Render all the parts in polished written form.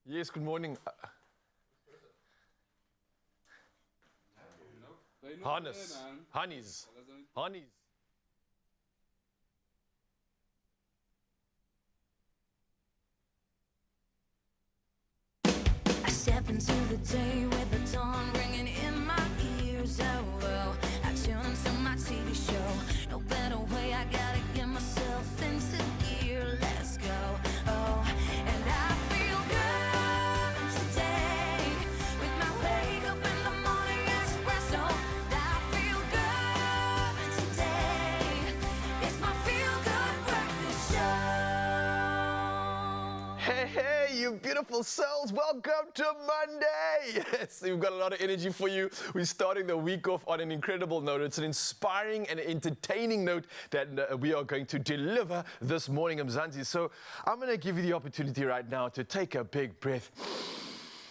Yes, good morning. Hannes. Hannies. Hannies. I step into the day with the dawn ringing in my ears. Oh, I tune into my TV show. No better way, I gotta get myself into gear. Let's go. Oh, and I feel good today with my wake up in the morning espresso. I feel good today. It's my feel good breakfast show. Hey, you beautiful souls. Welcome to Monday. Yes, we've got a lot of energy for you. We're starting the week off on an incredible note. It's an inspiring and entertaining note that we are going to deliver this morning, Mzansi. So I'm going to give you the opportunity right now to take a big breath.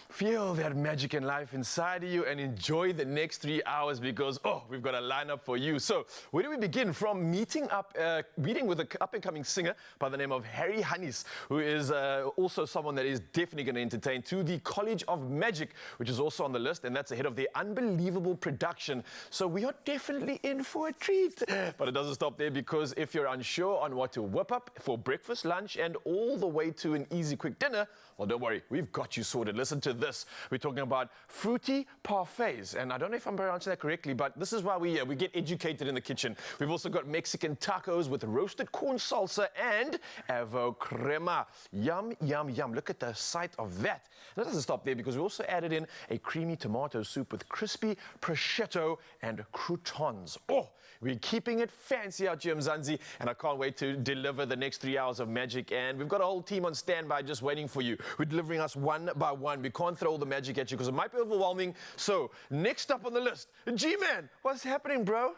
Feel that magic in life inside of you and enjoy the next 3 hours because, we've got a lineup for you. So where do we begin? From meeting with an up-and-coming singer by the name of Harry Hannes, who is also someone that is definitely going to entertain, to the College of Magic, which is also on the list, and that's ahead of their unbelievable production. So we are definitely in for a treat. But it doesn't stop there, because if you're unsure on what to whip up for breakfast, lunch, and all the way to an easy, quick dinner, well, don't worry, we've got you sorted. Listen to this. We're talking about fruity parfaits. And I don't know if I'm pronouncing that correctly, but this is why we get educated in the kitchen. We've also got Mexican tacos with roasted corn salsa and avo crema. Yum, yum, yum. Look at the sight of that. That doesn't stop there, because we also added in a creamy tomato soup with crispy prosciutto and croutons. Oh, we're keeping it fancy out here, Mzansi, and I can't wait to deliver the next 3 hours of magic. And we've got a whole team on standby just waiting for you. We're delivering us one by one. We can't throw all the magic at you because it might be overwhelming. So next up on the list, G-Man, what's happening, bro?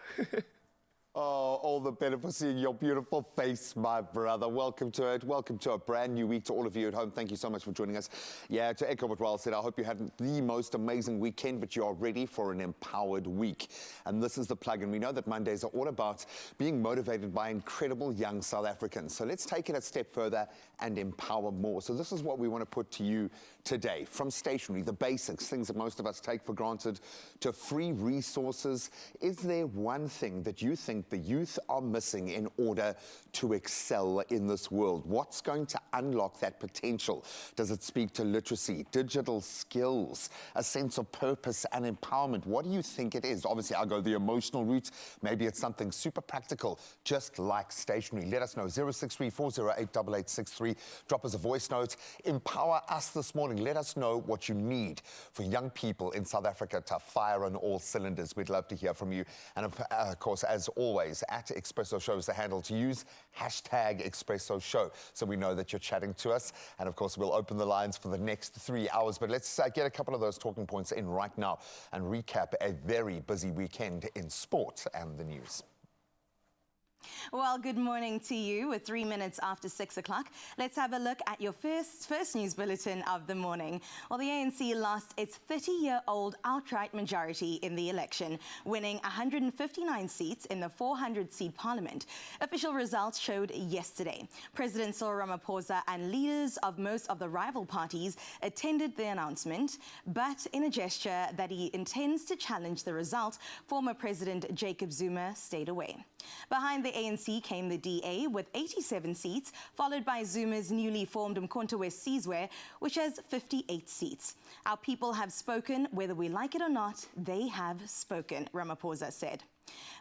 Oh, all the better for seeing your beautiful face, my brother. Welcome to it. Welcome to a brand new week to all of you at home. Thank you so much for joining us. Yeah, to echo what Raul said, I hope you had the most amazing weekend, but you are ready for an empowered week. And this is the plug. And we know that Mondays are all about being motivated by incredible young South Africans. So let's take it a step further and empower more. So this is what we want to put to you today. From stationery, the basics, things that most of us take for granted, to free resources. Is there one thing that you think the youth are missing in order to excel in this world? What's going to unlock that potential? Does it speak to literacy, digital skills, a sense of purpose and empowerment? What do you think it is? Obviously, I'll go the emotional route. Maybe it's something super practical, just like stationery. Let us know, 063-408-8863. Drop us a voice note. Empower us this morning. Let us know what you need for young people in South Africa to fire on all cylinders. We'd love to hear from you. And of course, as always, at Expresso Show is the handle to use, #Expresso Show, so we know that you're chatting to us. And of course, we'll open the lines for the next 3 hours. But let's get a couple of those talking points in right now and recap a very busy weekend in sport and the news. Well, good morning to you. With 3 minutes after 6 o'clock, let's have a look at your first news bulletin of the morning. Well, the ANC lost its 30-year-old outright majority in the election, winning 159 seats in the 400-seat parliament. Official results showed yesterday. President Cyril Ramaphosa and leaders of most of the rival parties attended the announcement, but in a gesture that he intends to challenge the result, former President Jacob Zuma stayed away. Behind the ANC came the DA with 87 seats, followed by Zuma's newly formed Mkhonto West Sizwe, which has 58 seats. Our people have spoken, whether we like it or not, they have spoken, Ramaphosa said.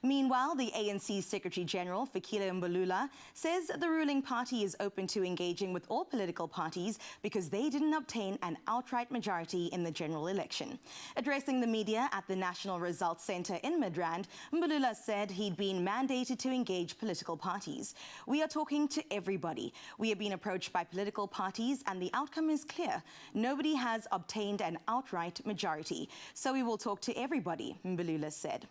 Meanwhile, the ANC Secretary-General, Fikile Mbalula, says the ruling party is open to engaging with all political parties because they didn't obtain an outright majority in the general election. Addressing the media at the National Results Centre in Midrand, Mbalula said he'd been mandated to engage political parties. We are talking to everybody. We have been approached by political parties and the outcome is clear. Nobody has obtained an outright majority. So we will talk to everybody, Mbalula said.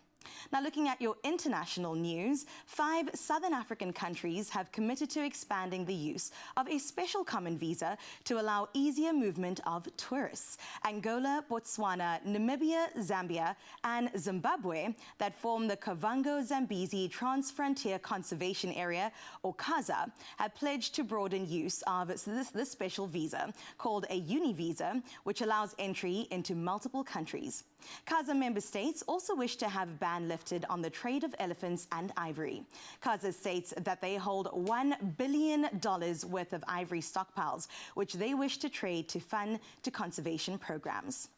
Now, looking at your international news, 5 Southern African countries have committed to expanding the use of a special common visa to allow easier movement of tourists. Angola, Botswana, Namibia, Zambia, and Zimbabwe, that form the Kavango-Zambezi Trans-Frontier Conservation Area, or CASA, have pledged to broaden use of this special visa, called a Univisa, which allows entry into multiple countries. CASA member states also wish to have a ban lifted on the trade of elephants and ivory. CASA states that they hold $1 billion worth of ivory stockpiles, which they wish to trade to fund to conservation programs.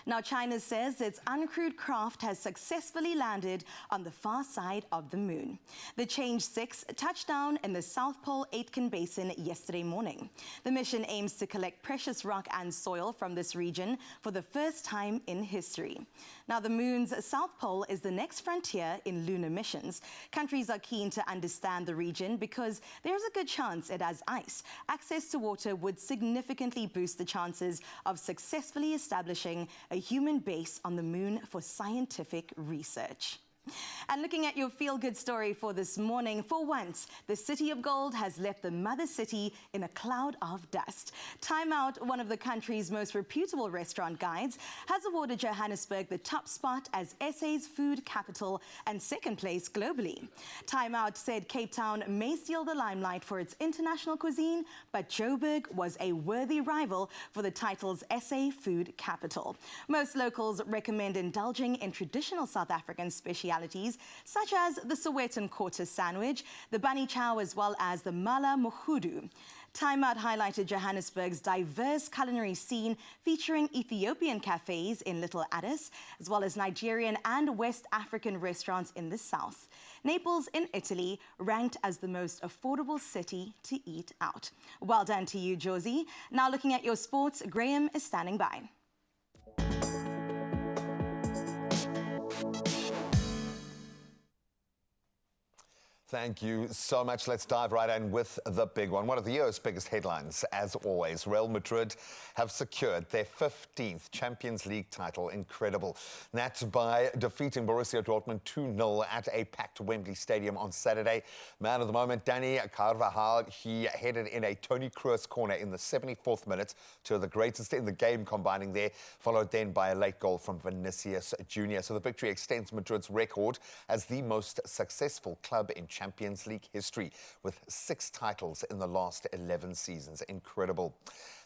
Now, China says its uncrewed craft has successfully landed on the far side of the moon. The Change 6 touched down in the South Pole Aitken Basin yesterday morning. The mission aims to collect precious rock and soil from this region for the first time in history. Now, the moon's South Pole is the next frontier in lunar missions. Countries are keen to understand the region because there's a good chance it has ice. Access to water would significantly boost the chances of successfully establishing a human base on the moon for scientific research. And looking at your feel-good story for this morning, for once, the City of Gold has left the mother city in a cloud of dust. Time Out, one of the country's most reputable restaurant guides, has awarded Johannesburg the top spot as SA's food capital and second place globally. Time Out said Cape Town may steal the limelight for its international cuisine, but Joburg was a worthy rival for the title's SA food capital. Most locals recommend indulging in traditional South African specialities such as the Sowetan quarter sandwich, the bunny chow, as well as the mala mohudu. Time Out highlighted Johannesburg's diverse culinary scene featuring Ethiopian cafes in Little Addis, as well as Nigerian and West African restaurants in the south. Naples in Italy ranked as the most affordable city to eat out. Well done to you, Josie. Now looking at your sports, Graham is standing by. Thank you so much. Let's dive right in with the big one. One of the year's biggest headlines, as always. Real Madrid have secured their 15th Champions League title. Incredible. That's by defeating Borussia Dortmund 2-0 at a packed Wembley Stadium on Saturday. Man of the moment, Dani Carvajal, he headed in a Toni Kroos corner in the 74th minute to the greatest in the game, combining there, followed then by a late goal from Vinicius Jr. So the victory extends Madrid's record as the most successful club in Champions League history, with 6 titles in the last 11 seasons. Incredible.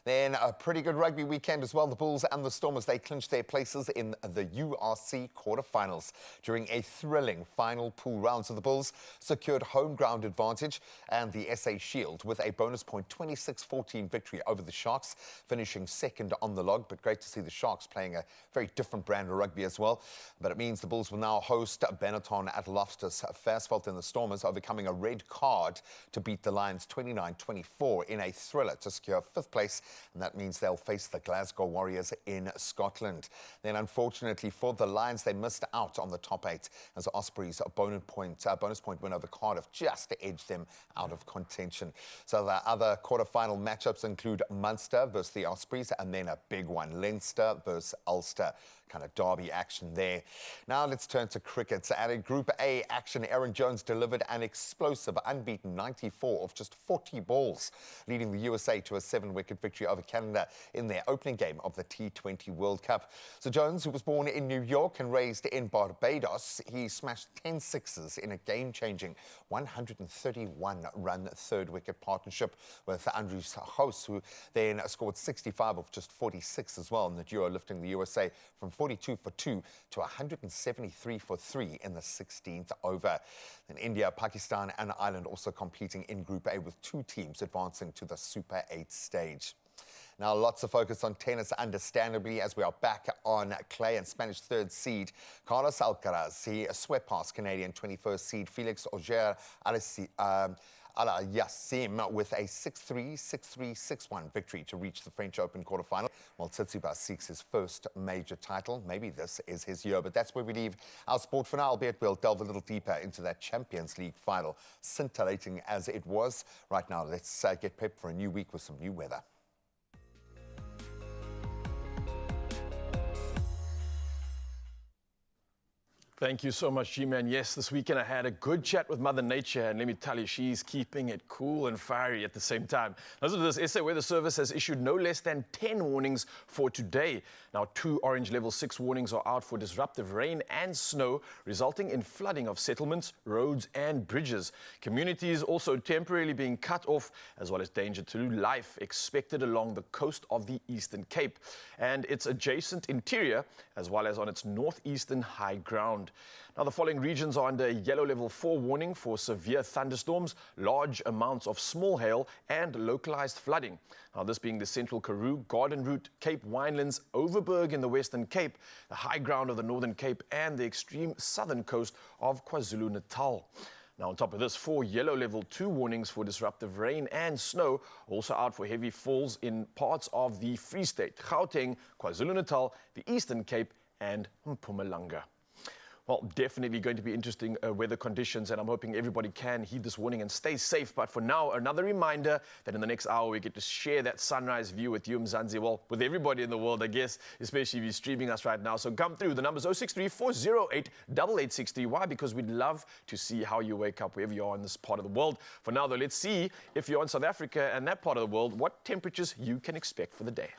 Then a pretty good rugby weekend as well. The Bulls and the Stormers, they clinched their places in the URC quarterfinals during a thrilling final pool round. So the Bulls secured home ground advantage and the SA Shield with a bonus point 26-14 victory over the Sharks, finishing second on the log. But great to see the Sharks playing a very different brand of rugby as well. But it means the Bulls will now host Benetton at Loftus Versfeld, in the Stormers overcoming a red card to beat the Lions 29-24 in a thriller to secure 5th place. And that means they'll face the Glasgow Warriors in Scotland. Then, unfortunately for the Lions, they missed out on the top 8 as Ospreys' bonus point win over Cardiff just to edge them out of contention. So the other quarter-final matchups include Munster versus the Ospreys, and then a big one, Leinster versus Ulster. Kind of derby action there. Now let's turn to cricket. At a Group A action, Aaron Jones delivered an explosive, unbeaten 94 off just 40 balls, leading the USA to a 7-wicket victory over Canada in their opening game of the T20 World Cup. So Jones, who was born in New York and raised in Barbados, he smashed 10 sixes in a game-changing 131-run 3rd-wicket partnership with Andrews House, who then scored 65 off just 46 as well, and the duo lifting the USA from 42 for 2 to 173 for 3 in the 16th over. Then India, Pakistan and Ireland also competing in Group A, with 2 teams advancing to the Super 8 stage. Now, lots of focus on tennis, understandably, as we are back on clay, and Spanish 3rd seed Carlos Alcaraz, he swept past Canadian 21st seed Felix Auger-Aliassime with a 6-3, 6-3, 6-1 victory to reach the French Open quarterfinal, while Tsitsipas seeks his first major title. Maybe this is his year, but that's where we leave our sport for now, albeit we'll delve a little deeper into that Champions League final, scintillating as it was. Right now, let's get prepped for a new week with some new weather. Thank you so much, G-Man. Yes, this weekend I had a good chat with Mother Nature, and let me tell you, she's keeping it cool and fiery at the same time. Listen to this. SA Weather Service has issued no less than 10 warnings for today. Now, 2 orange level 6 warnings are out for disruptive rain and snow, resulting in flooding of settlements, roads and bridges. Communities also temporarily being cut off, as well as danger to life expected along the coast of the Eastern Cape and its adjacent interior, as well as on its northeastern high ground. Now, the following regions are under a yellow level 4 warning for severe thunderstorms, large amounts of small hail and localized flooding. Now, this being the Central Karoo, Garden Route, Cape Winelands, Overberg in the Western Cape, the high ground of the Northern Cape and the extreme southern coast of KwaZulu-Natal. Now, on top of this, 4 yellow level 2 warnings for disruptive rain and snow, also out for heavy falls in parts of the Free State, Gauteng, KwaZulu-Natal, the Eastern Cape and Mpumalanga. Well, definitely going to be interesting weather conditions, and I'm hoping everybody can heed this warning and stay safe. But for now, another reminder that in the next hour, we get to share that sunrise view with you, Mzansi, well, with everybody in the world, I guess, especially if you're streaming us right now. So come through. The number's 063-408-8863. Why? Because we'd love to see how you wake up wherever you are in this part of the world. For now, though, let's see if you're in South Africa and that part of the world, what temperatures you can expect for the day.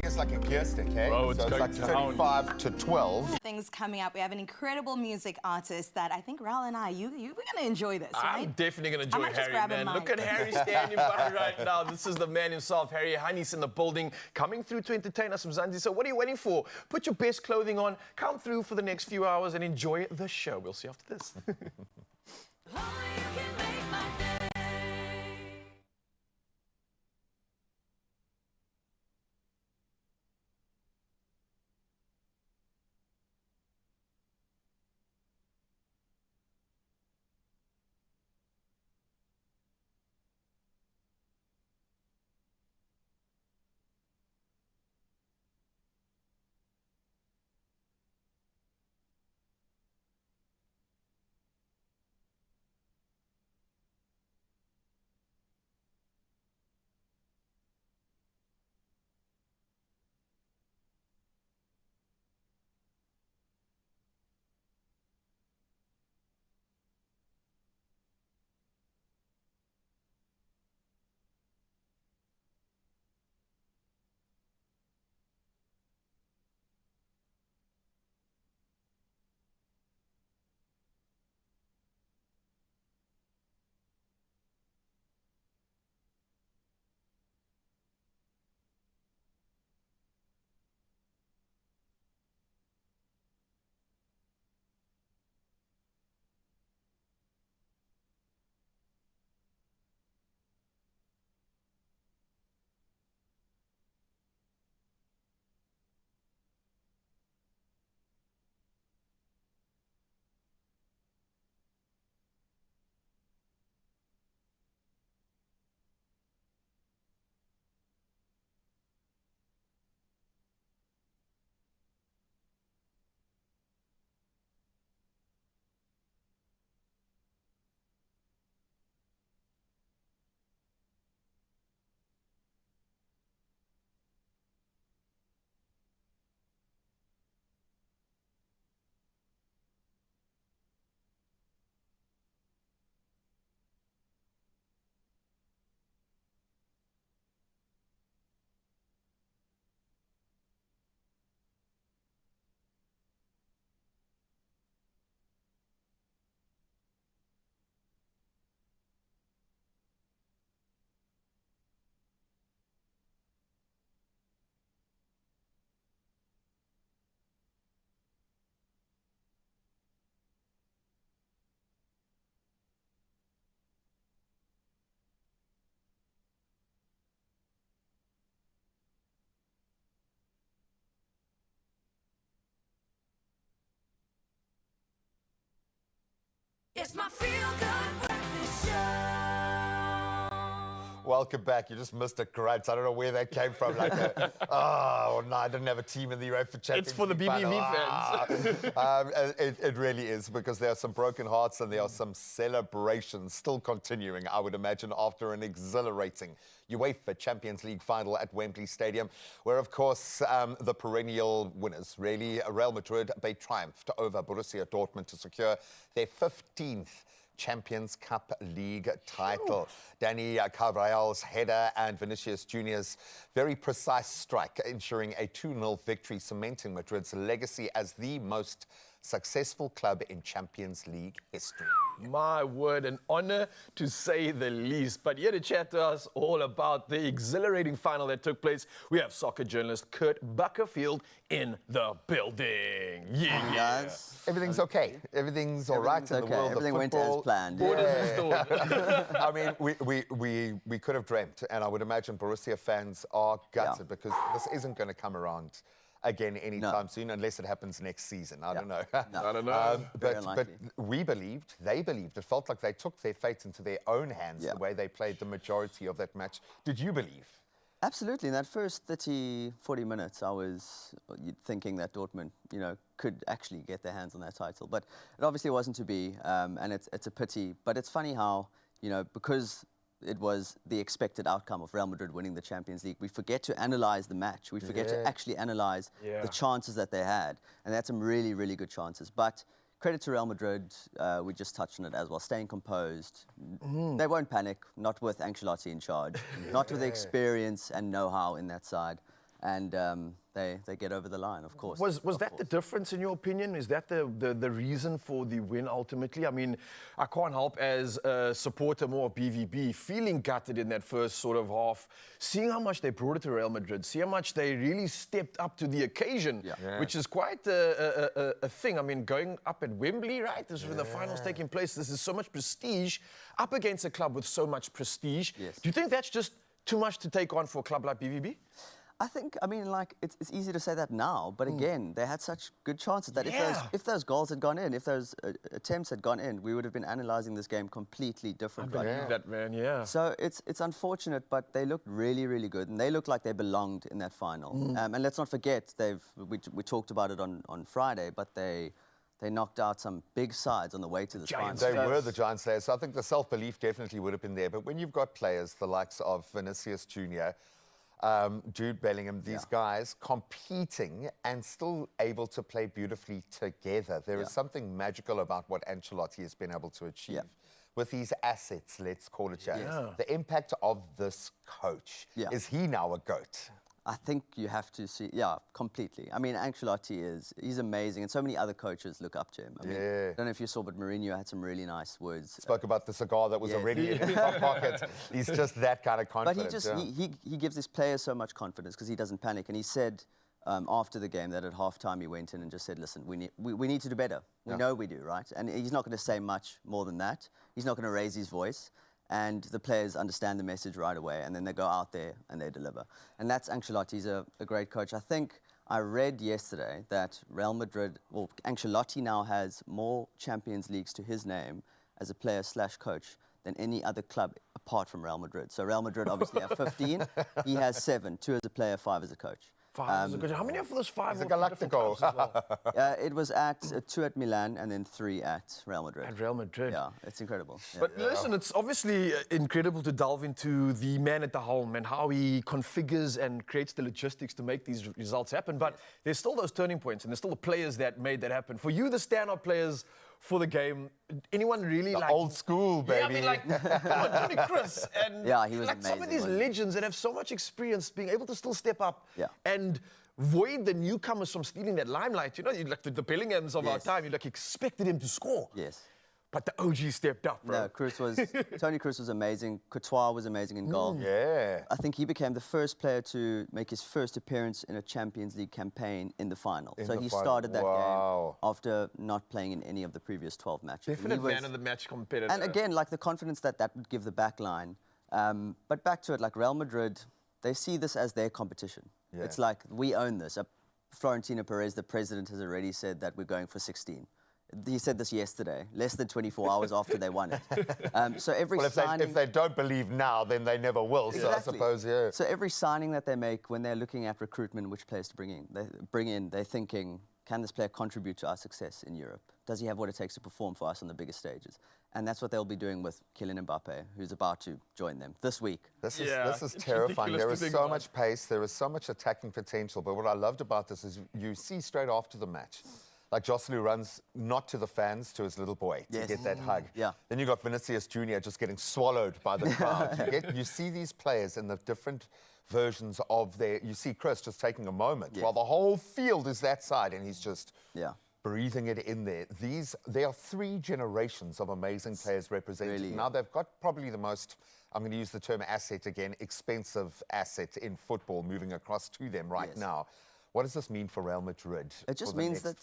It's like a gear stick, eh? Bro, it's so it's going like down. 35 to 12. Things coming up. We have an incredible music artist that I think Raul and we're going to enjoy this, right? I'm definitely going to I enjoy might just Harry, grab a man. mic. Look at Harry standing by right now. This is the man himself, Harry Hannies in the building, coming through to entertain us, Mzansi. So what are you waiting for? Put your best clothing on, come through for the next few hours and enjoy the show. We'll see you after this. Only you can make my day. It's my feel-good breakfast show. Welcome back. You just missed a grunt. I don't know where that came from. Like, oh no, I didn't have a team in the UEFA Champions It's for the League BBV final. It really is, because there are some broken hearts and there are some celebrations still continuing, I would imagine, after an exhilarating UEFA Champions League final at Wembley Stadium, where, of course, the perennial winners, really, Real Madrid, they triumphed over Borussia Dortmund to secure their 15th Champions Cup League title. Danny Carvajal's header and Vinicius Junior's very precise strike, ensuring a 2-0 victory, cementing Madrid's legacy as the most successful club in Champions League history. My word, an honor to say the least. But here to chat to us all about the exhilarating final that took place, we have soccer journalist Kurt Buckerfield in the building. Yeah. Guys, Everything's okay. Everything's all right in the world Everything of went football. as planned. Borders restored. I mean, we could have dreamt, and I would imagine Borussia fans are gutted because this isn't going to come around again anytime soon, unless it happens next season. I don't know. I don't know. Very But unlikely. we believed, they believed. It felt like they took their fate into their own hands the way they played the majority of that match. Did you believe? Absolutely. In that first 30, 40 minutes, I was thinking that Dortmund, could actually get their hands on that title. But it obviously wasn't to be, and it's a pity. But it's funny how, because it was the expected outcome of Real Madrid winning the Champions League, we forget to analyze the match. We forget to actually analyze the chances that they had. And they had some really, really good chances. But credit to Real Madrid, we just touched on it as well, staying composed. They won't panic, not with Ancelotti in charge, not with the experience and know-how in that side. And they get over the line, of course. Was that the difference in your opinion? Is that the reason for the win ultimately? I mean, I can't help as a supporter more of BVB feeling gutted in that first sort of half, seeing how much they brought it to Real Madrid, see how much they really stepped up to the occasion, which is quite a thing. I mean, going up at Wembley, right? This is where the finals taking place. This is so much prestige up against a club with so much prestige. Yes. Do you think that's just too much to take on for a club like BVB? I think, it's easy to say that now, but again, they had such good chances that if those goals had gone in, if those attempts had gone in, we would have been analysing this game completely different right now. That man, yeah. So it's unfortunate, but they looked really, really good, and they looked like they belonged in that final. And let's not forget, we talked about it on Friday, but they knocked out some big sides on the way to this final. They were the giant slayers. So I think the self-belief definitely would have been there. But when you've got players the likes of Vinicius Junior, Jude Bellingham, these guys competing and still able to play beautifully together. There is something magical about what Ancelotti has been able to achieve with these assets, let's call it that. The impact of this coach. Is he now a GOAT? I think you have to see, completely. I mean, Ancelotti he's amazing, and so many other coaches look up to him. I mean, I don't know if you saw, but Mourinho had some really nice words. Spoke about the cigar that was already in his front pocket. He's just that kind of confident. But he gives his players so much confidence because he doesn't panic. And he said after the game that at halftime he went in and just said, listen, we need to do better. We know we do, right? And he's not going to say much more than that. He's not going to raise his voice. And the players understand the message right away, and then they go out there and they deliver. And that's Ancelotti. He's a great coach. I think I read yesterday that Real Madrid, Ancelotti now has more Champions Leagues to his name as a player/coach than any other club apart from Real Madrid. So Real Madrid obviously have 15. He has 7, 2 as a player, 5 as a coach. How many of those 5 He's a were different Galactico. clubs as well? It was at 2 at Milan and then 3 at Real Madrid. At Real Madrid. Yeah, it's incredible. Yeah. But listen, it's obviously incredible to delve into the man at the helm and how he configures and creates the logistics to make these results happen. But there's still those turning points, and there's still the players that made that happen. For you, the standout players for the game, anyone really like... Old school, baby. Yeah, I mean, like, come on, Tony Chris. And he was like some of amazing, these wasn't he? legends that have so much experience being able to still step up Yeah. and void the newcomers from stealing that limelight. You know, you like the Bellinghams of our time, you like expected him to score. Yes. But the OG stepped up, bro. No, Tony Cruz was amazing. Courtois was amazing in goal. Yeah. I think he became the first player to make his first appearance in a Champions League campaign in the final. So he started that game after not playing in any of the previous 12 matches. Definite man of the match competitor. And again, like the confidence that would give the back line. But back to it, like Real Madrid, they see this as their competition. Yeah. It's like, we own this. Florentino Perez, the president, has already said that we're going for 16. He said this yesterday, less than 24 hours after they won it. So every Well, signing... if they don't believe now, then they never will. Exactly. So I suppose, yeah. So every signing that they make, when they're looking at recruitment, which players to bring in, they're thinking, can this player contribute to our success in Europe? Does he have what it takes to perform for us on the biggest stages? And that's what they'll be doing with Kylian Mbappe, who's about to join them this week. This is terrifying. There is so much pace. There is so much attacking potential. But what I loved about this is you see straight after the match, like Joselu runs not to the fans, to his little boy to get that hug. Yeah. Then you got Vinicius Jr. just getting swallowed by the crowd. You see these players in the different versions of you see Chris just taking a moment while the whole field is that side and he's just breathing it in there. There are 3 generations of amazing players represented. Really, now they've got probably the most, I'm going to use the term asset again, expensive asset in football moving across to them right now. What does this mean for Real Madrid? It just means that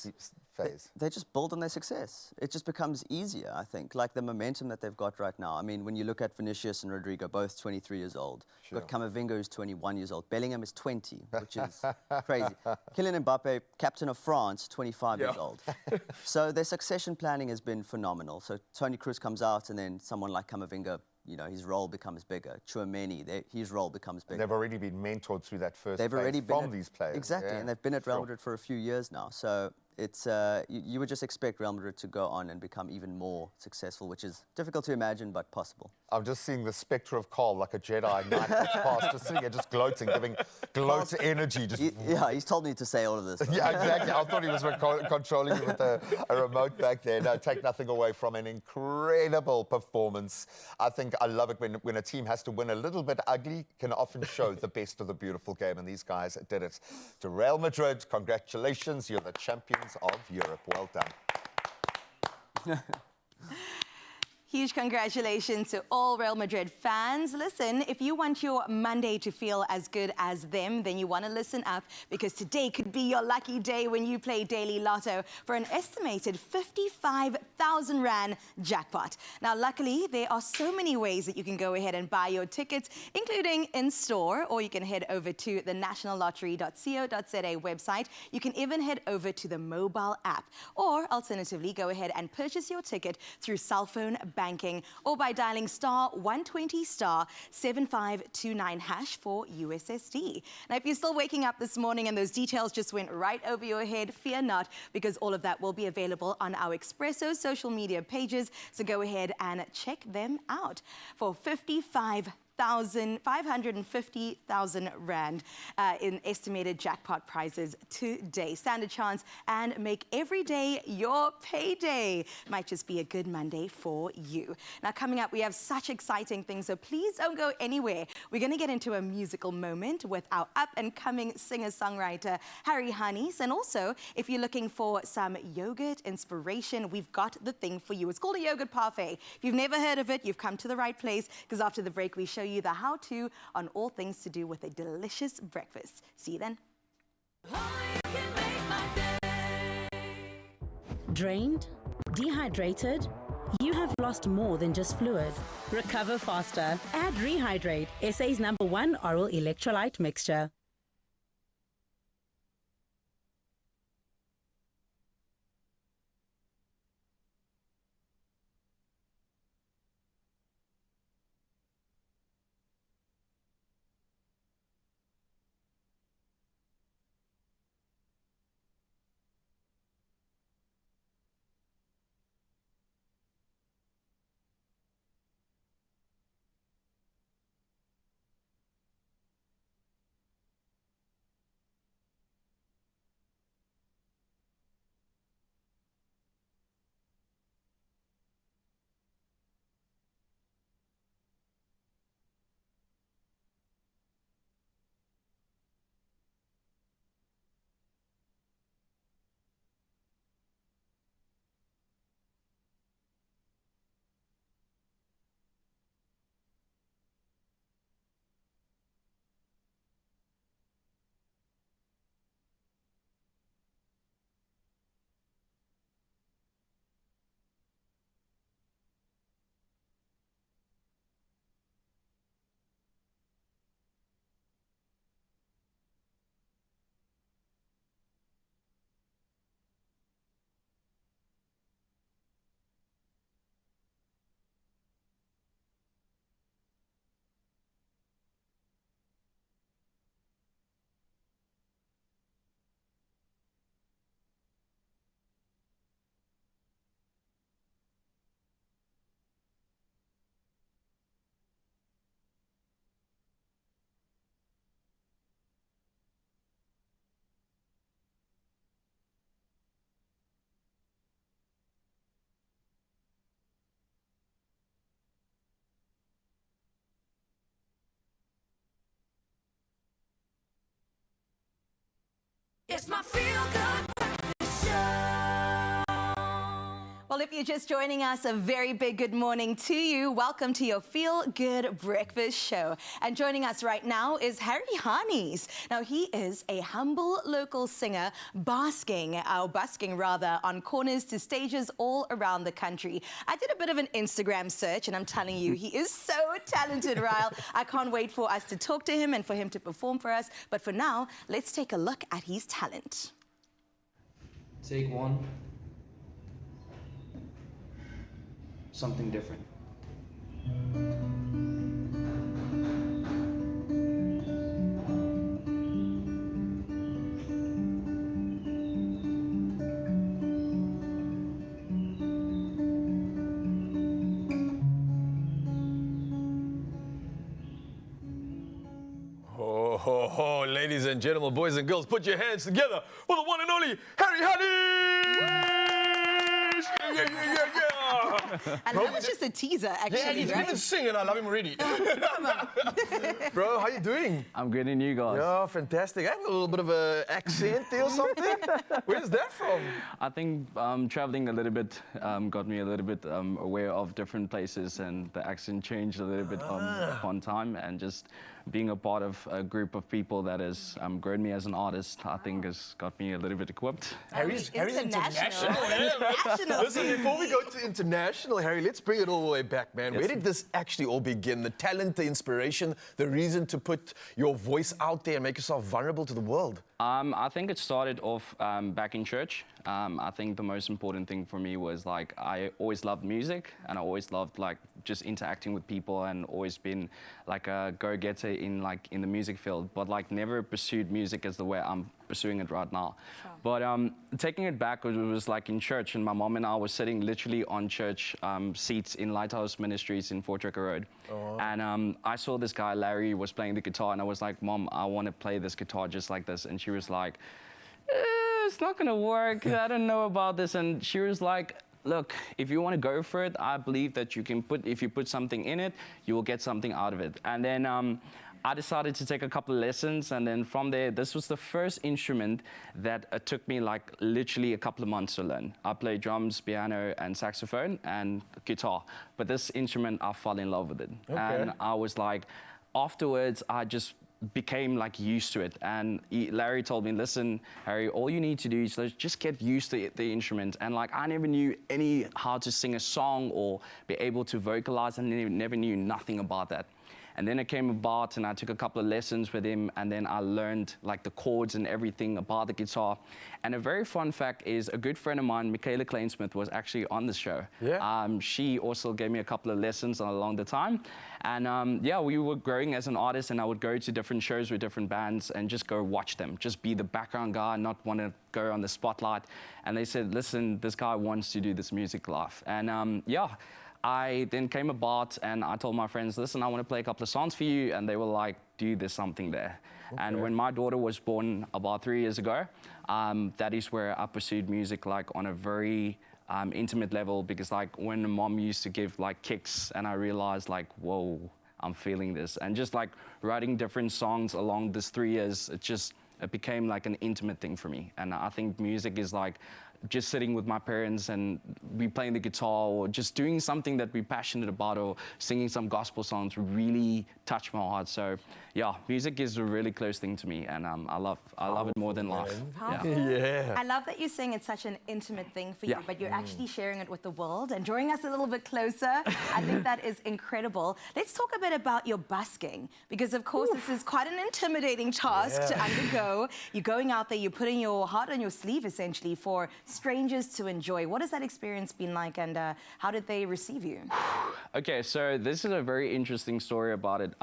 they just build on their success. It just becomes easier, I think, like the momentum that they've got right now. I mean, when you look at Vinicius and Rodrigo, both 23 years old. You've got Camavinga, who's 21 years old. Bellingham is 20, which is crazy. Kylian Mbappe, captain of France, 25 years old. So their succession planning has been phenomenal. So Toni Kroos comes out, and then someone like Camavinga, you know, his role becomes bigger. Tchouameni, his role becomes bigger. They've already been mentored through that first phase already been from these players. Exactly, and they've been at Real Madrid for a few years now. So it's you would just expect Real Madrid to go on and become even more successful, which is difficult to imagine, but possible. I'm just seeing the spectre of Carl like a Jedi Knight that's passed, just sitting here, just gloating, giving gloat energy. Just he's told me to say all of this. Yeah, exactly. I thought he was controlling you with a remote back there. No, take nothing away from an incredible performance. I think I love it when a team has to win a little bit ugly, can often show the best of the beautiful game, and these guys did it. To Real Madrid, congratulations. You're the champions of Europe. Well done. Huge congratulations to all Real Madrid fans. Listen, if you want your Monday to feel as good as them, then you want to listen up, because today could be your lucky day when you play Daily Lotto for an estimated 55,000 Rand jackpot. Now, luckily, there are so many ways that you can go ahead and buy your tickets, including in-store, or you can head over to the nationallottery.co.za website. You can even head over to the mobile app, or alternatively, go ahead and purchase your ticket through cell phone banking, or by dialing *120 *7529 hash for USSD. Now, if you're still waking up this morning and those details just went right over your head, fear not, because all of that will be available on our Expresso social media pages. So go ahead and check them out. For 550,000 Rand in estimated jackpot prizes today. Stand a chance and make every day your payday. Might just be a good Monday for you. Now, coming up, we have such exciting things, so please don't go anywhere. We're going to get into a musical moment with our up-and-coming singer-songwriter, Harry Hannes. And also, if you're looking for some yogurt inspiration, we've got the thing for you. It's called a yogurt parfait. If you've never heard of it, you've come to the right place, because after the break, we show you the how-to on all things to do with a delicious breakfast. See you then. Drained? Dehydrated? You have lost more than just fluid. Recover faster. Add Rehydrate, SA's #1 oral electrolyte mixture. It's my feel-good breakfast show. Well, if you're just joining us, a very big good morning to you. Welcome to your Feel Good Breakfast Show. And joining us right now is Harry Harnies. Now, he is a humble local singer busking on corners to stages all around the country. I did a bit of an Instagram search, and I'm telling you, he is so talented, Ryle. I can't wait for us to talk to him and for him to perform for us. But for now, let's take a look at his talent. Take one. Something different. Oh, ladies and gentlemen, boys and girls, put your hands together for the one and only Harry Harnies! And that was just a teaser, actually, Yeah, he's right? even singing. I love him already. Bro, how you doing? I'm good, and you guys? Yeah, fantastic. I have a little bit of an accent there or something. Where's that from? I think traveling a little bit got me a little bit aware of different places, and the accent changed a little bit upon time, and just being a part of a group of people that has grown me as an artist, I think has got me a little bit equipped. Harry's international. international. Listen, before we go to international, Harry, let's bring it all the way back, man. Yes. Where did this actually all begin? The talent, the inspiration, the reason to put your voice out there and make yourself vulnerable to the world? I think it started off back in church. I think the most important thing for me was like I always loved music, and I always loved like just interacting with people, and always been like a go-getter in the music field, but like never pursued music as the way I'm pursuing it right now. Sure. But taking it back, it was like in church, and my mom and I were sitting literally on church seats in Lighthouse Ministries in Fort Ricker Road. Oh. And I saw this guy, Larry, was playing the guitar, and I was like, Mom, I want to play this guitar just like this. And she was like, it's not gonna work, I don't know about this. And she was like, look, if you want to go for it, I believe that you can if you put something in it, you will get something out of it. And then I decided to take a couple of lessons, and then from there, this was the first instrument that took me like literally a couple of months to learn. I played drums, piano, and saxophone, and guitar. But this instrument, I fell in love with it. Okay. And I was like, afterwards, I just became like used to it. And Larry told me, listen, Harry, all you need to do is just get used to the instrument. And like, I never knew how to sing a song or be able to vocalize, and never knew nothing about that. And then it came about, and I took a couple of lessons with him, and then I learned like the chords and everything about the guitar. And a very fun fact is, a good friend of mine, Michaela Klainsmith, was actually on the show. Yeah. She also gave me a couple of lessons along the time. And yeah, we were growing as an artist, and I would go to different shows with different bands and just go watch them, just be the background guy, not want to go on the spotlight. And they said, listen, this guy wants to do this music live. And yeah. I then came about, and I told my friends, listen, I want to play a couple of songs for you. And they were like, dude, there's something there. Okay. And when my daughter was born about 3 years ago, that is where I pursued music like on a very intimate level, because like when mom used to give like kicks, and I realized like, whoa, I'm feeling this. And just like writing different songs along this 3 years, it became like an intimate thing for me. And I think music is like just sitting with my parents and we playing the guitar, or just doing something that we're passionate about, or singing some gospel songs really touch my heart. So yeah, music is a really close thing to me, and I love it more than life. Yeah. I love that you're saying it's such an intimate thing for you, but you're actually sharing it with the world and drawing us a little bit closer. I think that is incredible. Let's talk a bit about your busking, because of course this is quite an intimidating task to undergo. You're going out there, you're putting your heart on your sleeve essentially for strangers to enjoy. What has that experience been like, and how did they receive you? Okay, so this is a very interesting story about it.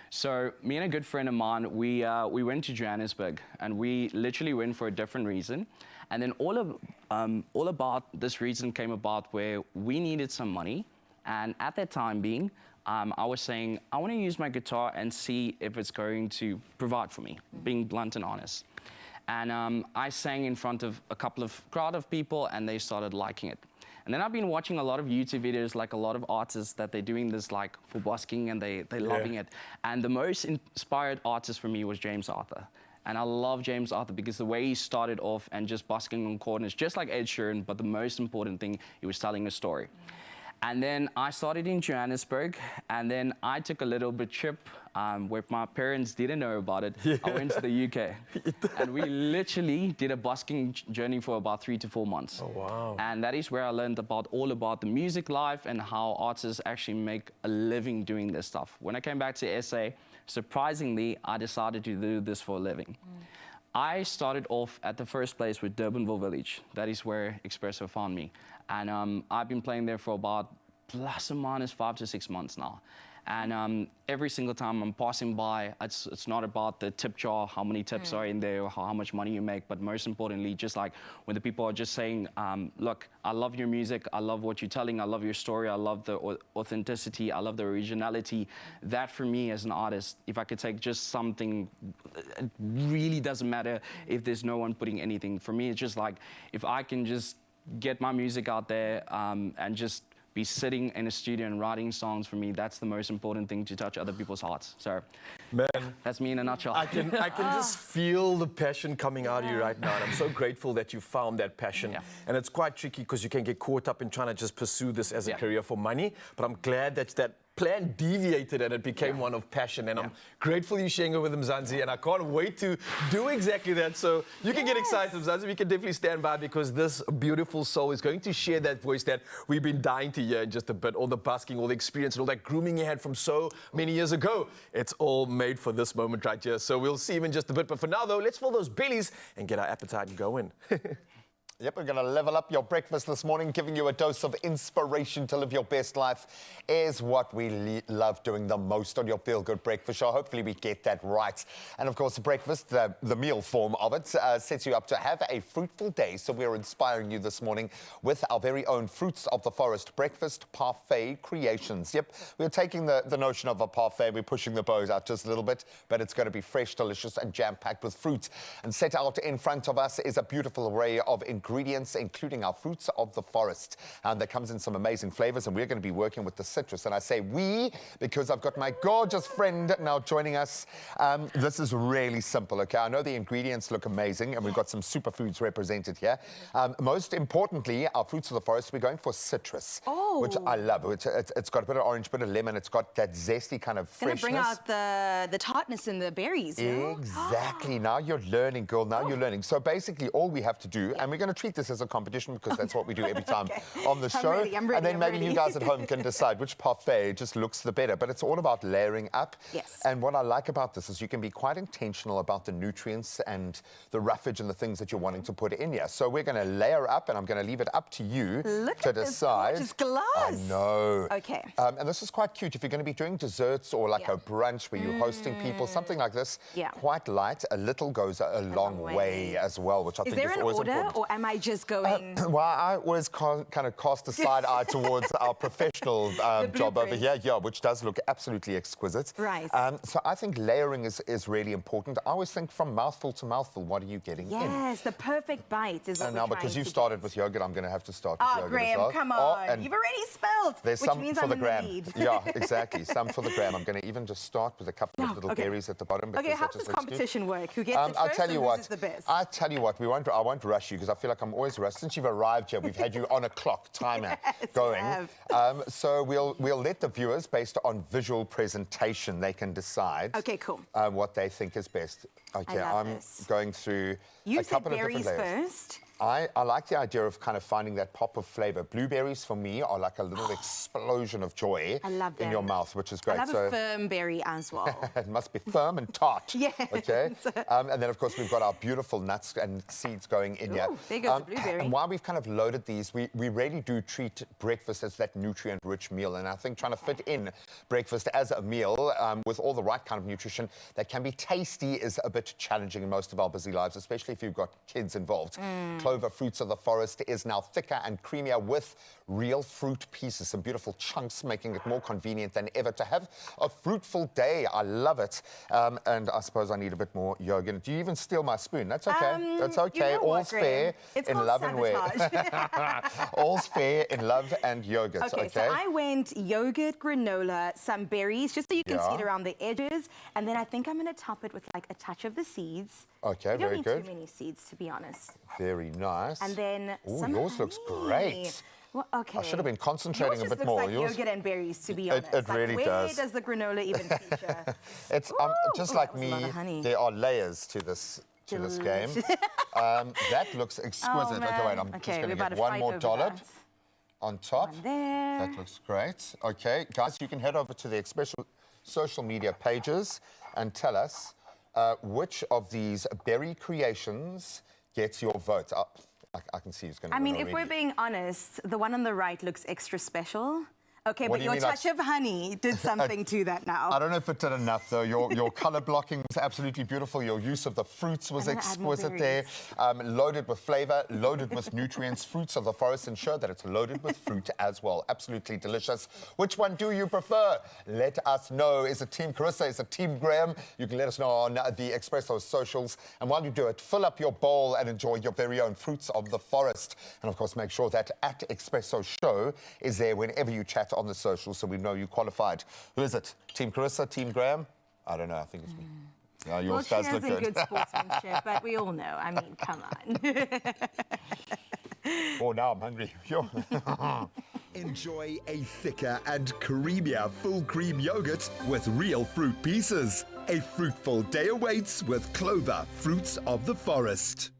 So me and a good friend of mine, we went to Johannesburg, and we literally went for a different reason. And then all about this reason came about where we needed some money. And at that time being, I was saying, I want to use my guitar and see if it's going to provide for me, being blunt and honest. And I sang in front of a crowd of people, and they started liking it. And then I've been watching a lot of YouTube videos, like a lot of artists that they're doing this like for busking, and they're loving it. And the most inspired artist for me was James Arthur. And I love James Arthur because the way he started off and just busking on corners, just like Ed Sheeran, but the most important thing, he was telling a story. And then I started in Johannesburg, and then I took a little bit trip where my parents didn't know about it. I went to the UK, and we literally did a busking journey for about 3 to 4 months. Oh, wow. And that is where I learned all about the music life and how artists actually make a living doing this stuff. When I came back to SA, surprisingly, I decided to do this for a living. I started off at the first place with Durbanville Village. That is where Expresso found me. And I've been playing there for about plus or minus 5 to 6 months now. And every single time I'm passing by, it's not about the tip jar, how many tips are in there, or how much money you make, but most importantly, just like when the people are just saying, look, I love your music, I love what you're telling, I love your story, I love the authenticity, I love the originality. That for me as an artist, if I could take just something, it really doesn't matter if there's no one putting anything. For me, it's just like, if I can just get my music out there and just be sitting in a studio and writing songs, for me, that's the most important thing, to touch other people's hearts. So, man, that's me in a nutshell. I can just feel the passion coming out of you right now, and I'm so grateful that you found that passion. Yeah. And it's quite tricky because you can get caught up in trying to just pursue this as a career for money, but I'm glad that that plan deviated and it became one of passion, and I'm grateful you're sharing it with Mzansi, and I can't wait to do exactly that. So you can get excited, Mzansi. We can definitely stand by, because this beautiful soul is going to share that voice that we've been dying to hear in just a bit. All the busking, all the experience, and all that grooming you had from so many years ago. It's all made for this moment right here. So we'll see him in just a bit. But for now, though, let's fill those bellies and get our appetite and go in. Yep, we're going to level up your breakfast this morning, giving you a dose of inspiration to live your best life is what we love doing the most on your Feel Good Breakfast Show. Hopefully we get that right. And of course, the breakfast, the meal form of it, sets you up to have a fruitful day. So we're inspiring you this morning with our very own Fruits of the Forest Breakfast Parfait creations. Yep, we're taking the notion of a parfait, we're pushing the bows out just a little bit, but it's going to be fresh, delicious, and jam-packed with fruit. And set out in front of us is a beautiful array of ingredients, including our fruits of the forest. And that comes in some amazing flavors, and we're going to be working with the citrus. And I say we because I've got my gorgeous friend now joining us. This is really simple, okay? I know the ingredients look amazing, and we've got some superfoods represented here. Most importantly, our fruits of the forest, we're going for citrus, which I love. It's got a bit of orange, bit of lemon. It's got that zesty kind of freshness. It's going to bring out the tartness in the berries, no? Exactly. Now you're learning, girl. Now you're learning. So basically, all we have to do, and we're going to treat this as a competition because that's what we do every time on the show. I'm ready, and then maybe you guys at home can decide which parfait just looks the better. But it's all about layering up. Yes. And what I like about this is you can be quite intentional about the nutrients and the roughage and the things that you're wanting to put in here. So we're going to layer up, and I'm going to leave it up to you to decide. Look at this gorgeous glass. I know. Okay. And this is quite cute. If you're going to be doing desserts or like a brunch where you're hosting people, something like this, quite light, a little goes a long way as well, which I think is always important. Is there an order, or am I just going... Well, I always kind of cast a side eye towards our professional job over here, which does look absolutely exquisite. Right. So I think layering is really important. I always think from mouthful to mouthful, what are you getting in? Yes, the perfect bite is what And now, because you started with yogurt, I'm going to have to start with yogurt Graham, as well. come on. And you've already spelled, there's which some means for I'm the in gram. the lead. Yeah, exactly. Some for the gram. I'm going to even just start with a couple of little berries at the bottom. Okay, how does competition work? Who gets it first, and who's the best? I tell you what, I won't rush you because I feel like I'm always rushed. Since you've arrived here, we've had you on a clock timer going. So we'll let the viewers, based on visual presentation, they can decide. Okay, cool. What they think is best. Okay, I'm going through a couple of different layers. You said berries first. I like the idea of kind of finding that pop of flavor. Blueberries for me are like a little explosion of joy in your mouth, which is great. I love a firm berry as well. It must be firm and tart. Yes. Okay. And then, of course, we've got our beautiful nuts and seeds going in here. There goes the blueberry. And while we've kind of loaded these, we really do treat breakfast as that nutrient-rich meal. And I think trying to fit in breakfast as a meal with all the right kind of nutrition that can be tasty is a bit challenging in most of our busy lives, especially if you've got kids involved. Clover Fruits of the Forest is now thicker and creamier with real fruit pieces, some beautiful chunks, making it more convenient than ever to have a fruitful day. I love it. And I suppose I need a bit more yogurt. Do you even steal my spoon? That's okay. That's okay. You know All's fair in love and wear. All's fair in love and yogurt. Okay, so I went yogurt, granola, some berries, just so you can see it around the edges. And then I think I'm going to top it with like a touch of of the seeds. Okay, you don't very need good. too many seeds, to be honest. Very nice. And then Ooh, some yours looks honey. great. Well, okay. I should have been concentrating Yours a just bit looks more. like Yours, yogurt and berries, to be it honest. it Like, really where does. does the granola even feature? It's just Ooh, like that was a lot me. of honey. There are layers to this game. That looks exquisite. Okay, wait. man. I'm Okay, just going we're to about get to one fight more over dollop that. on top. One there. That looks great. Okay, guys, you can head over to the Expresso social media pages and tell us which of these berry creations gets your vote. I can see who's going to I win mean, if already. we're being honest, the one on the right looks extra special. Okay, What but do you your mean, like- touch of honey did something to that now. I don't know if it did enough, though. Your color blocking was absolutely beautiful. Your use of the fruits was I'm gonna add more exquisite there. Loaded with flavor, loaded with nutrients. Fruits of the forest ensure that it's loaded with fruit as well. Absolutely delicious. Which one do you prefer? Let us know. Is it Team Carissa? Is it Team Graham? You can let us know on the Expresso socials. And while you do it, fill up your bowl and enjoy your very own fruits of the forest. And, of course, make sure that @Expresso Show is there whenever you chat on the socials so we know you qualified. Who is it? Team Carissa? Team Graham? I don't know. I think it's me. Yeah, yours Well, does she look has a good. good sportsmanship, but we all know. I mean, come on. Oh, now I'm hungry. Yo. Enjoy a thicker and creamier full cream yogurt with real fruit pieces. A fruitful day awaits with Clover Fruits of the Forest.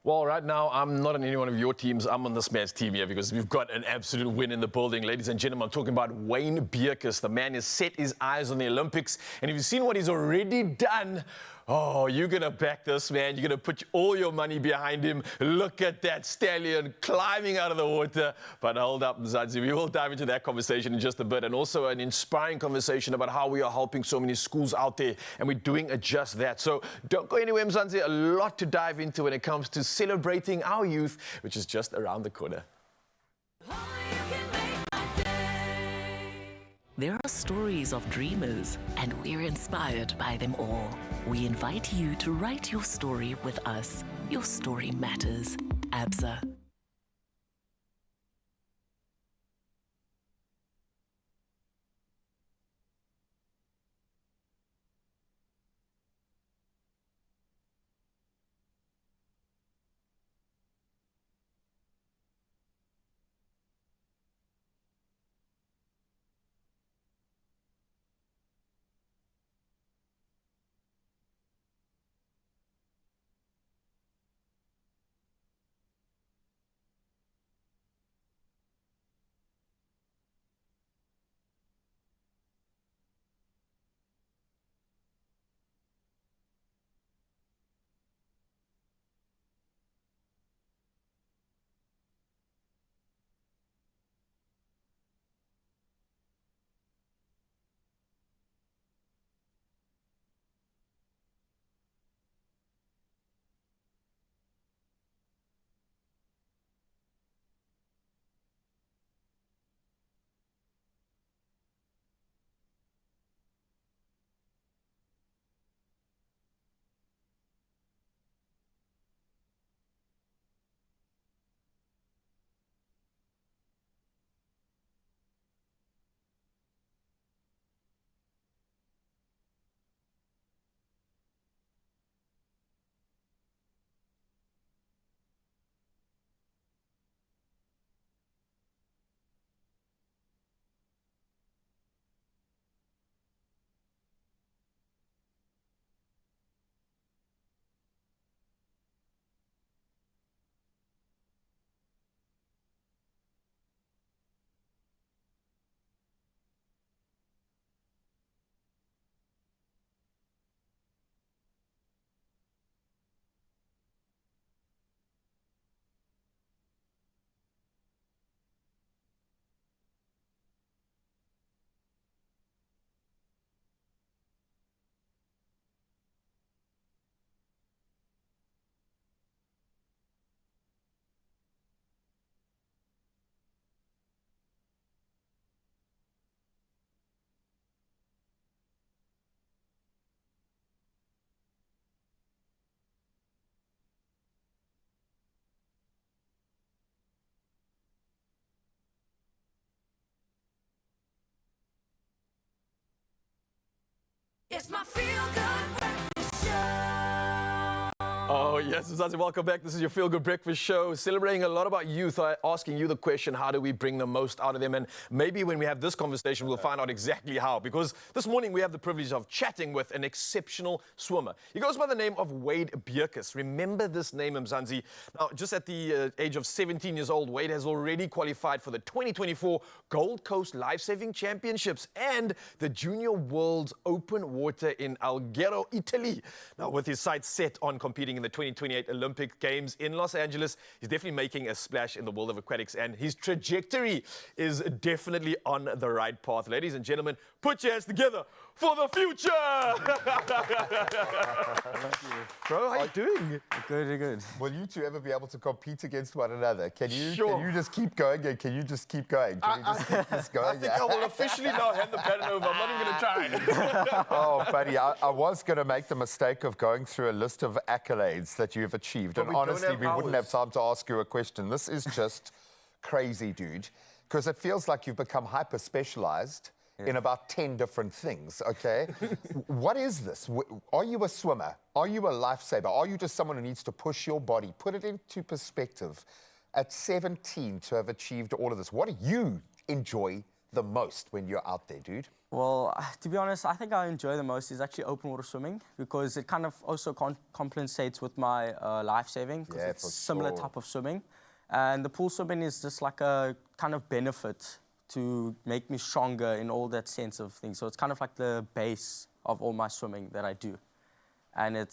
Well, right now, I'm not on any one of your teams. I'm on this man's team here because we've got an absolute win in the building. Ladies and gentlemen, I'm talking about Wayne Bierkus. The man has set his eyes on the Olympics. And if you've seen what he's already done, oh, you're going to back this man. You're going to put all your money behind him. Look at that stallion climbing out of the water. But hold up, Mzansi. We will dive into that conversation in just a bit. And also an inspiring conversation about how we are helping so many schools out there. And we're doing just that. So don't go anywhere, Mzansi. A lot to dive into when it comes to celebrating our youth, which is just around the corner. There are stories of dreamers, and we're inspired by them all. We invite you to write your story with us. Your story matters. ABSA. It's my feel good breakfast Oh, yes, Mzansi, welcome back. This is your Feel Good Breakfast Show, celebrating a lot about youth, asking you the question, how do we bring the most out of them? And maybe when we have this conversation, we'll find out exactly how. Because this morning we have the privilege of chatting with an exceptional swimmer. He goes by the name of Wade Bierkus. Remember this name, Mzansi. Now, just at the age of 17 years old, Wade has already qualified for the 2024 Gold Coast Life-Saving Championships and the Junior World's Open Water in Alghero, Italy. Now, with his sights set on competing in the 2028 Olympic Games in Los Angeles, he's definitely making a splash in the world of aquatics, and his trajectory is definitely on the right path. Ladies and gentlemen, put your hands together for the future! Bro, how you doing? Good, good. Will you two ever be able to compete against one another? Can you, Sure. can you just keep going and can you just keep going? Can we just keep this going? I think I will officially now hand the pattern over. I'm not even going to try. Oh, buddy, I was going to make the mistake of going through a list of accolades that you've achieved. But And we don't honestly, have we wouldn't have hours. time to ask you a question. This is just crazy, dude. Because it feels like you've become hyper-specialized in about 10 different things, okay? What is this? Are you a swimmer? Are you a lifesaver? Are you just someone who needs to push your body? Put it into perspective. At 17, to have achieved all of this, what do you enjoy the most when you're out there, dude? Well, to be honest, I think I enjoy the most is actually open water swimming because it kind of also compensates with my life saving because Yeah, it's for similar sure. type of swimming. And the pool swimming is just like a kind of benefit to make me stronger in all that sense of things. So it's kind of like the base of all my swimming that I do. And it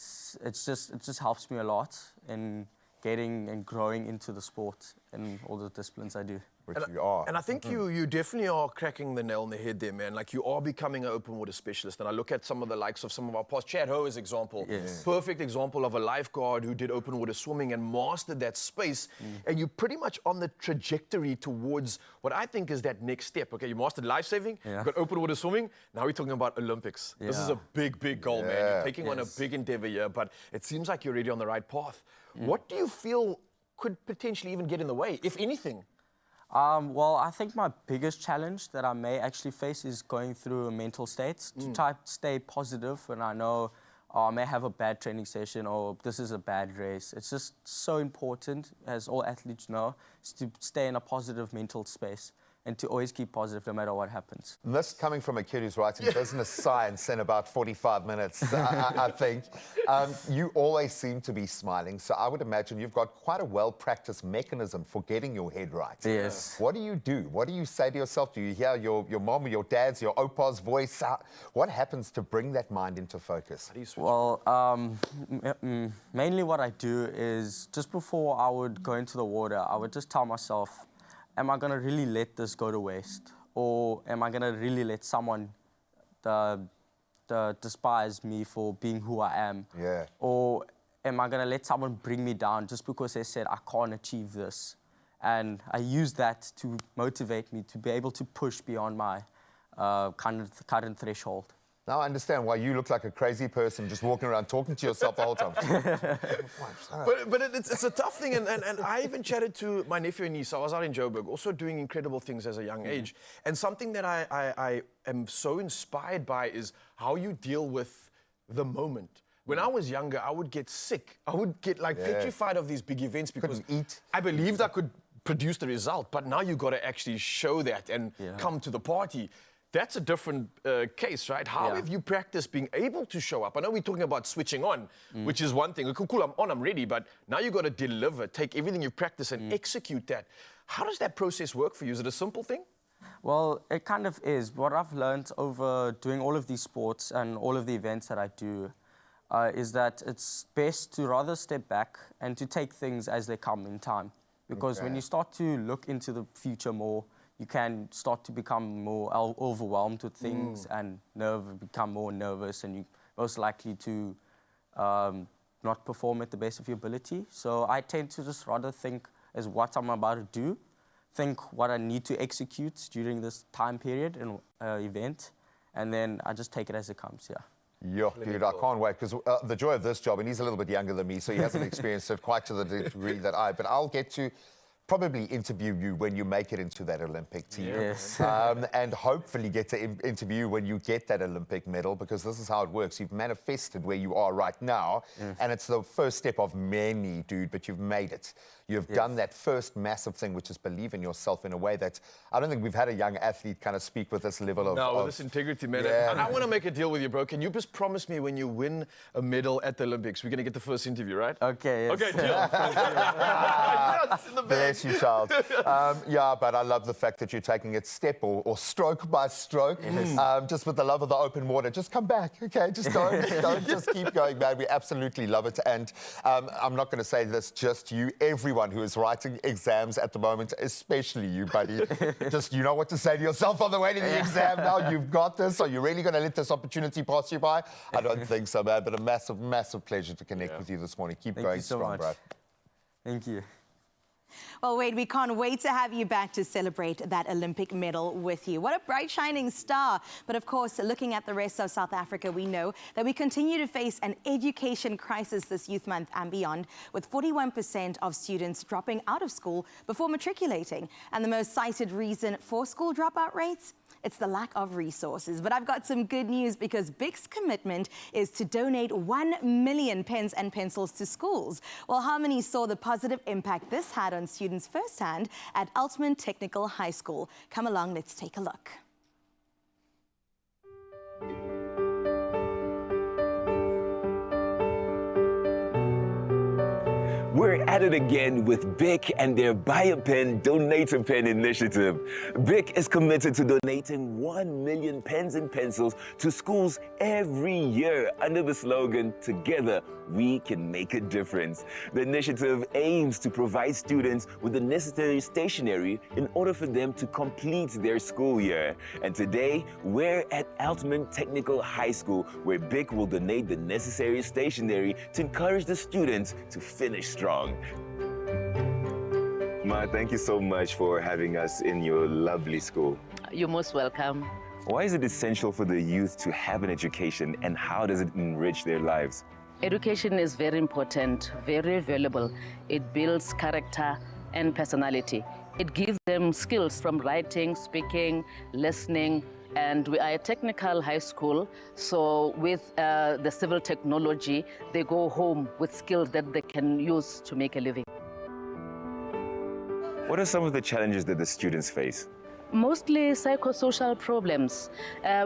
just helps me a lot in getting and growing into the sport and all the disciplines I do. Which you are. And I think you definitely are cracking the nail on the head there, man. Like, you are becoming an open water specialist. And I look at some of the likes of some of our past. Chad Ho's example. Yes. Perfect example of a lifeguard who did open water swimming and mastered that space. And you're pretty much on the trajectory towards what I think is that next step. Okay, you mastered life-saving, Yeah. you've got open water swimming. Now we're talking about Olympics. This is Yeah. a big, big goal, man. You're taking on a Yes. big endeavor here, but it seems like you're already on the right path. What do you feel could potentially even get in the way, if anything? Well, I think my biggest challenge that I may actually face is going through a mental state to try to stay positive when I know I may have a bad training session or this is a bad race. It's just so important, as all athletes know, is to stay in a positive mental space and to always keep positive no matter what happens. And this coming from a kid who's writing business science in about 45 minutes, I think. You always seem to be smiling, so I would imagine you've got quite a well-practiced mechanism for getting your head right. Yes. What do you do? What do you say to yourself? Do you hear your mom or your dad's, your opa's voice? What happens to bring that mind into focus? Well, mainly what I do is just before I would go into the water, I would just tell myself, am I going to really let this go to waste? Or am I going to really let someone despise me for being who I am? Yeah. Or am I going to let someone bring me down just because they said I can't achieve this? And I use that to motivate me to be able to push beyond my current threshold. Now I understand why you look like a crazy person just walking around talking to yourself the whole time. But it's a tough thing, and I even chatted to my nephew and niece. I was out in Joburg, also doing incredible things as a young age. And something that I am so inspired by is how you deal with the moment. When I was younger, I would get sick. I would get petrified of these big events because Couldn't eat. I believed I could produce the result, but now you got to actually show that and come to the party. That's a different case, right? How have you practiced being able to show up? I know we're talking about switching on, which is one thing. Okay, cool, I'm on, I'm ready, but now you got to deliver, take everything you practice and execute that. How does that process work for you? Is it a simple thing? Well, it kind of is. What I've learned over doing all of these sports and all of the events that I do is that it's best to rather step back and to take things as they come in time. Because when you start to look into the future more, you can start to become more overwhelmed with things and become more nervous, and you're most likely to not perform at the best of your ability. So I tend to just rather think as what I'm about to do, think what I need to execute during this time period and event, and then I just take it as it comes, Yeah, dude, I can't wait, because the joy of this job, and he's a little bit younger than me, so he hasn't experienced it quite to the degree that but I'll get to probably interview you when you make it into that Olympic team. Yes. And hopefully get to interview you when you get that Olympic medal, because this is how it works. You've manifested where you are right now, and it's the first step of many, dude, but you've made it. You've done that first massive thing, which is believe in yourself in a way that I don't think we've had a young athlete kind of speak with this level of... No, with this integrity, man. Yeah. I want to make a deal with you, bro. Can you just promise me when you win a medal at the Olympics, we're going to get the first interview, right? Okay, yes. Okay, deal. Yes, in the bag. Bless you, child. Yeah, but I love the fact that you're taking it step or stroke by stroke, just with the love of the open water. Just come back, okay? Just don't just keep going, man. We absolutely love it. And I'm not going to say this just you. Everyone who is writing exams at the moment, especially you, buddy, just you know what to say to yourself on the way to the exam now. You've got this. Are you really going to let this opportunity pass you by? I don't think so, man. But a massive, massive pleasure to connect with you this morning. Keep Thank going you so strong, much. bro. Thank you. Well, Wade, we can't wait to have you back to celebrate that Olympic medal with you. What a bright, shining star. But of course, looking at the rest of South Africa, we know that we continue to face an education crisis this youth month and beyond, with 41% of students dropping out of school before matriculating. And the most cited reason for school dropout rates? It's the lack of resources. But I've got some good news, because BIC's commitment is to donate 1 million pens and pencils to schools. Well, Harmony saw the positive impact this had on students firsthand at Altman Technical High School. Come along, let's take a look. We're at it again with BIC and their Buy a Pen, Donate a Pen initiative. BIC is committed to donating 1 million pens and pencils to schools every year under the slogan, "Together we can make a difference." The initiative aims to provide students with the necessary stationery in order for them to complete their school year. And today, we're at Altman Technical High School, where BIC will donate the necessary stationery to encourage the students to finish strong. Ma, thank you so much for having us in your lovely school. You're most welcome. Why is it essential for the youth to have an education, and how does it enrich their lives? Education is very important, very valuable. It builds character and personality. It gives them skills from writing, speaking, listening, and we are a technical high school, so with the civil technology, they go home with skills that they can use to make a living. What are some of the challenges that the students face? Mostly psychosocial problems.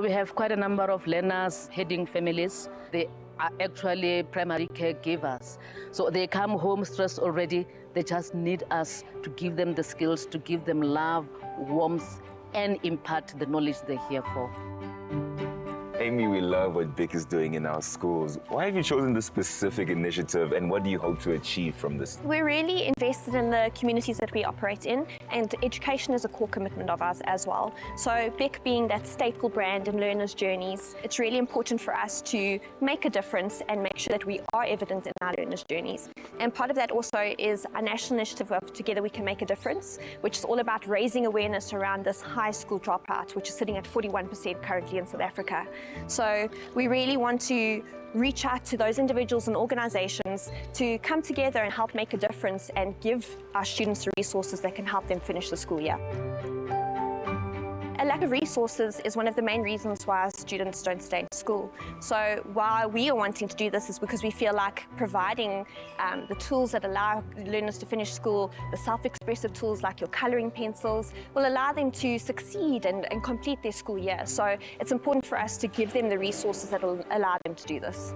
We have quite a number of learners heading families. They are actually primary caregivers. So they come home stressed already. They just need us to give them the skills, to give them love, warmth, and impart the knowledge they're here for. Amy, we love what BIC is doing in our schools. Why have you chosen this specific initiative, and what do you hope to achieve from this? We're really invested in the communities that we operate in, and education is a core commitment of ours as well. So BIC being that staple brand in learners' journeys, it's really important for us to make a difference and make sure that we are evident in our learners' journeys. And part of that also is a national initiative of Together We Can Make a Difference, which is all about raising awareness around this high school dropout, which is sitting at 41% currently in South Africa. So we really want to reach out to those individuals and organizations to come together and help make a difference and give our students the resources that can help them finish the school year. A lack of resources is one of the main reasons why our students don't stay in school. So why we are wanting to do this is because we feel like providing the tools that allow learners to finish school, the self-expressive tools like your coloring pencils, will allow them to succeed and complete their school year. So it's important for us to give them the resources that will allow them to do this.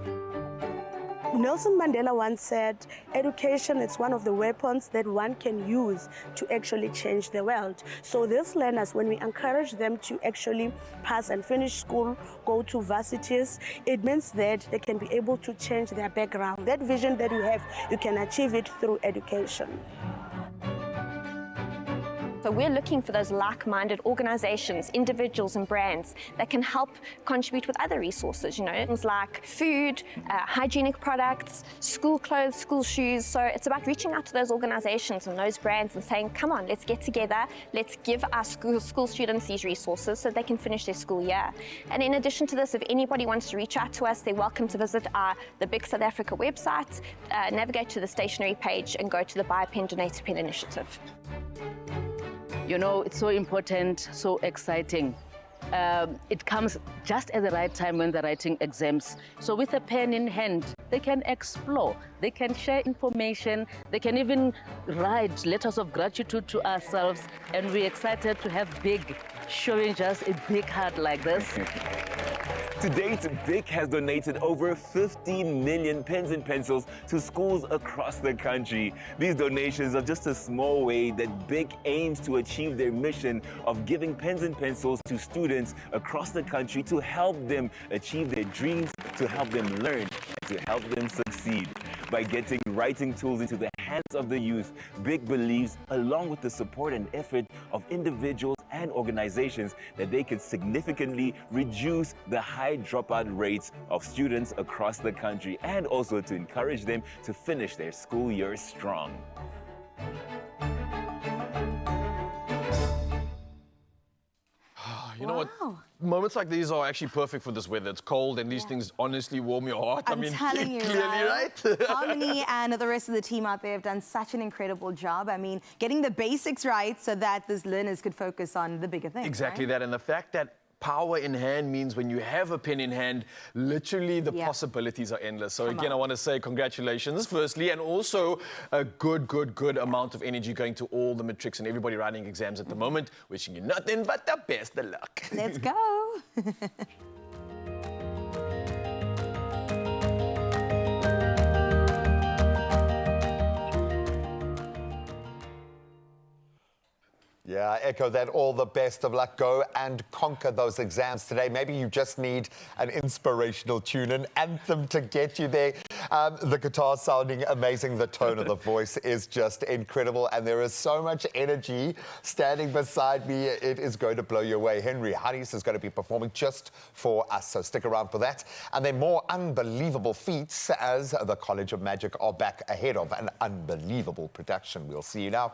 Nelson Mandela once said, education is one of the weapons that one can use to actually change the world. So these learners, when we encourage them to actually pass and finish school, go to varsities, it means that they can be able to change their background. That vision that you have, you can achieve it through education. So So we're looking for those like-minded organizations, individuals and brands that can help contribute with other resources, you know, things like food, hygienic products, school clothes, school shoes. So it's about reaching out to those organizations and those brands and saying, come on, let's get together, let's give our school students these resources so they can finish their school year. And in addition to this, if anybody wants to reach out to us, they're welcome to visit the Big South Africa website, navigate to the stationery page and go to the Buy a Pen, Donate a Pen initiative. You know, it's so important, so exciting. It comes just at the right time when they're writing exams. So with a pen in hand, they can explore, they can share information, they can even write letters of gratitude to ourselves. And we're excited to have Big showing just a big heart like this. To date, BIC has donated over 15 million pens and pencils to schools across the country. These donations are just a small way that BIC aims to achieve their mission of giving pens and pencils to students across the country to help them achieve their dreams, to help them learn, and to help them succeed. By getting writing tools into the hands of the youth, BIC believes, along with the support and effort of individuals and organizations, that they could significantly reduce the high dropout rates of students across the country and also to encourage them to finish their school year strong. You know what? Moments like these are actually perfect for this weather. It's cold and these things honestly warm your heart. I'm telling you, clearly, right? Harmony and the rest of the team out there have done such an incredible job. I mean, getting the basics right so that these learners could focus on the bigger things. Exactly right? that. And the fact that power in hand means when you have a pen in hand, literally the possibilities are endless. So again, I want to say congratulations, firstly, and also a good amount of energy going to all the matrics and everybody writing exams at the moment. Wishing you nothing but the best of luck. Let's go. Yeah, I echo that. All the best of luck. Go and conquer those exams today. Maybe you just need an inspirational tune, an anthem to get you there. The guitar sounding amazing. The tone of the voice is just incredible. And there is so much energy standing beside me. It is going to blow you away. Henry Harris is going to be performing just for us. So stick around for that. And then more unbelievable feats as the College of Magic are back ahead of an unbelievable production. We'll see you now.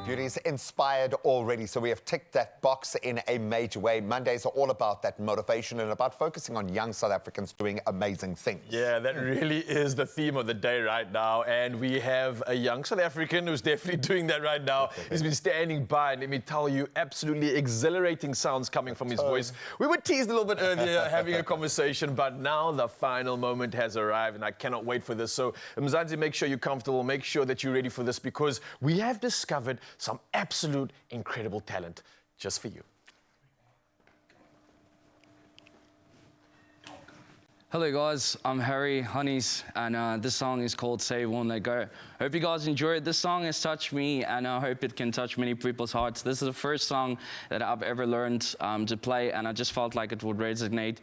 beauties, inspired already. So we have ticked that box in a major way. Mondays are all about that motivation and about focusing on young South Africans doing amazing things. Yeah, that really is the theme of the day right now. And we have a young South African who's definitely doing that right now. He's been standing by, and let me tell you, absolutely exhilarating sounds coming from his voice. We were teased a little bit earlier having a conversation, but now the final moment has arrived, and I cannot wait for this. So, Mzansi, make sure you're comfortable, make sure that you're ready for this, because we have discovered some absolute incredible talent just for you. Hello guys, I'm Harry Honeys, and this song is called Say Won't Let Go. Hope you guys enjoy it. This song has touched me, and I hope it can touch many people's hearts. This is the first song that I've ever learned to play, and I just felt like it would resonate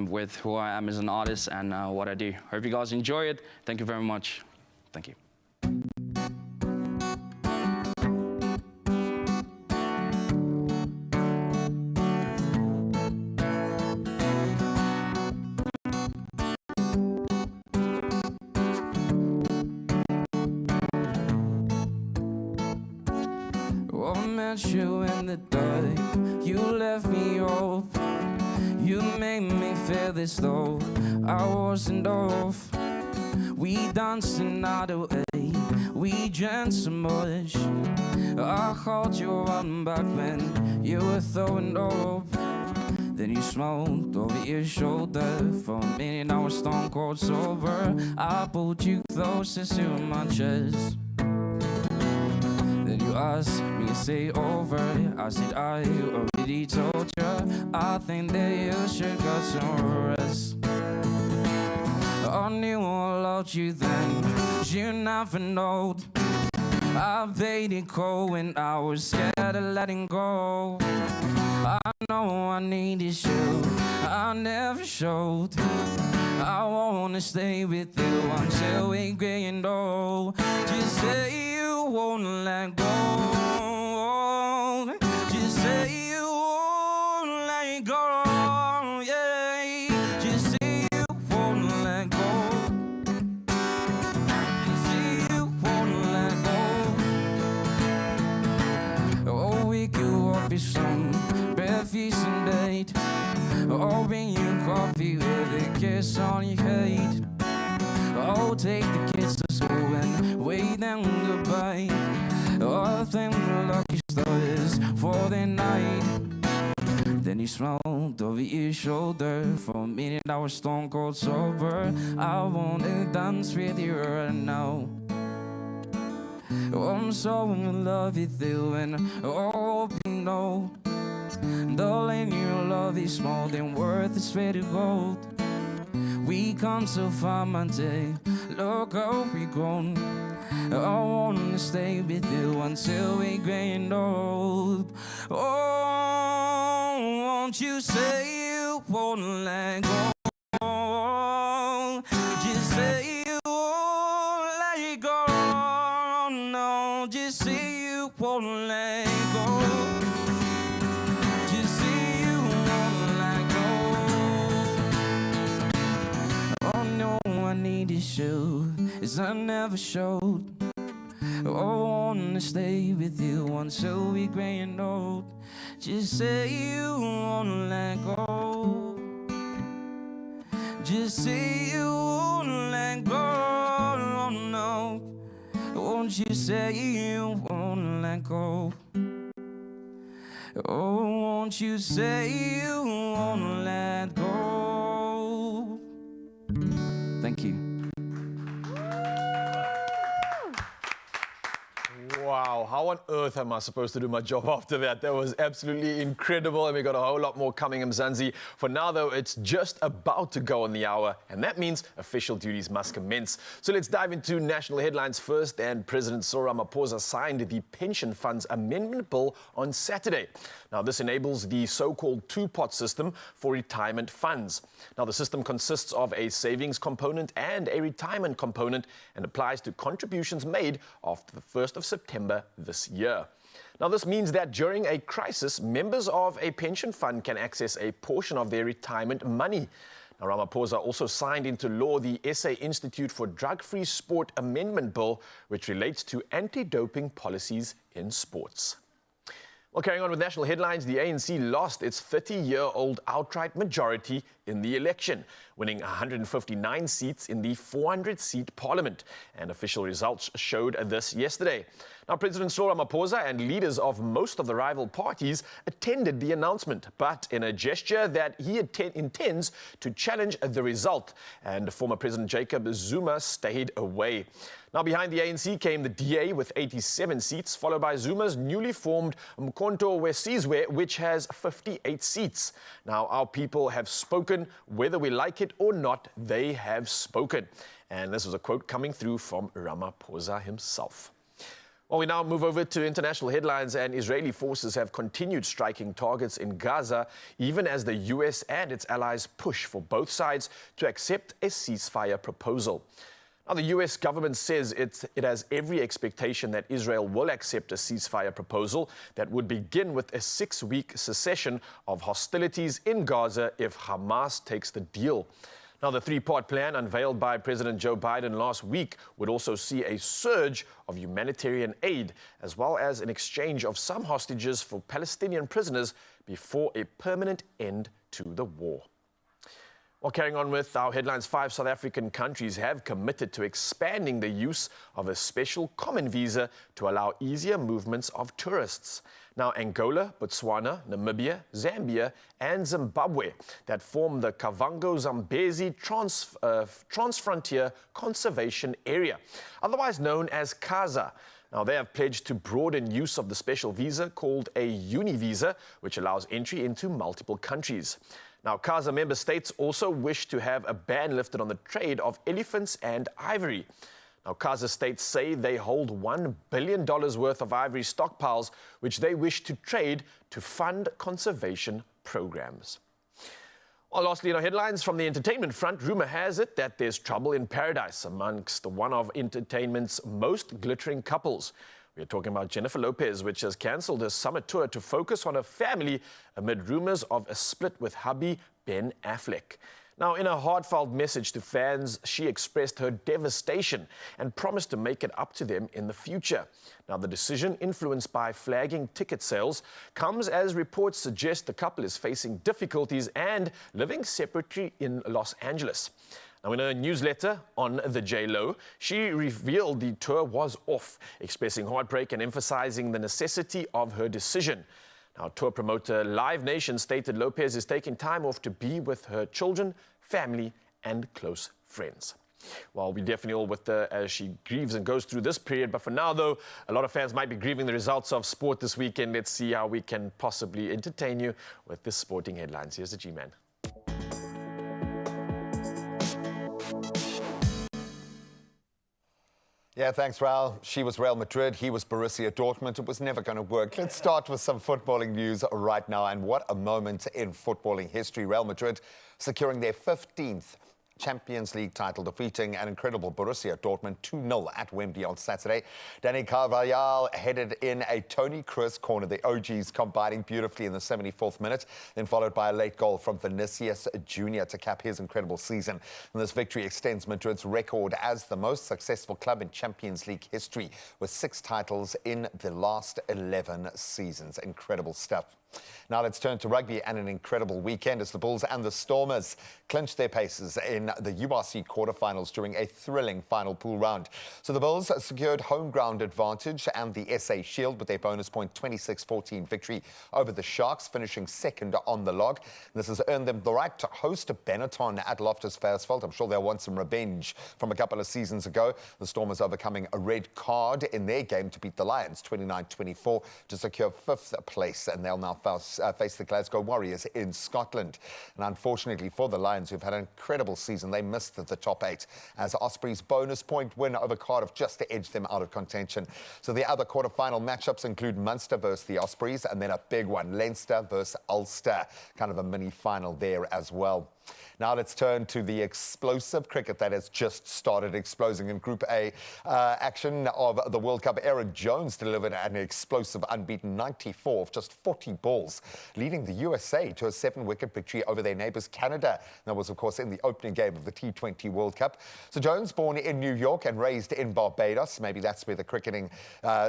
with who I am as an artist and what I do. Hope you guys enjoy it. Thank you very much. Thank you. You in the dark, you left me off. You made me feel as though I wasn't off. We danced another way, we drank so much. I called you on back when you were throwing up. Then you smoked over your shoulder. For a minute I was stone cold sober. I pulled you closer to my chest. You asked me to say over. I said I already told you. I think that you should go some rest. I knew I loved you then, you never know. I played it cold when I was scared of letting go. I know I needed you, I never showed. I wanna stay with you until we get old. Just say you won't let go. Just say you won't let go. Yeah. Just say you won't let go. Just say you won't let go. Oh, we could walk be some breakfast and date. Oh, bring you coffee with a kiss on your head. Oh, take the kids to school and wave them goodbye. Oh, thank the lucky stars for the night. Then you smoked over your shoulder. For a minute I was stone cold sober. I wanna dance with you right now. Oh, I'm so in love with you, and oh, you know, darling, your love is more than worth its weight in gold. We come so far, my day. Look how we grown. I wanna stay with you until we get old. Oh, won't you say you won't let go? Just say you won't let go. No, just say you won't let go. Just say you won't let go. Oh no, I needed you, as I never showed. I wanna stay with you until we gray and old. Just say you won't let go. Just say you won't let go. Oh no, won't you say you won't let go? Oh, won't you say you won't let go? Thank you. Wow, how on earth am I supposed to do my job after that? That was absolutely incredible, and we got a whole lot more coming, Mzansi. For now, though, it's just about to go on the hour, and that means official duties must commence. So let's dive into national headlines first, and President Cyril Ramaphosa signed the Pension Funds Amendment Bill on Saturday. Now, this enables the so-called two-pot system for retirement funds. Now, the system consists of a savings component and a retirement component and applies to contributions made after the 1st of September this year. Now, this means that during a crisis, members of a pension fund can access a portion of their retirement money. Now, Ramaphosa also signed into law the SA Institute for Drug-Free Sport Amendment Bill, which relates to anti-doping policies in sports. Well, carrying on with national headlines, the ANC lost its 30-year-old outright majority in the election, winning 159 seats in the 400-seat parliament. And official results showed this yesterday. Now, President Cyril Ramaphosa and leaders of most of the rival parties attended the announcement, but in a gesture that he intends to challenge the result. And former President Jacob Zuma stayed away. Now, behind the ANC came the DA with 87 seats, followed by Zuma's newly formed Mkhonto weSizwe, which has 58 seats. Now, our people have spoken. Whether we like it or not, they have spoken. And this was a quote coming through from Ramaphosa himself. Well, we now move over to international headlines, and Israeli forces have continued striking targets in Gaza, even as the US and its allies push for both sides to accept a ceasefire proposal. Now, the US government says it has every expectation that Israel will accept a ceasefire proposal that would begin with a 6-week cessation of hostilities in Gaza if Hamas takes the deal. Now, the 3-part plan unveiled by President Joe Biden last week would also see a surge of humanitarian aid, as well as an exchange of some hostages for Palestinian prisoners before a permanent end to the war. Well, carrying on with our headlines, 5 South African countries have committed to expanding the use of a special common visa to allow easier movements of tourists. Now, Angola, Botswana, Namibia, Zambia, and Zimbabwe that form the Kavango-Zambezi Transfrontier Conservation Area, otherwise known as CASA. Now, they have pledged to broaden use of the special visa called a Uni-Visa, which allows entry into multiple countries. Now, CASA member states also wish to have a ban lifted on the trade of elephants and ivory. Now, CASA states say they hold $1 billion worth of ivory stockpiles, which they wish to trade to fund conservation programs. Well, lastly, in our headlines from the entertainment front, rumor has it that there's trouble in paradise amongst one of entertainment's most glittering couples. We are talking about Jennifer Lopez, which has cancelled her summer tour to focus on her family amid rumors of a split with hubby Ben Affleck. Now, in a heartfelt message to fans, she expressed her devastation and promised to make it up to them in the future. Now, the decision, influenced by flagging ticket sales, comes as reports suggest the couple is facing difficulties and living separately in Los Angeles. Now, in a newsletter on the J-Lo, she revealed the tour was off, expressing heartbreak and emphasizing the necessity of her decision. Now, tour promoter Live Nation stated Lopez is taking time off to be with her children, family, and close friends. Well, we're definitely all with her as she grieves and goes through this period. But for now, though, a lot of fans might be grieving the results of sport this weekend. Let's see how we can possibly entertain you with this sporting headlines. Here's the G-Man. Yeah, thanks, Raul. She was Real Madrid, he was Borussia Dortmund. It was never going to work. Let's start with some footballing news right now. And what a moment in footballing history. Real Madrid securing their 15th Champions League title, defeating an incredible Borussia Dortmund 2-0 at Wembley on Saturday. Dani Carvajal headed in a Toni Kroos corner. The OGs combining beautifully in the 74th minute, then followed by a late goal from Vinicius Jr. to cap his incredible season. And this victory extends Madrid's record as the most successful club in Champions League history, with 6 titles in the last 11 seasons. Incredible stuff. Now let's turn to rugby and an incredible weekend as the Bulls and the Stormers clinched their places in the URC quarterfinals during a thrilling final pool round. So the Bulls secured home ground advantage and the SA Shield with their bonus point 26-14 victory over the Sharks, finishing second on the log. This has earned them the right to host Benetton at Loftus Versfeld. I'm sure they'll want some revenge from a couple of seasons ago. The Stormers overcoming a red card in their game to beat the Lions 29-24 to secure 5th place, and they'll now face the Glasgow Warriors in Scotland. And unfortunately for the Lions, who've had an incredible season, they missed the top 8 as Ospreys' bonus point win over Cardiff just to edge them out of contention. So the other quarter-final matchups include Munster versus the Ospreys, and then a big one, Leinster versus Ulster. Kind of a mini-final there as well. Now let's turn to the explosive cricket that has just started exploding in Group A action of the World Cup. Aaron Jones delivered an explosive unbeaten 94 of just 40 balls, leading the USA to a 7-wicket victory over their neighbours Canada. That was, of course, in the opening game of the T20 World Cup. So Jones, born in New York and raised in Barbados, maybe that's where the cricketing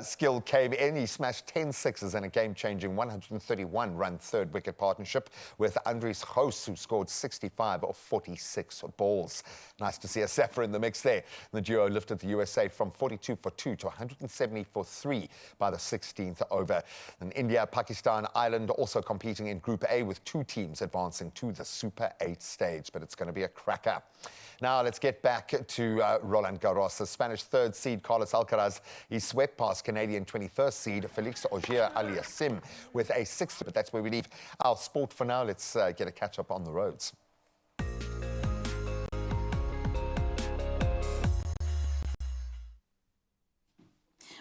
skill came in. He smashed 10 sixes in a game-changing 131-run third-wicket partnership with Andries Gous, who scored 65 of 46 balls. Nice to see a Safa in the mix there. The duo lifted the USA from 42 for 2 to 170 for 3 by the 16th over. And India, Pakistan, Ireland also competing in Group A with 2 teams advancing to the Super 8 stage. But it's going to be a cracker. Now let's get back to Roland Garros. The Spanish third seed Carlos Alcaraz, he swept past Canadian 21st seed Felix Auger-Aliassime with a 6th. But that's where we leave our sport for now. Let's get a catch up on the roads.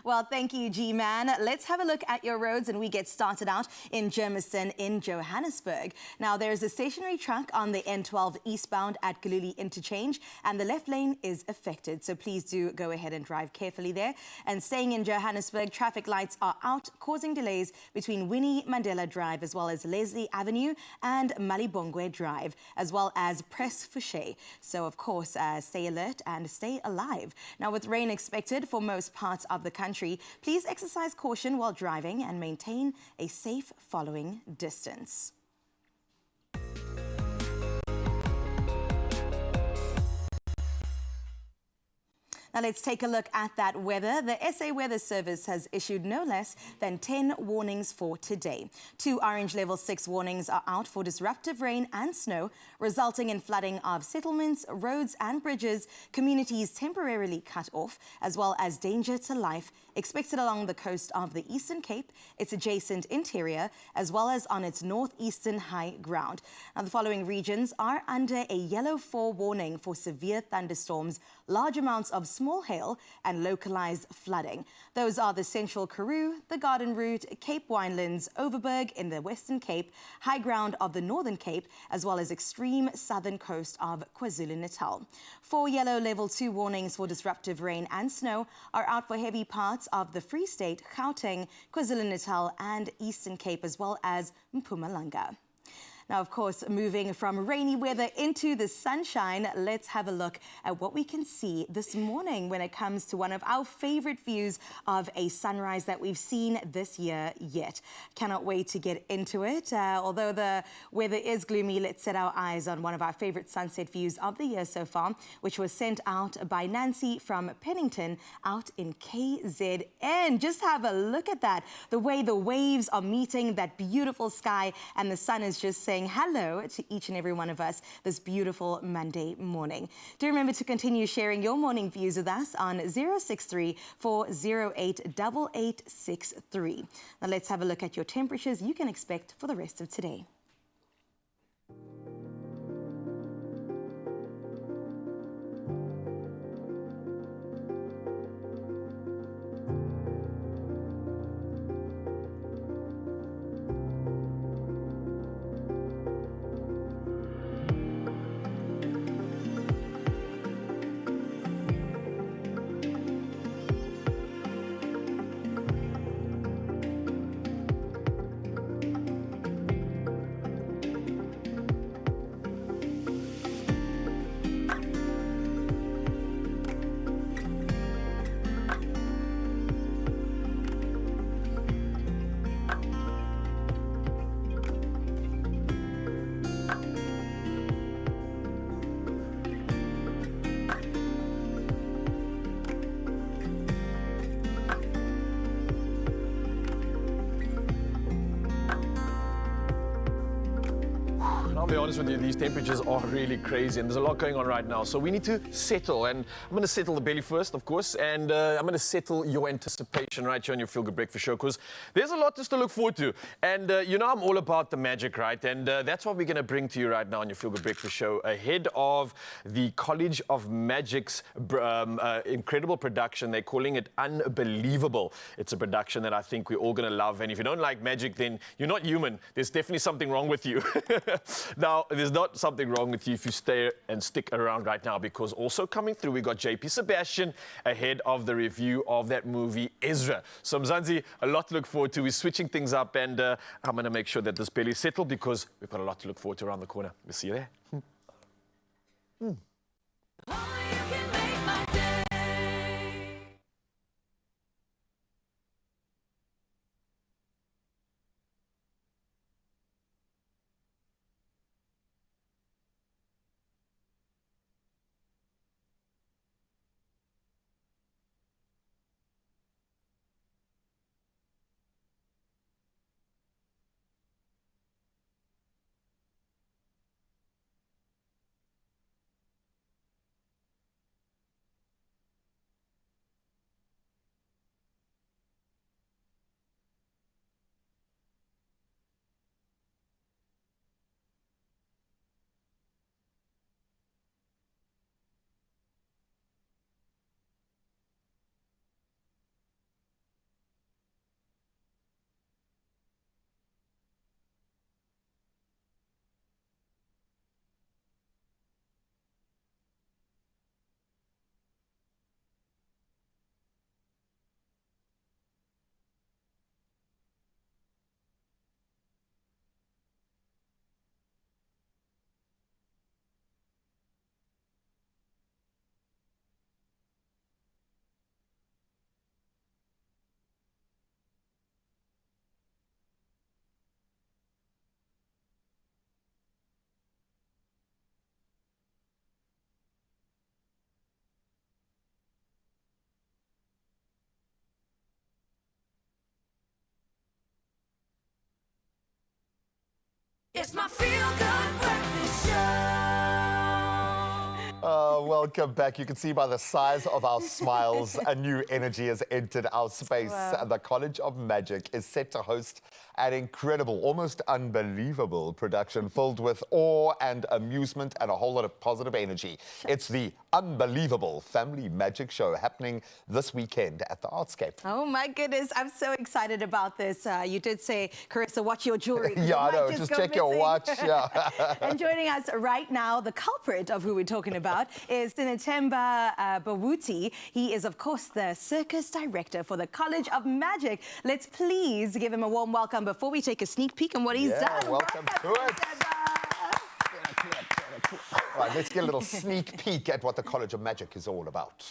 Well, thank you, G-Man. Let's have a look at your roads, and we get started out in Germiston in Johannesburg. Now, there's a stationary truck on the N12 eastbound at Giluli Interchange, and the left lane is affected. So please do go ahead and drive carefully there. And staying in Johannesburg, traffic lights are out, causing delays between Winnie Mandela Drive as well as Leslie Avenue and Malibongwe Drive, as well as Press Fouché. So, of course, stay alert and stay alive. Now, with rain expected for most parts of the country, please exercise caution while driving and maintain a safe following distance. Now let's take a look at that weather. The SA Weather Service has issued no less than 10 warnings for today. 2 orange level 6 warnings are out for disruptive rain and snow, resulting in flooding of settlements, roads and bridges, communities temporarily cut off, as well as danger to life expected along the coast of the Eastern Cape, its adjacent interior, as well as on its northeastern high ground. Now, the following regions are under a yellow 4 warning for severe thunderstorms, large amounts of small hail and localized flooding. Those are the Central Karoo, the Garden Route, Cape Winelands, Overberg in the Western Cape, high ground of the Northern Cape, as well as extreme southern coast of KwaZulu-Natal. 4 yellow level 2 warnings for disruptive rain and snow are out for heavy parts of the Free State, Gauteng, KwaZulu-Natal and Eastern Cape, as well as Mpumalanga. Now, of course, moving from rainy weather into the sunshine, let's have a look at what we can see this morning when it comes to one of our favorite views of a sunrise that we've seen this year yet. Cannot wait to get into it. Although the weather is gloomy, let's set our eyes on one of our favorite sunset views of the year so far, which was sent out by Nancy from Pennington out in KZN. Just have a look at that. The way the waves are meeting that beautiful sky and the sun is just saying hello to each and every one of us this beautiful Monday morning. Do remember to continue sharing your morning views with us on 063 408 8863. Now let's have a look at your temperatures you can expect for the rest of today. I'll be honest with you, these temperatures are really crazy and there's a lot going on right now. So we need to settle, and I'm going to settle the belly first, of course, and I'm going to settle your anticipation right here on your Feel Good Breakfast Show, because there's a lot just to look forward to. And you know I'm all about the magic, right? And that's what we're going to bring to you right now on your Feel Good Breakfast Show ahead of the College of Magic's incredible production. They're calling it Unbelievable. It's a production that I think we're all going to love. And if you don't like magic, then you're not human. There's definitely something wrong with you. Now, there's not something wrong with you if you stay and stick around right now, because also coming through, we got JP Sebastian ahead of the review of that movie, Ezra. So, Mzansi, a lot to look forward to. We're switching things up, and I'm going to make sure that this belly is settled, because we've got a lot to look forward to around the corner. We'll see you there. It's my feel-good breakfast show. Welcome back. You can see by the size of our smiles, a new energy has entered our space. Wow. And the College of Magic is set to host an incredible, almost unbelievable production filled with awe and amusement and a whole lot of positive energy. It's the Unbelievable Family Magic Show happening this weekend at the Artscape. Oh my goodness, I'm so excited about this. You did say, Carissa, watch your jewelry. Yeah, I know, just check your watch. Yeah. And joining us right now, the culprit of who we're talking about is Sinatemba Bawuti. He is, of course, the circus director for the College of Magic. Let's please give him a warm welcome before we take a sneak peek on what he's done. Welcome to it. All right, let's get a little sneak peek at what the College of Magic is all about.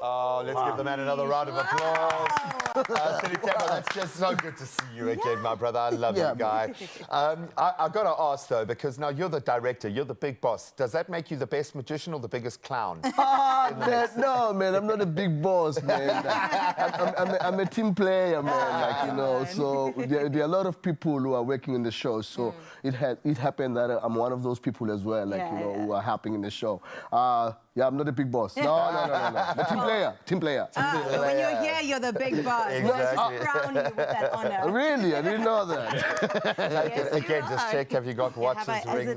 Oh, let's give the man another round of applause. Sinatemba, that's just so good to see you again, my brother. I love you, guy. I've got to ask, though, because now you're the director, you're the big boss. Does that make you the best magician or the biggest clown? No, man, I'm not a big boss, man. I'm a team player, man, like, you know. So there are a lot of people who are working in the show. So it happened that I'm one of those people as well, like, you know, who are helping in the show. Yeah, I'm not a big boss. No. The team player. When you're here, you're the big boss. Exactly. Crown you with that honor. Really? I didn't know that. Yes, again, just check, have you got watches, rings?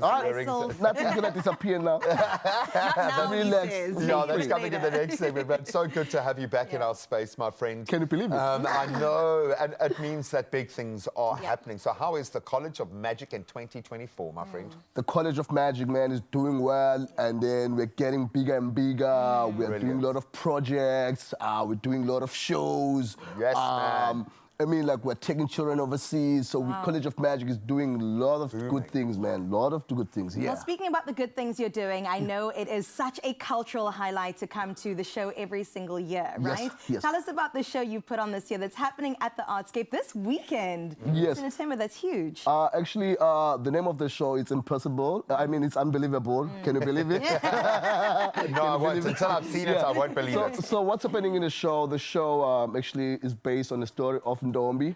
Nothing's going to disappear now. Now Relax. Yeah, that's coming in the next segment, but so good to have you back in our space, my friend. Can you believe it? I know, and it means that big things are happening. So how is the College of Magic in 2024, my friend? The College of Magic, man, is doing well, and then we're getting bigger and bigger. We're doing a lot of projects. We're doing a lot of shows. Yes, man. I mean, like, we're taking children overseas, so College of Magic is doing a lot of good things, man. A lot of good things, yeah. Well, speaking about the good things you're doing, I know it is such a cultural highlight to come to the show every single year, right? Yes. Tell us about the show you put on this year that's happening at the Artscape this weekend. Yes. Sinatemba, that's huge. Actually, the name of the show is impossible. I mean, it's unbelievable. Can you believe it? No, I won't. Until I've seen it, I won't believe it. So what's happening in the show? The show actually is based on the story of Ndombi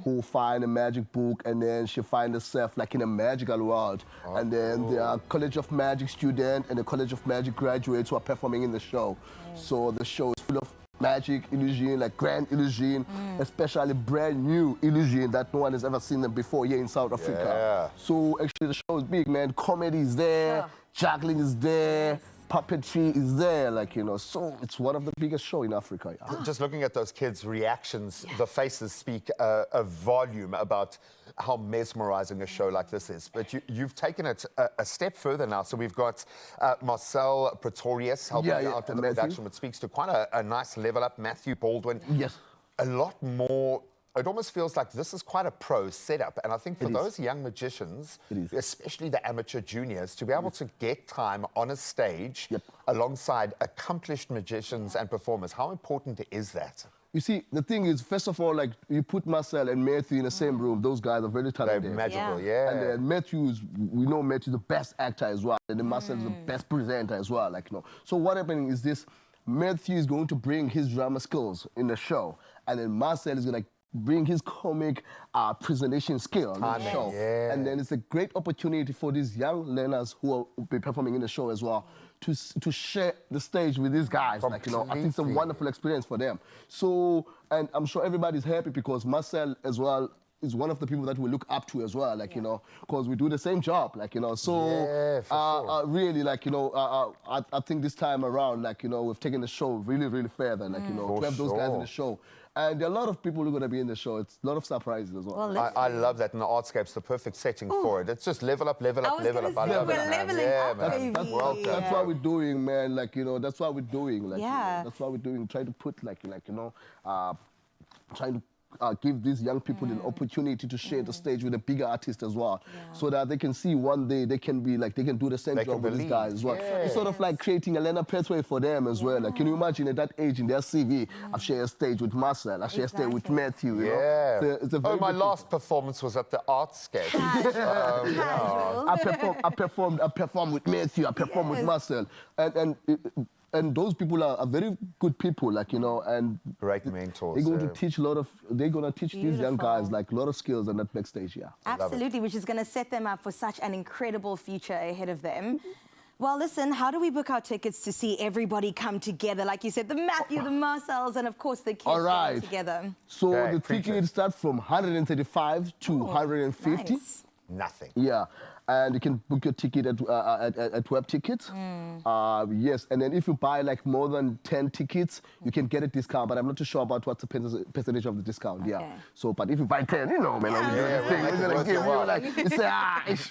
who find a magic book, and then she finds herself like in a magical world. And then there are College of Magic student and the College of Magic graduates who are performing in the show. So the show is full of magic, illusion, like grand illusion, especially brand new illusion that no one has ever seen them before here in South Africa. So actually the show is big, man. Comedy is there, juggling is there, puppetry is there, like, you know, so it's one of the biggest shows in Africa. Just looking at those kids' reactions, the faces speak a volume about how mesmerizing a show like this is. But you've taken it a step further now. So we've got Marcel Pretorius helping you out with the production, which speaks to quite a nice level up. Matthew Baldwin. Yes. A lot more. It almost feels like this is quite a pro setup. And I think for those young magicians, especially the amateur juniors, to be able to get time on a stage alongside accomplished magicians and performers, how important is that? You see, the thing is, first of all, like, you put Marcel and Matthew in the same room, those guys are very talented. They're magical, And then Matthew's, we know Matthew's the best actor as well, and then Marcel's the best presenter as well, like, you know. So what happening is this, Matthew is going to bring his drama skills in the show, and then Marcel is going to bring his comic presentation skill on the show. And then it's a great opportunity for these young learners who will be performing in the show as well to share the stage with these guys. Like, you know, I think it's a wonderful experience for them. So, and I'm sure everybody's happy because Marcel as well is one of the people that we look up to as well, like, you know, because we do the same job, like, you know. So really, like, you know, I think this time around, like, you know, we've taken the show really, really further, like, you know, to have those guys in the show. And there are a lot of people who are going to be in the show. It's a lot of surprises as well. I love that, and the Artscape's the perfect setting for it. It's just level up, level up, level up. I love it, man. That's what we're doing, man. Like, you know, that's what we're doing. Like, you know, that's what we're doing. Try to put, like, you know, trying to give these young people an opportunity to share the stage with a bigger artist as well, so that they can see one day they can be like, they can do the same job with these guys as well. It's sort of like creating a learner pathway for them as well. Like, can you imagine at that age in their CV, I've shared a stage with Marcel, I shared a stage with Matthew, you know? It's a very my last performance was at the Artscape. I performed with Matthew, I performed with Marcel, and those people are very good people, like, you know, and great mentors. They're going to teach these young guys like a lot of skills on that backstage, Absolutely, which is going to set them up for such an incredible future ahead of them. Well, listen, how do we book our tickets to see everybody come together? Like you said, the Matthew, the Marcels, and of course the kids coming together. So the tickets start from 135 to 150. Nice. Nothing. Yeah. And you can book your ticket at Web Tickets. Yes, and then if you buy like more than 10 tickets, you can get a discount, but I'm not too sure about what's the percentage of the discount, So, but if you buy 10, you know, man, we're going to give you like, you say,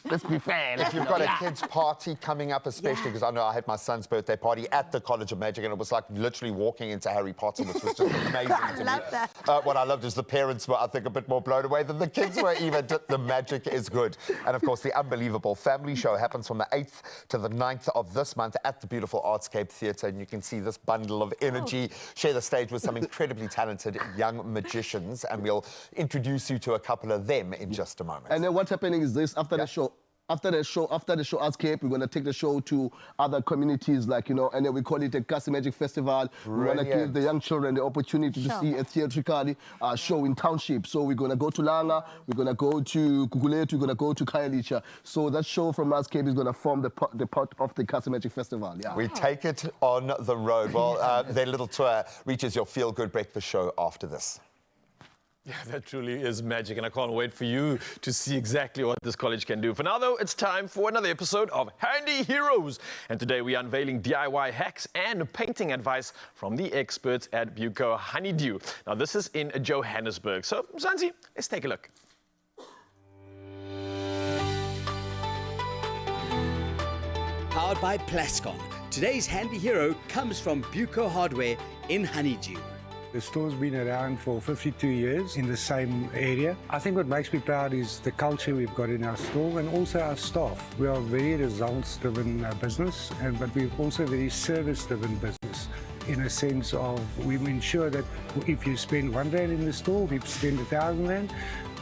let's be fair. If you've got a kid's party coming up, especially, because I know I had my son's birthday party at the College of Magic, and it was like literally walking into Harry Potter, which was just amazing to me. That. What I loved is the parents were, I think, a bit more blown away than the kids were even. The magic is good. And of course, the unbelievable family show happens from the 8th to the 9th of this month at the beautiful Artscape Theatre, and you can see this bundle of energy, share the stage with some incredibly talented young magicians, and we'll introduce you to a couple of them in just a moment. And then what's happening is this, after the show, after the show Artscape, we're going to take the show to other communities, like, you know, and then we call it a Kasi Magic Festival. We want to give the young children the opportunity to see a theatrical show in township. So we're going to go to Langa, we're going to go to Guguletu, we're going to go to Khayelitsha. So that show from Artscape is going to form the part of the Kasi Magic Festival. We take it on the road. Well, their little tour reaches your feel-good breakfast show after this. Yeah, that truly is magic, and I can't wait for you to see exactly what this college can do. For now, though, it's time for another episode of Handy Heroes. And today we are unveiling DIY hacks and painting advice from the experts at Buco Honeydew. Now, this is in Johannesburg. So, Zanzi, let's take a look. Powered by Plascon, today's handy hero comes from Buco Hardware in Honeydew. The store's been around for 52 years in the same area. I think what makes me proud is the culture we've got in our store and also our staff. We are a very results-driven business, but we're also a very service-driven business, in a sense of we ensure that if you spend R1 in the store, we spend R1,000.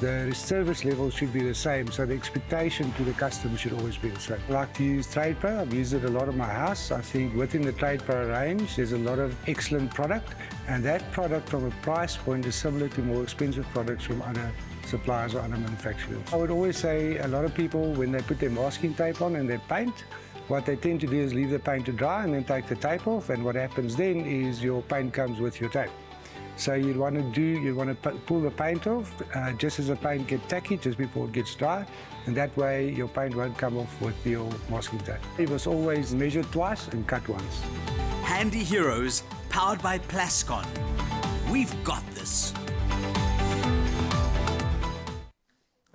the service level should be the same, so the expectation to the customer should always be the same. I like to use Trade Pro. I've used it a lot in my house. I think within the Trade Pro range, there's a lot of excellent product, and that product from a price point is similar to more expensive products from other suppliers or other manufacturers. I would always say a lot of people, when they put their masking tape on and they paint, what they tend to do is leave the paint to dry and then take the tape off, and what happens then is your paint comes with your tape. So you'd want to pull the paint off just as the paint gets tacky, just before it gets dry, and that way your paint won't come off with your masking tape. It was always measure twice and cut once. Handy Heroes, powered by Plascon. We've got this.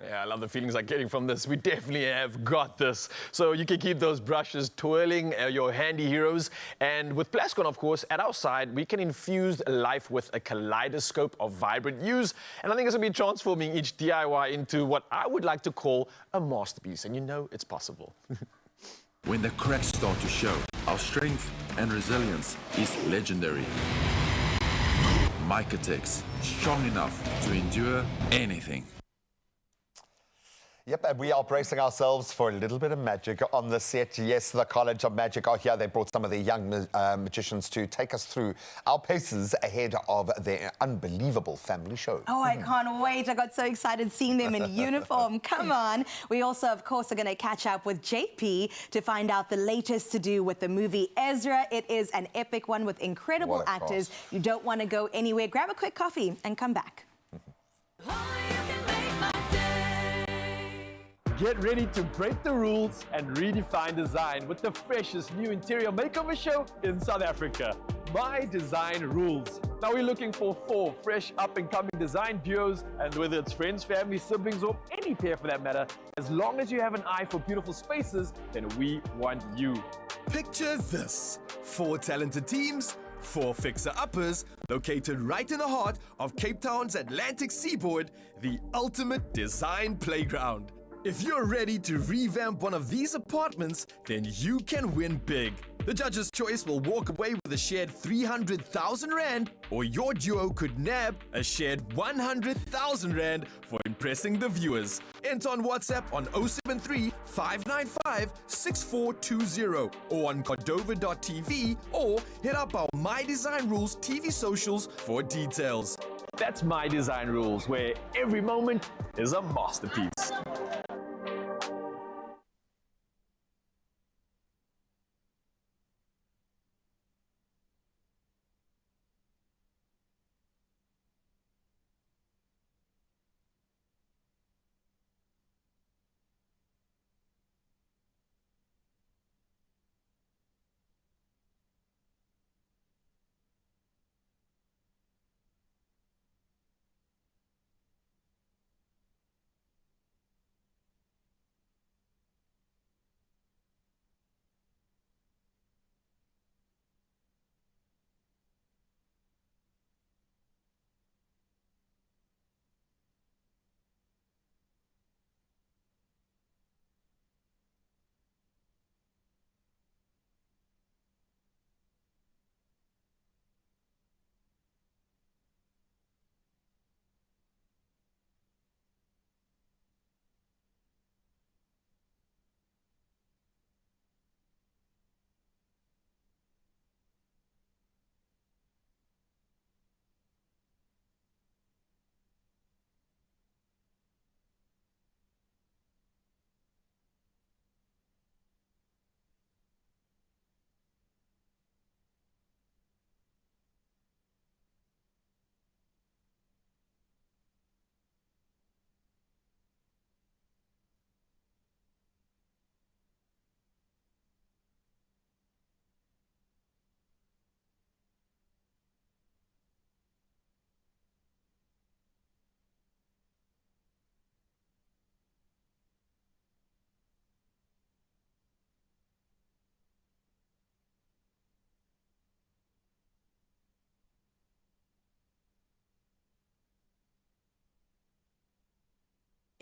Yeah, I love the feelings I'm getting from this. We definitely have got this. So you can keep those brushes twirling, your Handy Heroes. And with Plascon, of course, at our side, we can infuse life with a kaleidoscope of vibrant hues. And I think it's going to be transforming each DIY into what I would like to call a masterpiece. And you know it's possible. When the cracks start to show, our strength and resilience is legendary. Micatex, strong enough to endure anything. Yep, and we are bracing ourselves for a little bit of magic on the set. Yes, the College of Magic are here. They brought some of their young magicians to take us through our paces ahead of their unbelievable family show. Oh, I can't wait. I got so excited seeing them in uniform. Come on. We also, of course, are going to catch up with JP to find out the latest to do with the movie Ezra. It is an epic one with incredible actors. You don't want to go anywhere. Grab a quick coffee and come back. Get ready to break the rules and redefine design with the freshest new interior makeover show in South Africa. My Design Rules. Now we're looking for 4 fresh up-and-coming design duos, and whether it's friends, family, siblings, or any pair for that matter, as long as you have an eye for beautiful spaces, then we want you. Picture this: 4 talented teams, 4 fixer-uppers, located right in the heart of Cape Town's Atlantic seaboard, the ultimate design playground. If you're ready to revamp one of these apartments, then you can win big. The judge's choice will walk away with a shared 300,000 Rand, or your duo could nab a shared 100,000 Rand for impressing the viewers. Enter on WhatsApp on 073 595 6420 or on Cordova.tv, or hit up our My Design Rules TV socials for details. That's My Design Rules, where every moment is a masterpiece.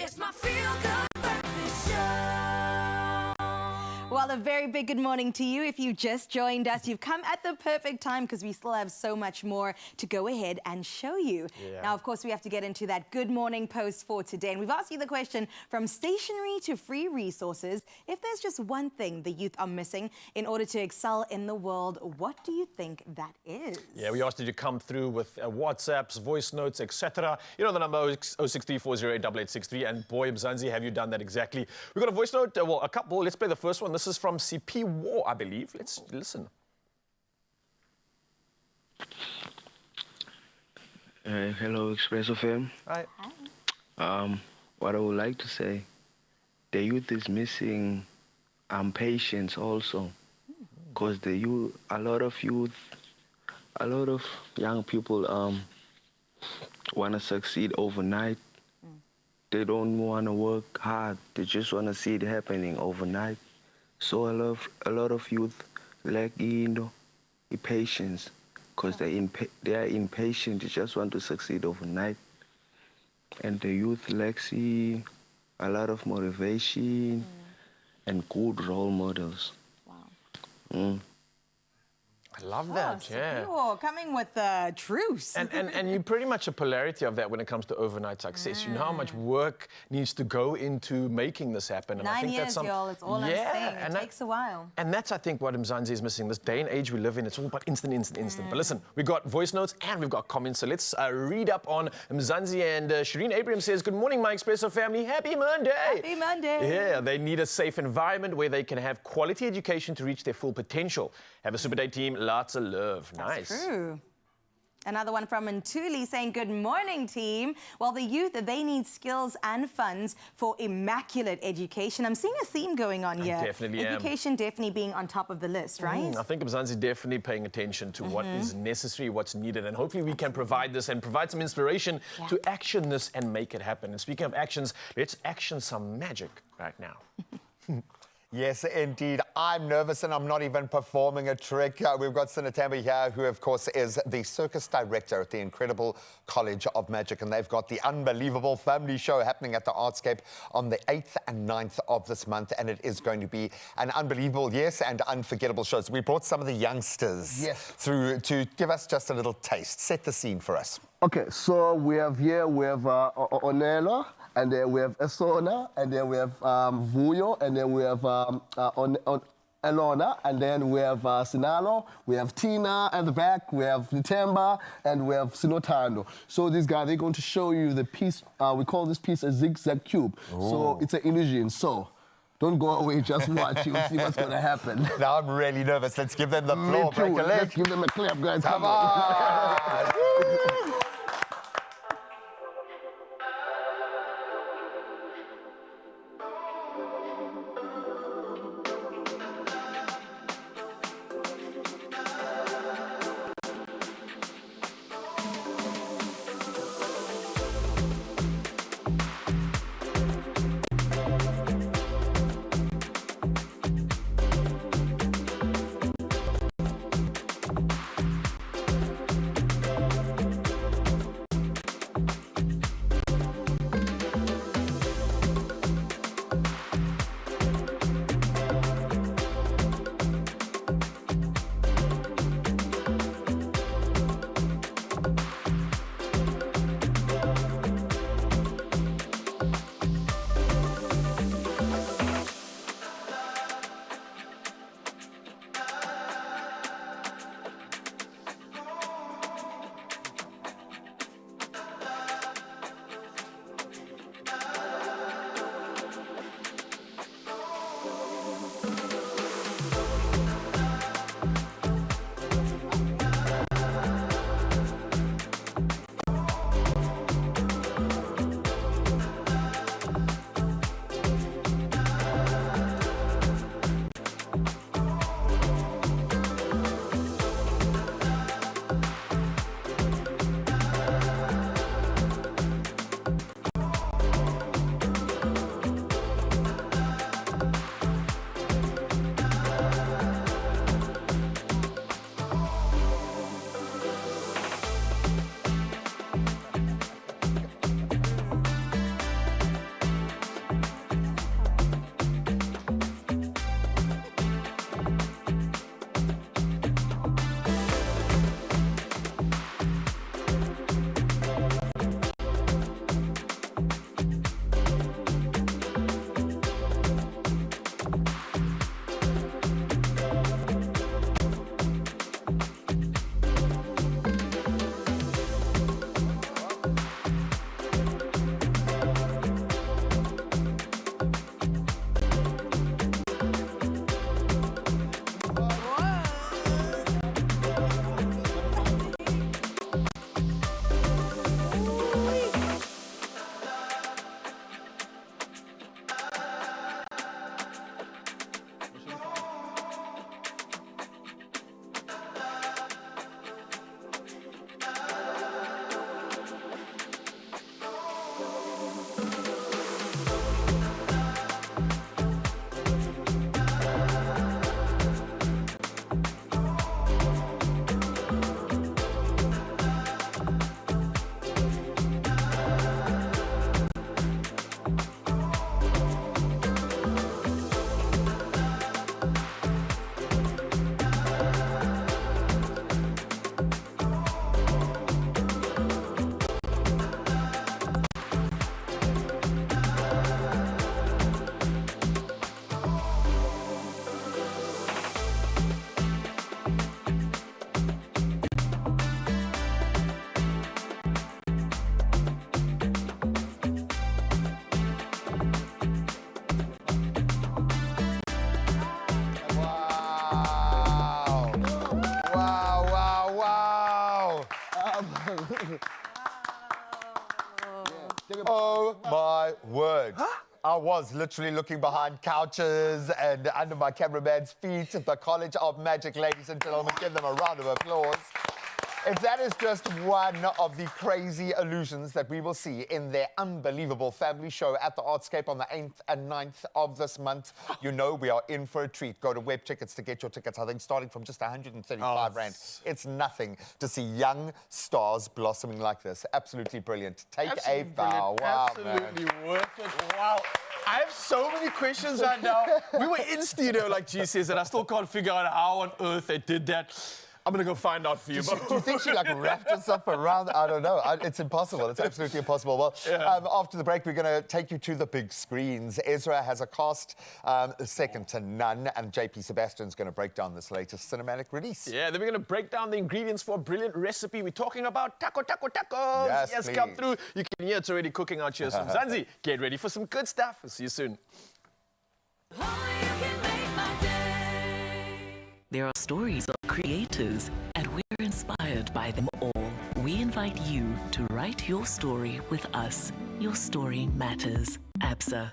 It's my feel-good breakfast show. Well, a very big good morning to you. If you just joined us, you've come at the perfect time because we still have so much more to go ahead and show you. Yeah. Now, of course, we have to get into that good morning post for today. And we've asked you the question, from stationery to free resources, if there's just one thing the youth are missing in order to excel in the world, what do you think that is? Yeah, we asked you to come through with WhatsApps, voice notes, etc. You know the number 063408863, and boy, Mzansi, have you done that exactly. We've got a voice note, well, a couple. Let's play the first one. This is from CP War, I believe. Let's listen. Hello, Expresso fam. Hi. What I would like to say, the youth is missing patience also, because a lot of young people want to succeed overnight. They don't want to work hard. They just want to see it happening overnight. So a lot of youth lack patience, because they are impatient. They just want to succeed overnight. And the youth lacks a lot of motivation and good role models. Wow. I love that, yeah. You're coming with truce. And you're pretty much a polarity of that when it comes to overnight success. You know how much work needs to go into making this happen. And 9 I think years, that's y'all, it's all I'm saying. It takes a while. And that's, I think, what Mzansi is missing. This day and age we live in, it's all about instant. But listen, we've got voice notes and we've got comments. So let's read up on Mzansi. And Shireen Abraham says, good morning, my Expresso family. Happy Monday. Happy Monday. Yeah, they need a safe environment where they can have quality education to reach their full potential. Have a super day, team. Lots of love. That's Nice. true. Another one from Ntuli saying, good morning, team. Well, the youth, they need skills and funds for immaculate education. I'm seeing a theme going on here. Definitely am. Education definitely being on top of the list, right? I think Mzansi is definitely paying attention to what is necessary, what's needed, and hopefully we can provide this and provide some inspiration to action this and make it happen. And speaking of actions, let's action some magic right now. Yes, indeed. I'm nervous and I'm not even performing a trick. We've got Sinatamba here, who, of course, is the circus director at the incredible College of Magic. And they've got the unbelievable family show happening at the Artscape on the 8th and 9th of this month. And it is going to be an unbelievable, yes, and unforgettable show. So we brought some of the youngsters through to give us just a little taste. Set the scene for us. Okay, so we have Onela, and then we have Esona, and then we have Vuyo, and then we have Elona, and then we have Sinalo, we have Tina at the back, we have Nitemba, and we have Sinotando. So these guys, they're going to show you the piece, we call this piece a zigzag cube. So it's an illusion. So don't go away, just watch. You'll see what's going to happen. Now I'm really nervous. Let's give them the floor. Break a leg. Let's give them a clap, guys. Come on. Oh my word. I was literally looking behind couches and under my cameraman's feet at the College of Magic, ladies and gentlemen. Give them a round of applause. If that is just one of the crazy illusions that we will see in their unbelievable family show at the Artscape on the 8th and 9th of this month, you know we are in for a treat. Go to Web Tickets to get your tickets, I think, starting from just 135 Rand. It's nothing to see young stars blossoming like this. Absolutely brilliant. Take a bow. Wow, Absolutely worth it. Wow. I have so many questions right now. We were in studio, like G says, and I still can't figure out how on earth they did that. I'm going to go find out for you. Do you think she, like, wrapped herself around? I don't know. It's impossible. It's absolutely impossible. Well, after the break, we're going to take you to the big screens. Ezra has a cast second to none, and JP Sebastian's going to break down this latest cinematic release. Yeah, then we're going to break down the ingredients for a brilliant recipe. We're talking about tacos. Yes, come through. You can hear it's already cooking out here. So, Zanzi, get ready for some good stuff. We'll see you soon. There are stories of creators, and we're inspired by them all. We invite you to write your story with us. Your story matters. ABSA.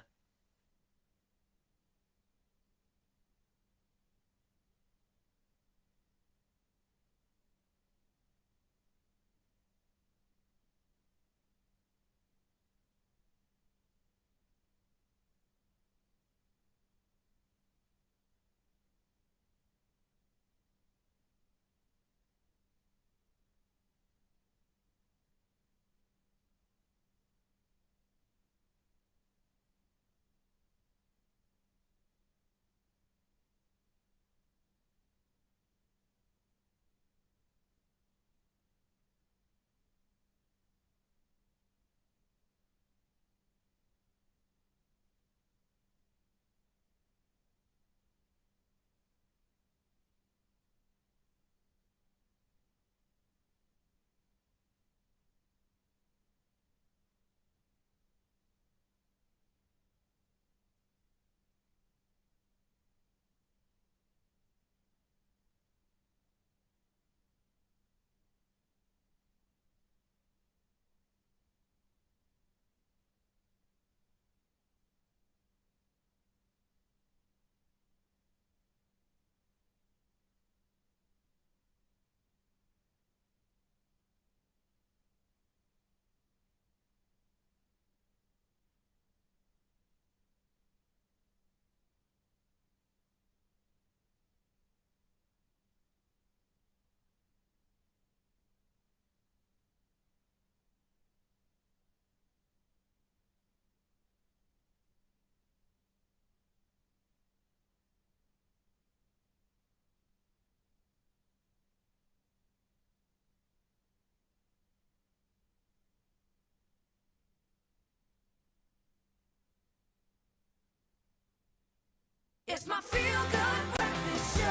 It's my feel-good breakfast show.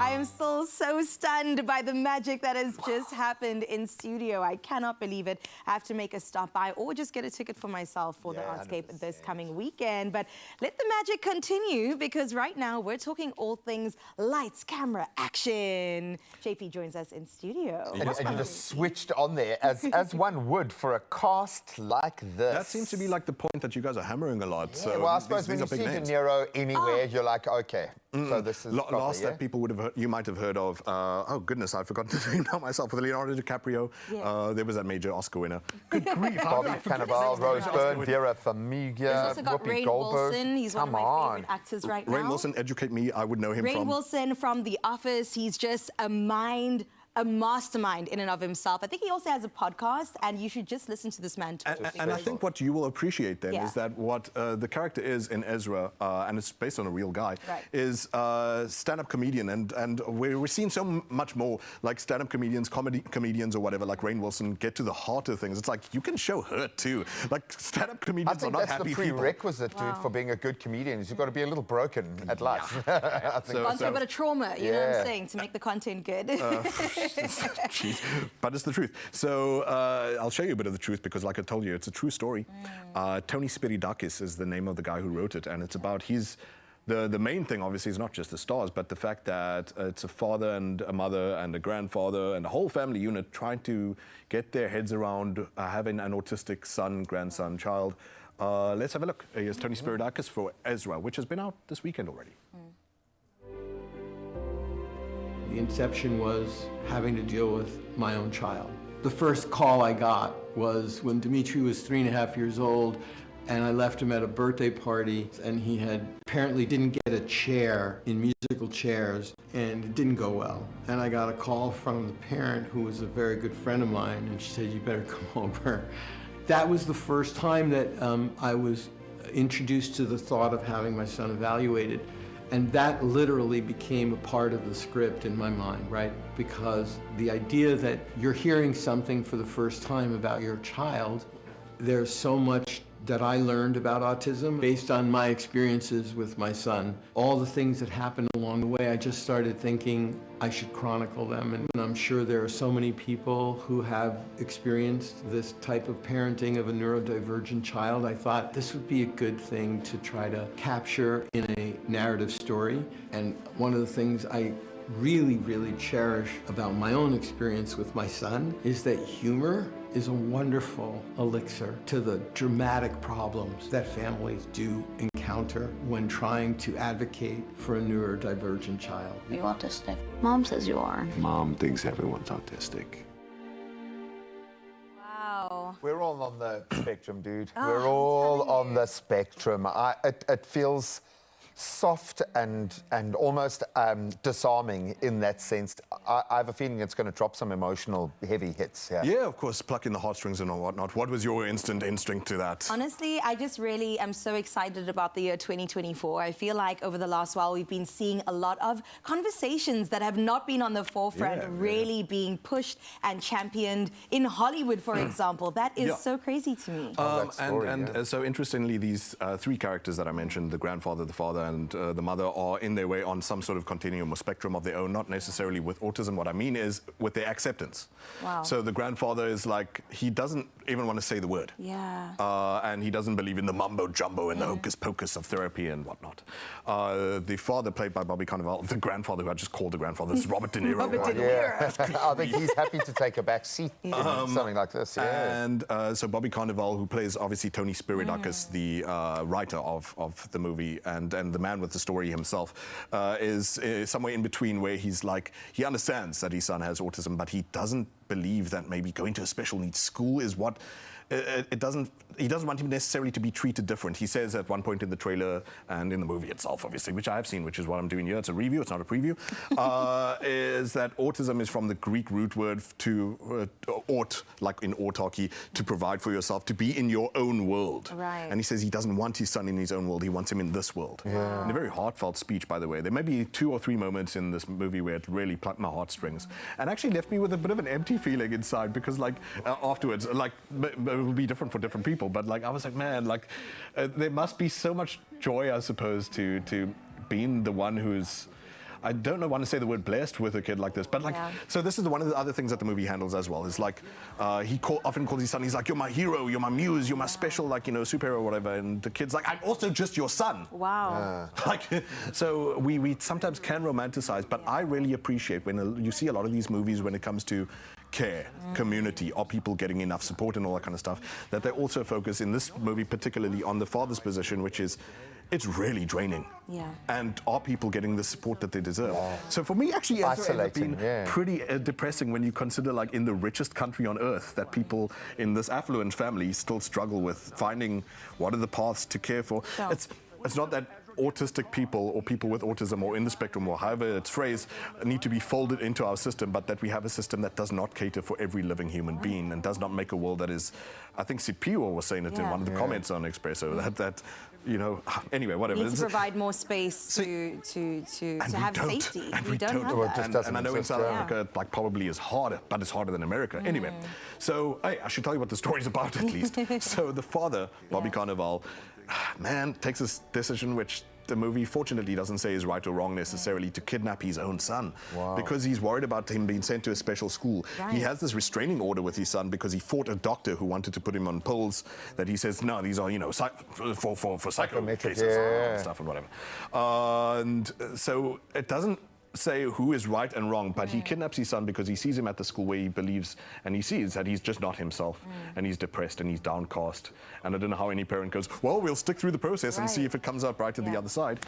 I am still so stunned by the magic that has just happened in studio. I cannot believe it. I have to make a stop by or just get a ticket for myself for the Artscape this coming weekend. But let the magic continue, because right now we're talking all things lights, camera, action. JP joins us in studio. And you just switched on there, as one would for a cast like this. That seems to be like the point that you guys are hammering a lot. Yeah, So well, I suppose when you these are see big De names. Niro anywhere, you're like, okay, so this is proper, last yeah? that people would have heard, you might have heard of, oh goodness, I've forgotten the name now myself, with Leonardo DiCaprio. Yeah. There was that major Oscar winner. Good grief. Bobby Cannavale, Rose Byrne, Vera Farmiga, He's also got Whoopi Rainn Goldberg. Wilson. He's one of my favorite actors right now. Rainn Wilson, educate me. I would know him Rainn from... Wilson from The Office. He's just a mastermind in and of himself. I think he also has a podcast, and you should just listen to this man talk. And I think what you will appreciate then Yeah. is that what the character is in Ezra, and it's based on a real guy, Right. is stand-up comedian. And we're seeing so much more like stand-up comedians, comedy comedians or whatever, like Rainn Wilson, get to the heart of things. It's like, you can show hurt too. Like, stand-up I comedians are think not that's happy the people. prerequisite, dude, for being a good comedian, is you've got to be a little broken at life. I think. Gone through a bit of trauma, you know what Yeah. I'm saying, to make the content good. Jeez. But it's the truth. So I'll show you a bit of the truth, because like I told you, it's a true story. Tony Spiridakis is the name of the guy who wrote it, and it's about his the main thing, obviously, is not just the stars, but the fact that it's a father and a mother and a grandfather and a whole family unit trying to get their heads around having an autistic son, grandson, child. Let's have a look. Here's Tony Spiridakis for Ezra, which has been out this weekend already. The inception was having to deal with my own child. The first call I got was when Dimitri was 3.5 years old, and I left him at a birthday party, and he had apparently didn't get a chair in musical chairs, and it didn't go well. And I got a call from the parent, who was a very good friend of mine, and she said, "You better come over." That was the first time that I was introduced to the thought of having my son evaluated. And that literally became a part of the script in my mind, right? Because the idea that you're hearing something for the first time about your child, there's so much that I learned about autism based on my experiences with my son. All the things that happened along the way, I just started thinking I should chronicle them. And I'm sure there are so many people who have experienced this type of parenting of a neurodivergent child. I thought this would be a good thing to try to capture in a narrative story. And one of the things I really, really cherish about my own experience with my son is that humor is a wonderful elixir to the dramatic problems that families do encounter when trying to advocate for a neurodivergent child. Are you autistic? Mom says you are. Mom thinks everyone's autistic. Wow. We're all on the spectrum, dude. Oh, We're I'm all telling on the spectrum. It feels soft and almost disarming in that sense. I have a feeling it's going to drop some emotional heavy hits here. Yeah, of course, plucking the heartstrings and whatnot. What was your instant instinct to that? Honestly, I just really am so excited about the year 2024. I feel like over the last while we've been seeing a lot of conversations that have not been on the forefront really being pushed and championed in Hollywood, for example. That is so crazy to me. So interestingly, these three characters that I mentioned, the grandfather, the father, and the mother, are in their way on some sort of continuum or spectrum of their own, not necessarily with autism. What I mean is with their acceptance. Wow. So the grandfather is like, he doesn't even want to say the word. Yeah. And he doesn't believe in the mumbo jumbo and the hocus pocus of therapy and whatnot. The father, played by Bobby Cannavale, the grandfather, who I just called the grandfather, is Robert De Niro. Robert De Niro. I think he's happy to take a back seat in something like this. Yeah. And so Bobby Cannavale, who plays obviously Tony Spiridakis, the writer of the movie, and the man with the story himself, is somewhere in between, where he's like, he understands that his son has autism, but he doesn't believe that maybe going to a special needs school is what he doesn't want him necessarily to be treated different. He says at one point in the trailer and in the movie itself, obviously, which I have seen, which is what I'm doing here. It's a review, it's not a preview. Is that autism is from the Greek root word to aut, like in autarky, to provide for yourself, to be in your own world. Right. And he says he doesn't want his son in his own world. He wants him in this world. Yeah. In a very heartfelt speech, by the way. There may be 2 or 3 moments in this movie where it really plucked my heartstrings and actually left me with a bit of an empty feeling inside, because like afterwards, like it will be different for different people, but like I was like, man, like there must be so much joy, I suppose, to being the one who's, I don't want to say the word blessed with a kid like this, but like, so this is one of the other things that the movie handles as well. Is like, he often calls his son, he's like, you're my hero, you're my muse, you're my special, like, you know, superhero or whatever. And the kid's like, I'm also just your son. Wow. Like, so we sometimes can romanticize, but I really appreciate when you see a lot of these movies when it comes to care, community, are people getting enough support and all that kind of stuff, that they also focus in this movie particularly on the father's position, which is, it's really draining. Yeah. And are people getting the support that they deserve? So for me, actually, it's been pretty depressing when you consider, like, in the richest country on earth, that people in this affluent family still struggle with finding what are the paths to care for. Sure. It's not that autistic people or people with autism or in the spectrum or however it's phrased need to be folded into our system, but that we have a system that does not cater for every living human being and does not make a world that is, I think Sipio was saying it in one of the comments on Expresso, that you know, anyway, whatever. Need to provide more space to have safety. And we don't have that. And I know in South Africa it like probably is harder, but it's harder than America. Anyway, so hey, I should tell you what the story's about at least. So the father, Bobby Cannavale, man, takes this decision which the movie fortunately doesn't say is right or wrong necessarily to kidnap his own son. Wow. Because he's worried about him being sent to a special school. Right. He has this restraining order with his son because he fought a doctor who wanted to put him on pills that he says, no, these are, you know, for psycho cases and stuff and whatever. And so it doesn't say who is right and wrong, but he kidnaps his son because he sees him at the school where he believes and he sees that he's just not himself and he's depressed and he's downcast. And I don't know how any parent goes, well, we'll stick through the process and see if it comes out right to the other side.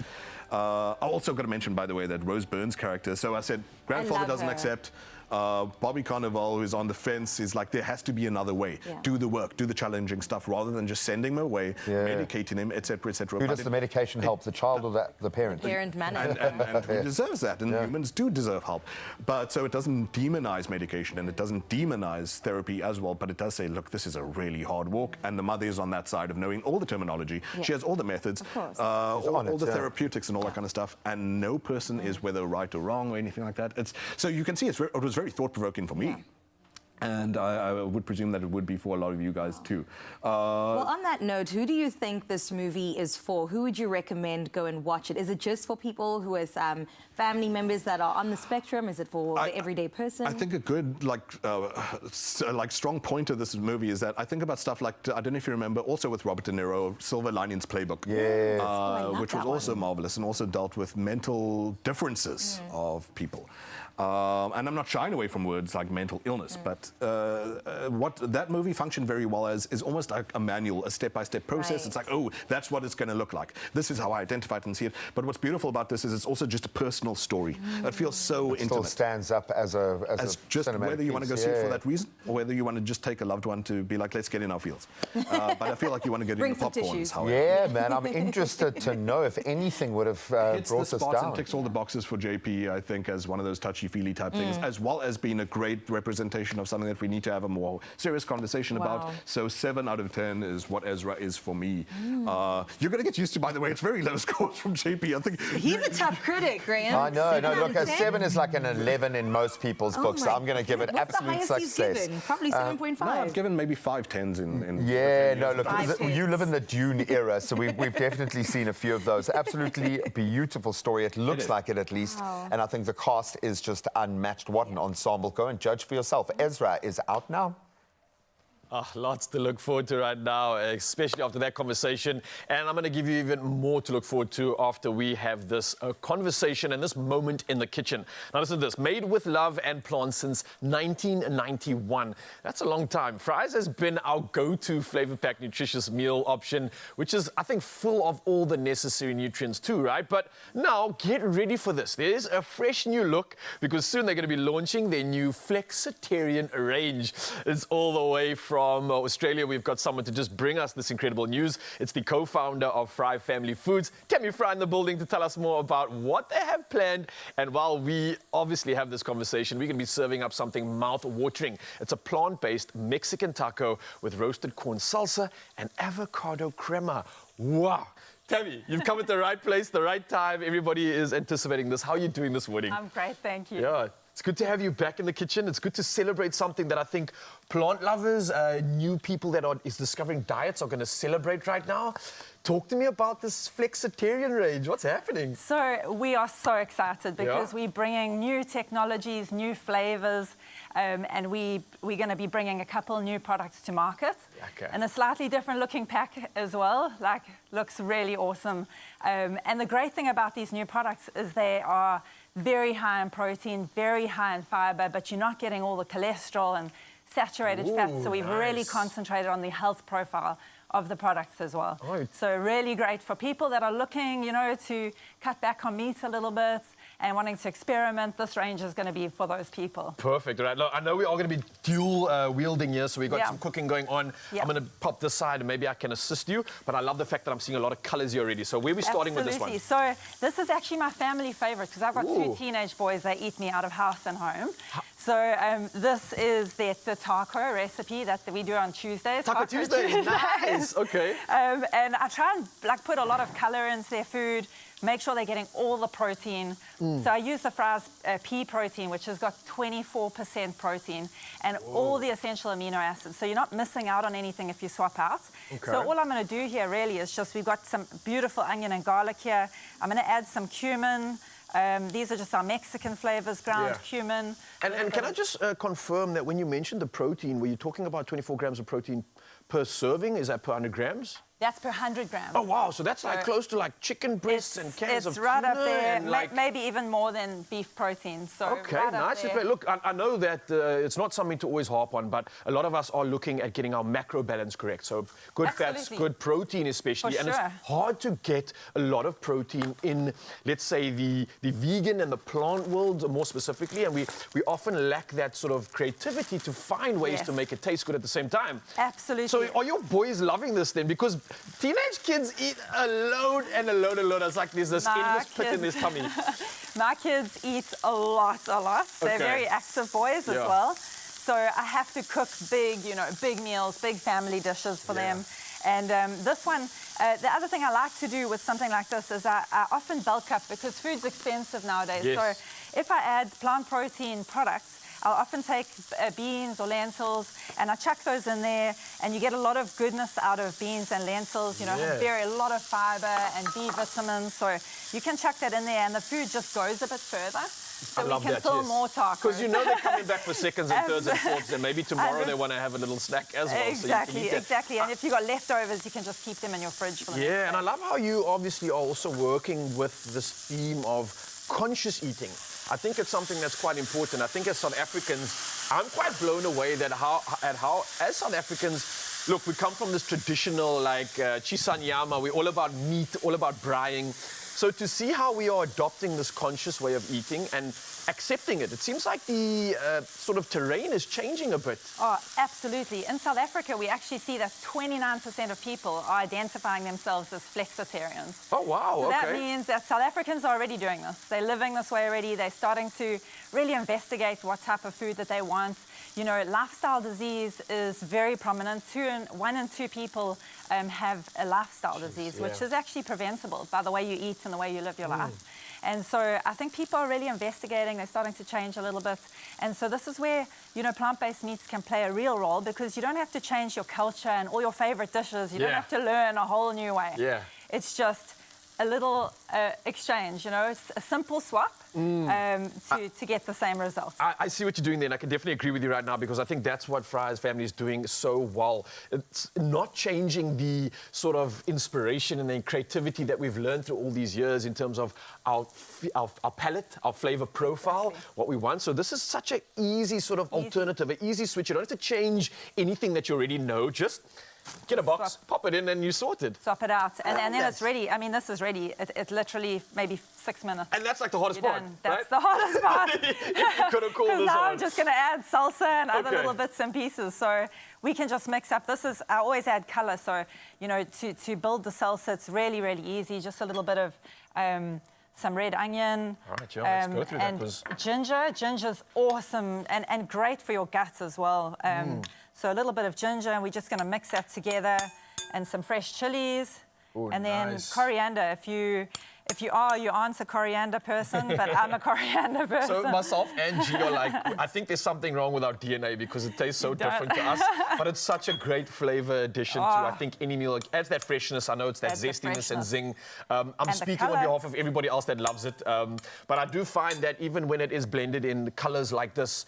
I also got to mention, by the way, that Rose Byrne's character, so I said grandfather doesn't accept. Bobby Carnival, who's on the fence, is like, there has to be another way. Do the work, do the challenging stuff, rather than just sending him away, medicating him, etc., etc. Who does the medication help, the child or the parent? Parent manner. And who deserves that, and humans do deserve help. But so it doesn't demonize medication, and it doesn't demonize therapy as well, but it does say, look, this is a really hard walk, and the mother is on that side of knowing all the terminology. She has all the methods, all the therapeutics and all that kind of stuff, and no person is whether right or wrong or anything like that. So you can see it was very thought-provoking for me. And I would presume that it would be for a lot of you guys too. Well, on that note, who do you think this movie is for? Who would you recommend go and watch it? Is it just for people who has family members that are on the spectrum? Is it for the everyday person? I think a good, strong point of this movie is that I think about stuff like, I don't know if you remember, also with Robert De Niro, Silver Linings Playbook, which was also marvelous and also dealt with mental differences of people. And I'm not shying away from words like mental illness, but what that movie functioned very well as is almost like a manual, a step-by-step process. It's like, oh, that's what it's going to look like. This is how I identify it and see it. But what's beautiful about this is it's also just a personal story. It feels so intimate. Still stands up as a just whether you want to go see it for that reason or whether you want to just take a loved one to be like, let's get in our fields. But I feel like you want to get in the popcorns. Yeah, man, I'm interested to know if anything would have brought us us down. down. And ticks all the boxes for JP, I think, as one of those touchy-feely type things, as well as being a great representation of something that we need to have a more serious conversation about. So 7 out of 10 is what Ezra is for me. You're going to get used to, by the way, it's very low scores from JP. I think he's a tough critic, Graham. I know. No, look, a 7 is like an 11 in most people's books. So I'm going to give it absolute success. Probably 7.5. No, I've given maybe 5 10s in yeah, no, look, you live in the Dune era, so we've definitely seen a few of those. Absolutely beautiful story. It looks like it, at least. And I think the cast is just unmatched. What an ensemble. Go and judge for yourself. Ezra is out now. Lots to look forward to right now, especially after that conversation. And I'm going to give you even more to look forward to after we have this conversation and this moment in the kitchen. Now, listen to this. Made with love and plants since 1991. That's a long time. Fries has been our go-to flavor-packed, nutritious meal option, which is, I think, full of all the necessary nutrients too, right? But now, get ready for this. There's a fresh new look because soon they're going to be launching their new Flexitarian range. It's all the way from Australia. We've got someone to just bring us this incredible news. It's the co-founder of Fry Family Foods, Tammy Fry, in the building to tell us more about what they have planned. And while we obviously have this conversation, we're going to be serving up something mouth-watering. It's a plant-based Mexican taco with roasted corn salsa and avocado crema. Wow. Tammy, you've come at the right place, the right time. Everybody is anticipating this. How are you doing this wedding? I'm great, thank you. Yeah. It's good to have you back in the kitchen. It's good to celebrate something that I think plant lovers, new people that are discovering diets are going to celebrate right now. Talk to me about this Flexitarian range. What's happening? So we are so excited because we're bringing new technologies, new flavors, and we're going to be bringing a couple new products to market. And a slightly different looking pack as well. Like, looks really awesome. And the great thing about these new products is they are very high in protein, very high in fiber, but you're not getting all the cholesterol and saturated fats. So we've really concentrated on the health profile of the products as well. So really great for people that are looking, you know, to cut back on meat a little bit and wanting to experiment. This range is going to be for those people. Perfect. Right. Look, I know we are going to be dual wielding here, so we've got some cooking going on. I'm going to pop this side and maybe I can assist you, but I love the fact that I'm seeing a lot of colors here already. So where are we starting with this one? So this is actually my family favorite because I've got 2 teenage boys that eat me out of house and home. So this is the taco recipe that we do on Tuesdays. Taco Tuesdays, nice, okay. And I try and put a lot of color into their food, make sure they're getting all the protein, So I use the Fry's pea protein, which has got 24% protein and all the essential amino acids. So you're not missing out on anything if you swap out. Okay. So all I'm going to do here really is just, we've got some beautiful onion and garlic here. I'm going to add some cumin. These are just our Mexican flavors, ground cumin. And can I just confirm that when you mentioned the protein, were you talking about 24 grams of protein per serving? Is that per 100 grams? That's per 100 grams. Oh, wow. So that's like close to like chicken breasts and cans of It's right up tuna there, and like... maybe even more than beef protein. So Okay, right nice. up there. Look, I know that it's not something to always harp on, but a lot of us are looking at getting our macro balance correct. So good fats, good protein especially. For and it's hard to get a lot of protein in, let's say, the vegan and the plant world more specifically. And we often lack that sort of creativity to find ways to make it taste good at the same time. Absolutely. So are your boys loving this then? Because teenage kids eat a load and a load and a load. It's like there's this endless pit in this tummy. My kids eat a lot. They're very active boys as well. So I have to cook big meals, big family dishes for them. And this one, the other thing I like to do with something like this is I often bulk up because food's expensive nowadays. Yes. So if I add plant protein products, I'll often take beans or lentils and I chuck those in there, and you get a lot of goodness out of beans and lentils, a lot of fiber and B vitamins. So you can chuck that in there and the food just goes a bit further. So we can fill more tacos. Because they're coming back for seconds and thirds and fourths, and maybe tomorrow they want to have a little snack as well. Exactly, exactly. And if you've got leftovers, you can just keep them in your fridge for the next day. And I love how you obviously are also working with this theme of conscious eating. I think it's something that's quite important. I think as South Africans, I'm quite blown away at how as South Africans, look, we come from this traditional like chisanyama, we're all about meat, all about braaiing. So to see how we are adopting this conscious way of eating and accepting it seems like the sort of terrain is changing a bit. Oh, absolutely. In South Africa, we actually see that 29% of people are identifying themselves as flexitarians. Oh, wow, so that means that South Africans are already doing this. They're living this way already. They're starting to really investigate what type of food that they want. You know, lifestyle disease is very prominent. 1 in 2 people have a lifestyle disease, which is actually preventable by the way you eat and the way you live your life. And so I think people are really investigating. They're starting to change a little bit. And so this is where, plant-based meats can play a real role, because you don't have to change your culture and all your favorite dishes. You don't have to learn a whole new way. It's just a little exchange, it's a simple swap to get the same results. I see what you're doing there, and I can definitely agree with you right now, because I think that's what Fry's family is doing so well. It's not changing the sort of inspiration and the creativity that we've learned through all these years in terms of our palate, our flavor profile, what we want. So this is such an easy sort of alternative, an easy switch. You don't have to change anything that you already know. Just get a box, pop it in, and you're sorted. Swap it out, and then it's ready. I mean, this is ready. It literally maybe 6 minutes. And that's like the hottest part, That's the hottest part. You could have called this now on. I'm just going to add salsa and other little bits and pieces. So we can just mix up. I always add color. So, to build the salsa, it's really, really easy. Just a little bit of some red onion. All right, let's go through and that. Ginger. Ginger's awesome and great for your guts as well. So a little bit of ginger, and we're just going to mix that together, and some fresh chilies. Ooh, and then coriander. If you aren't a coriander person, but I'm a coriander person. So myself and G are like, I think there's something wrong with our DNA, because it tastes so different to us. But it's such a great flavor addition to, I think, any meal. It adds that freshness. I know it's that zestiness and zing. I'm speaking on behalf of everybody else that loves it. But I do find that even when it is blended in colors like this,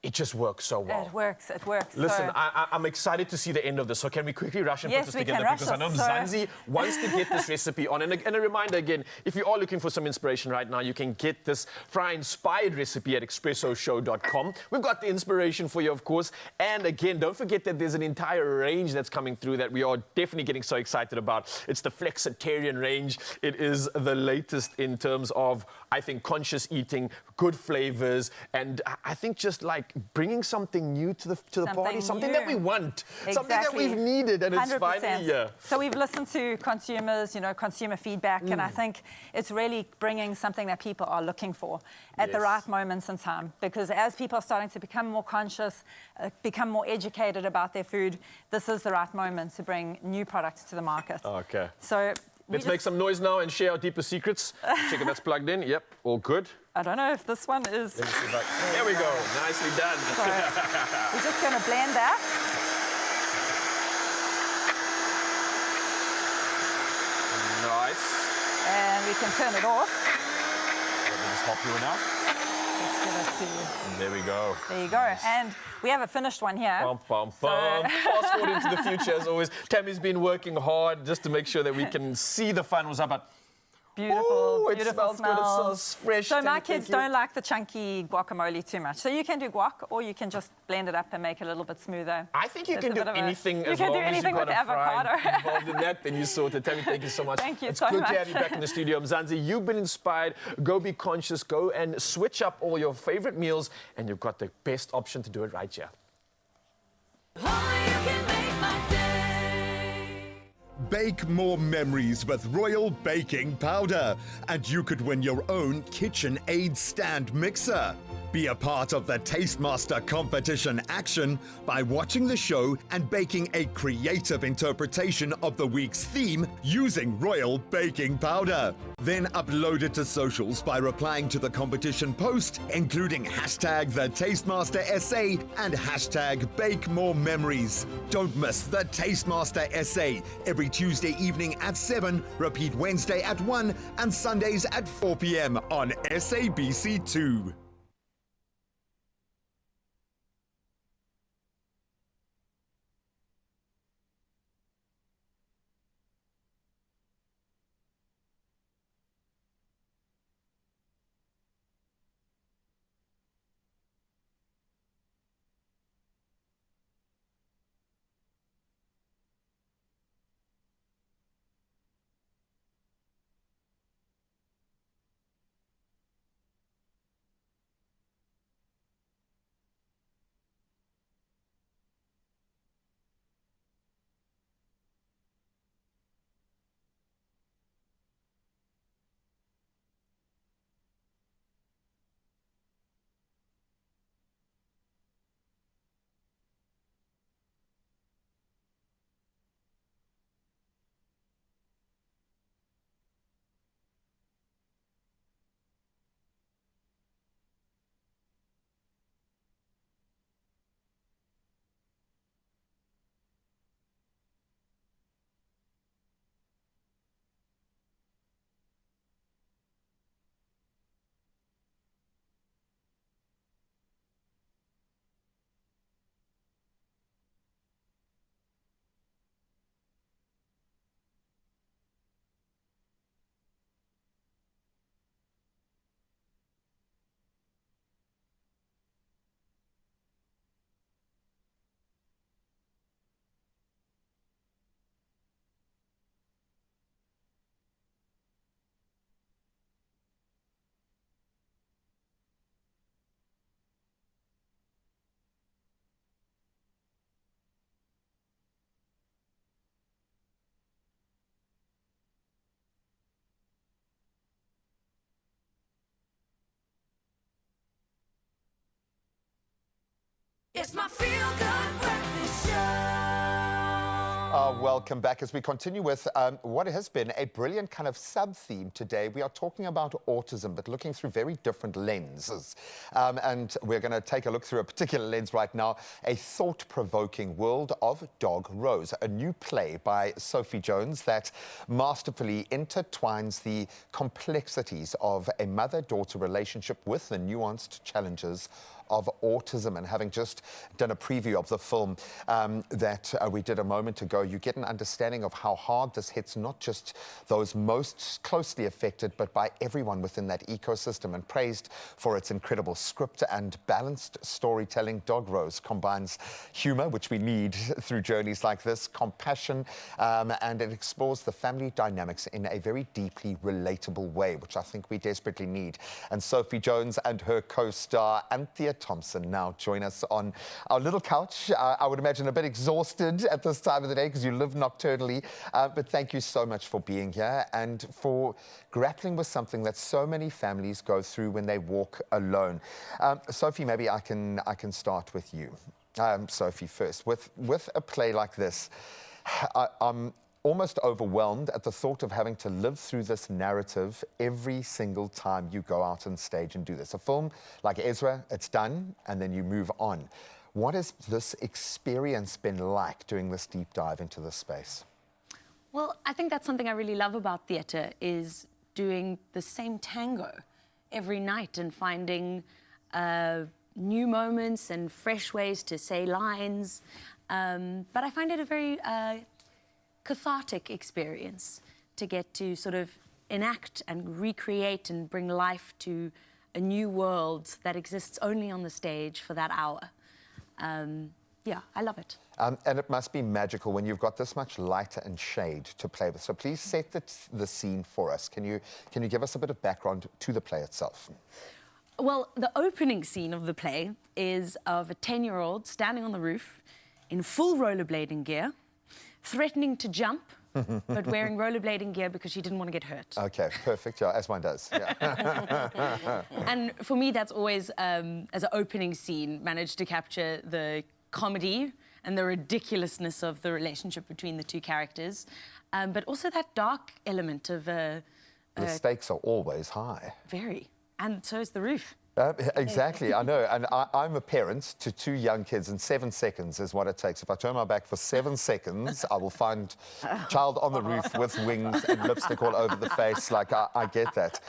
it just works so well. It works. Listen, I'm excited to see the end of this. So can we quickly rush and put this together? Because I know Mzansi wants to get this recipe on. And a reminder again, if you are looking for some inspiration right now, you can get this Fry-inspired recipe at expressoshow.com. We've got the inspiration for you, of course. And again, don't forget that there's an entire range that's coming through that we are definitely getting so excited about. It's the Flexitarian range. It is the latest in terms of, I think, conscious eating, good flavors, and I think just like bringing something new to the party, something that we want, something that we've needed, and it's 100%. Finally here. So we've listened to consumers, consumer feedback, and I think it's really bringing something that people are looking for at the right moments in time. Because as people are starting to become more conscious, become more educated about their food, this is the right moment to bring new products to the market. Okay. So Let's make some noise now and share our deepest secrets. Check if that's plugged in. Yep, all good. I don't know if this one is... Let me see if there we go. Nicely done. So we're just going to blend that. Nice. And we can turn it off. Let me just hop you in now. Let's get it to you. There we go. There you go. And we have a finished one here. Bum, bum, bum. Fast forward into the future, as always. Tammy's been working hard just to make sure that we can see the finals up. But beautiful, it beautiful smells good. It smells fresh. So my Tammy, kids don't like the chunky guacamole too much. So you can do guac, or you can just blend it up and make it a little bit smoother. I think you Just can a do bit of a- anything You as can long do as anything you've with got a frying avocado. involved in that, then you sorted. Tammy, thank you so much. Thank you it's so good much. to have you back in the studio. Mzansi, you've been inspired. Go be conscious. Go and switch up all your favorite meals, and you've got the best option to do it right here. Bake more memories with Royal Baking Powder, and you could win your own KitchenAid stand mixer. Be a part of the Tastemaster competition action by watching the show and baking a creative interpretation of the week's theme using Royal Baking Powder. Then upload it to socials by replying to the competition post, including hashtag the Tastemaster SA and hashtag Bake More Memories. Don't miss the Tastemaster SA every Tuesday evening at 7, repeat Wednesday at 1, and Sundays at 4 p.m. on SABC2. It's my feel-good breakfast show. Welcome back as we continue with what has been a brilliant kind of sub-theme today. We are talking about autism, but looking through very different lenses. And we're going to take a look through a particular lens right now, a thought-provoking world of Dog Rose, a new play by Sophie Jones that masterfully intertwines the complexities of a mother-daughter relationship with the nuanced challenges of autism. And having just done a preview of the film that we did a moment ago, you get an understanding of how hard this hits not just those most closely affected, but by everyone within that ecosystem. And praised for its incredible script and balanced storytelling, Dog Rose combines humor, which we need through journeys like this, compassion, and it explores the family dynamics in a very deeply relatable way, which I think we desperately need. And Sophie Jones and her co-star Anthea Thompson now join us on our little couch. I would imagine a bit exhausted at this time of the day because you live nocturnally. But thank you so much for being here and for grappling with something that so many families go through when they walk alone. Sophie, maybe I can start with you. Sophie first. With a play like this, almost overwhelmed at the thought of having to live through this narrative every single time you go out on stage and do this. A film like Ezra, it's done, and then you move on. What has this experience been like doing this deep dive into this space? Well, I think that's something I really love about theatre, is doing the same tango every night and finding new moments and fresh ways to say lines. But I find it a very cathartic experience to get to sort of enact and recreate and bring life to a new world that exists only on the stage for that hour. Yeah, I love it. And it must be magical when you've got this much light and shade to play with. So please set the scene for us. Can you give us a bit of background to the play itself? Well, the opening scene of the play is of a 10-year-old standing on the roof in full rollerblading gear, threatening to jump, but wearing rollerblading gear because she didn't want to get hurt. Okay, perfect. Yeah, as one does. Yeah. And for me, that's always, as an opening scene, managed to capture the comedy and the ridiculousness of the relationship between the two characters, but also that dark element of... the stakes are always high. Very. And so is the roof. Exactly, I know. And I'm a parent to 2 young kids, and 7 seconds is what it takes. If I turn my back for 7 seconds, I will find child on the roof with wings and lipstick all over the face. Like, I get that.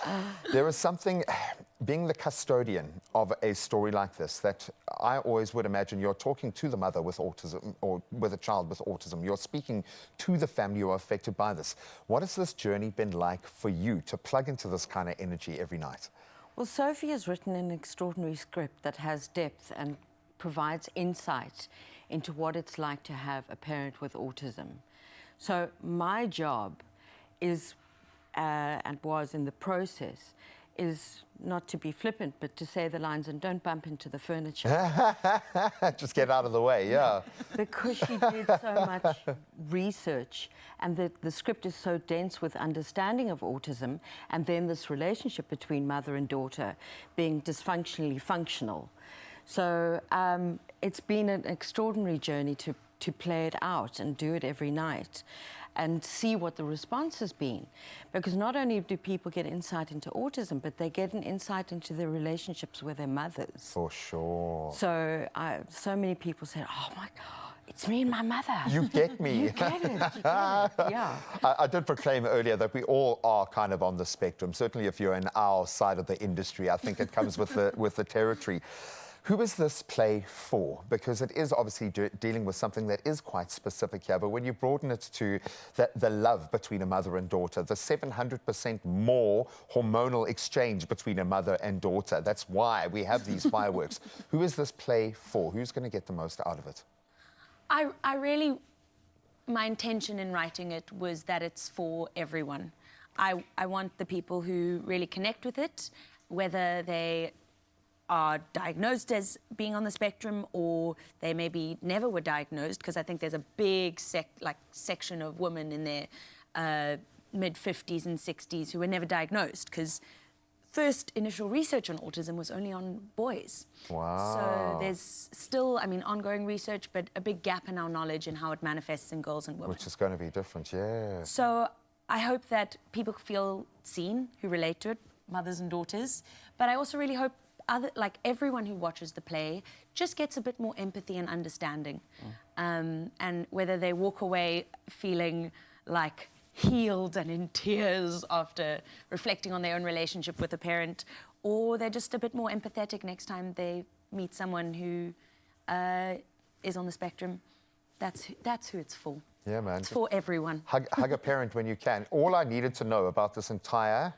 There is something, being the custodian of a story like this, that I always would imagine you're talking to the mother with autism, or with a child with autism. You're speaking to the family who are affected by this. What has this journey been like for you to plug into this kind of energy every night? Well, Sophie has written an extraordinary script that has depth and provides insight into what it's like to have a parent with autism. So my job is, and was in the process, is not to be flippant, but to say the lines and don't bump into the furniture. Just get out of the way, yeah. Because she did so much research, and the script is so dense with understanding of autism, and then this relationship between mother and daughter being dysfunctionally functional. So it's been an extraordinary journey to play it out and do it every night and see what the response has been. Because not only do people get insight into autism, but they get an insight into their relationships with their mothers. For sure. So, so many people say, oh my God, it's me and my mother. You get me. You get it, you get it, yeah. I did proclaim earlier that we all are kind of on the spectrum. Certainly if you're in our side of the industry, I think it comes with the territory. Who is this play for? Because it is obviously dealing with something that is quite specific here, but when you broaden it to the love between a mother and daughter, the 700% more hormonal exchange between a mother and daughter, that's why we have these fireworks. Who is this play for? Who's going to get the most out of it? I really, my intention in writing it was that it's for everyone. I want the people who really connect with it, whether they are diagnosed as being on the spectrum or they maybe never were diagnosed, because I think there's a big section of women in their mid-50s and 60s who were never diagnosed, because first initial research on autism was only on boys. Wow. So there's still, I mean, ongoing research, but a big gap in our knowledge in how it manifests in girls and women. Which is going to be different, yeah. So I hope that people feel seen who relate to it, mothers and daughters, but I also really hope everyone who watches the play just gets a bit more empathy and understanding. And whether they walk away feeling like healed and in tears after reflecting on their own relationship with a parent, or they're just a bit more empathetic next time they meet someone who is on the spectrum, that's who it's for. Yeah, man. It's for everyone. Hug a parent when you can. All I needed to know about this entire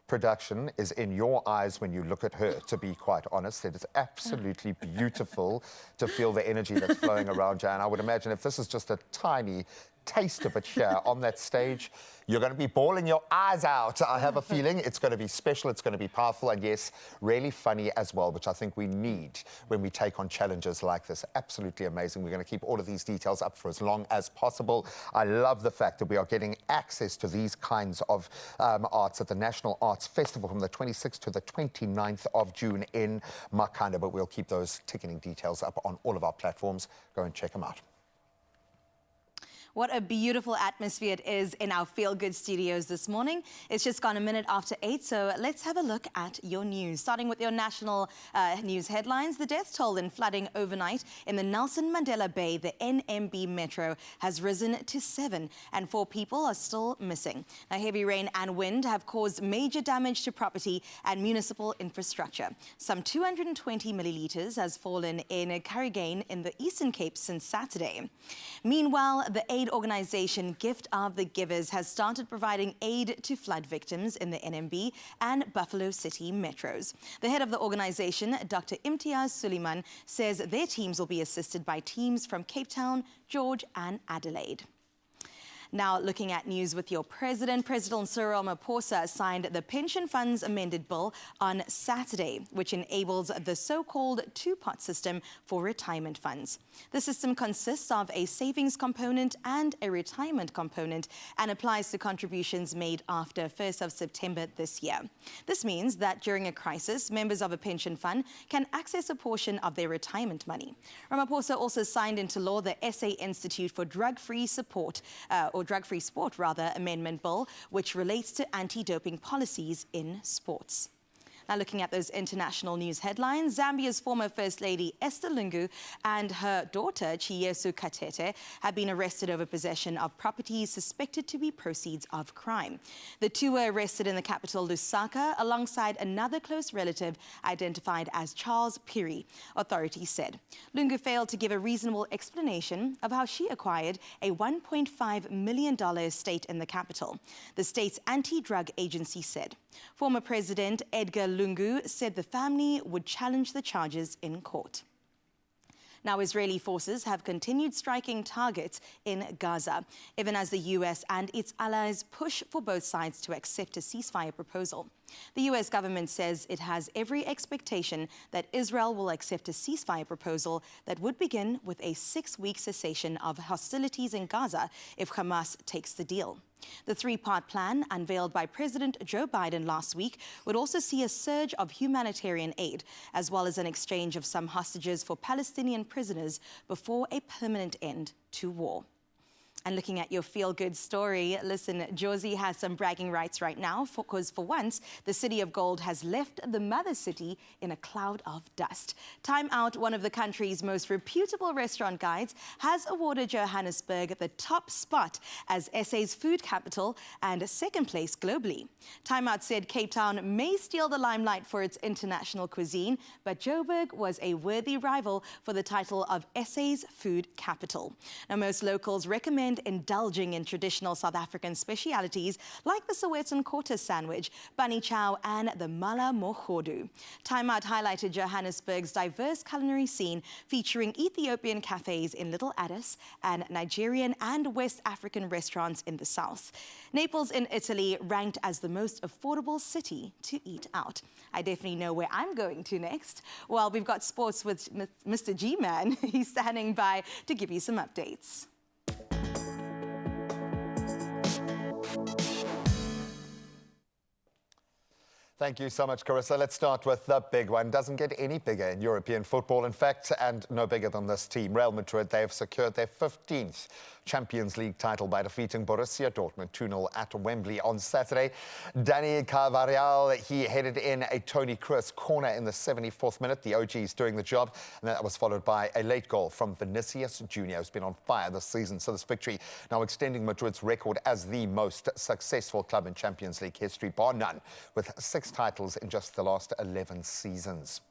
production is in your eyes when you look at her, to be quite honest. It is absolutely beautiful to feel the energy that's flowing around you. And I would imagine if this is just a tiny taste of it here on that stage, you're going to be bawling your eyes out. I have a feeling it's going to be special, it's going to be powerful, and yes, really funny as well, which I think we need when we take on challenges like this. Absolutely amazing. We're going to keep all of these details up for as long as possible. I love the fact that we are getting access to these kinds of arts at the National Arts Festival from the 26th to the 29th of June in Makhanda, but we'll keep those ticketing details up on all of our platforms. Go and check them out. What a beautiful atmosphere it is in our Feel Good studios this morning. It's just gone a minute after 8, so let's have a look at your news. Starting with your national news headlines, the death toll in flooding overnight in the Nelson Mandela Bay, the NMB Metro, has risen to 7, and 4 people are still missing. Now, heavy rain and wind have caused major damage to property and municipal infrastructure. Some 220 millilitres has fallen in Carrigain in the Eastern Cape since Saturday. Meanwhile, the aid organization Gift of the Givers has started providing aid to flood victims in the NMB and Buffalo City metros. The head of the organization, Dr. Imtiaz Suleiman, says their teams will be assisted by teams from Cape Town, George and Adelaide. Now, looking at news with your president, President Cyril Ramaphosa signed the Pension Funds Amended Bill on Saturday, which enables the so-called two-pot system for retirement funds. The system consists of a savings component and a retirement component and applies to contributions made after 1st of September this year. This means that during a crisis, members of a pension fund can access a portion of their retirement money. Ramaphosa also signed into law the SA Institute for Drug-Free Support, or Drug-Free Sport, rather, Amendment Bill, which relates to anti-doping policies in sports. Now, looking at those international news headlines, Zambia's former First Lady Esther Lungu and her daughter Chiyesu Katete have been arrested over possession of properties suspected to be proceeds of crime. The two were arrested in the capital Lusaka alongside another close relative identified as Charles Piri, authorities said. Lungu failed to give a reasonable explanation of how she acquired a $1.5 million estate in the capital, the state's anti-drug agency said. Former President Edgar Lungu said the family would challenge the charges in court. Now, Israeli forces have continued striking targets in Gaza, even as the U.S. and its allies push for both sides to accept a ceasefire proposal. The U.S. government says it has every expectation that Israel will accept a ceasefire proposal that would begin with a 6-week cessation of hostilities in Gaza if Hamas takes the deal. The 3-part plan, unveiled by President Joe Biden last week, would also see a surge of humanitarian aid, as well as an exchange of some hostages for Palestinian prisoners before a permanent end to war. And looking at your feel-good story, listen, Josie has some bragging rights right now because for once, the City of Gold has left the mother city in a cloud of dust. Time Out, one of the country's most reputable restaurant guides, has awarded Johannesburg the top spot as SA's food capital and second place globally. Time Out said Cape Town may steal the limelight for its international cuisine, but Joburg was a worthy rival for the title of SA's food capital. Now, most locals recommend indulging in traditional South African specialities like the Sowetan quarter sandwich, bunny chow and the mala mohodu. Time Out highlighted Johannesburg's diverse culinary scene featuring Ethiopian cafes in Little Addis and Nigerian and West African restaurants in the south. Naples in Italy ranked as the most affordable city to eat out. I definitely know where I'm going to next. Well, we've got sports with Mr. G-Man. He's standing by to give you some updates. Thank you so much, Carissa. Let's start with the big one. Doesn't get any bigger in European football, in fact, and no bigger than this team. Real Madrid, they have secured their 15th Champions League title by defeating Borussia Dortmund 2-0 at Wembley on Saturday. Dani Carvajal, he headed in a Toni Kroos corner in the 74th minute. The OG's doing the job, and that was followed by a late goal from Vinicius Jr., who's been on fire this season. So this victory now extending Madrid's record as the most successful club in Champions League history, bar none, with 6 titles in just the last 11 seasons.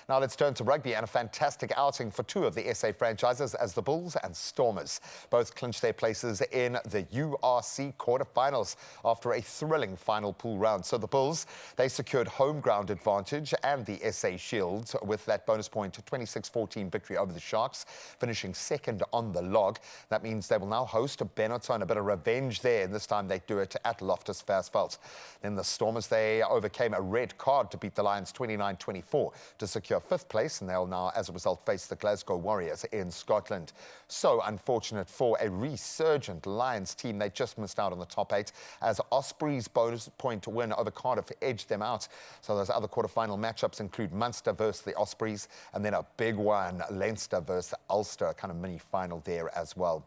Now let's turn to rugby, and a fantastic outing for 2 of the SA franchises as the Bulls and Stormers both clinched their places in the URC quarterfinals after a thrilling final pool round. So the Bulls, they secured home ground advantage and the SA Shield with that bonus point 26-14 victory over the Sharks, finishing second on the log. That means they will now host Benetton, a bit of revenge there, and this time they do it at Loftus Versfeld. Then the Stormers, they overcame a red card to beat the Lions 29-24 to secure 5th place, and they'll now, as a result, face the Glasgow Warriors in Scotland. So unfortunate for a resurgent Lions team. They just missed out on the top 8 as Ospreys' bonus point win over Cardiff edged them out. So those other quarterfinal matchups include Munster versus the Ospreys, and then a big one, Leinster versus Ulster, a kind of mini final there as well.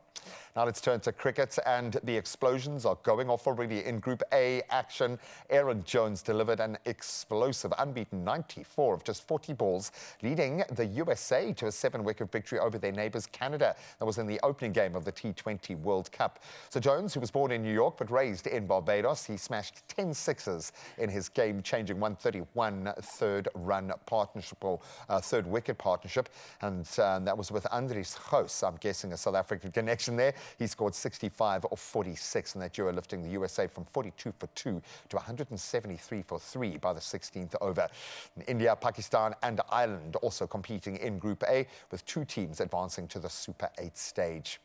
Now let's turn to cricket, and the explosions are going off already in Group A action. Aaron Jones delivered an explosive, unbeaten 94 of just 40 balls, leading the USA to a 7-wicket victory over their neighbours Canada. That was in the opening game of the T20 World Cup. So Jones, who was born in New York but raised in Barbados, he smashed 10 sixes in his game-changing 131 third-run partnership, or third-wicket partnership, and that was with Andries Gous. I'm guessing a South African connection there. He scored 65 of 46, and that duo lifting the USA from 42 for 2 to 173 for 3 by the 16th over. India, Pakistan and Ireland also competing in Group A, with 2 teams advancing to the Super 8 stage.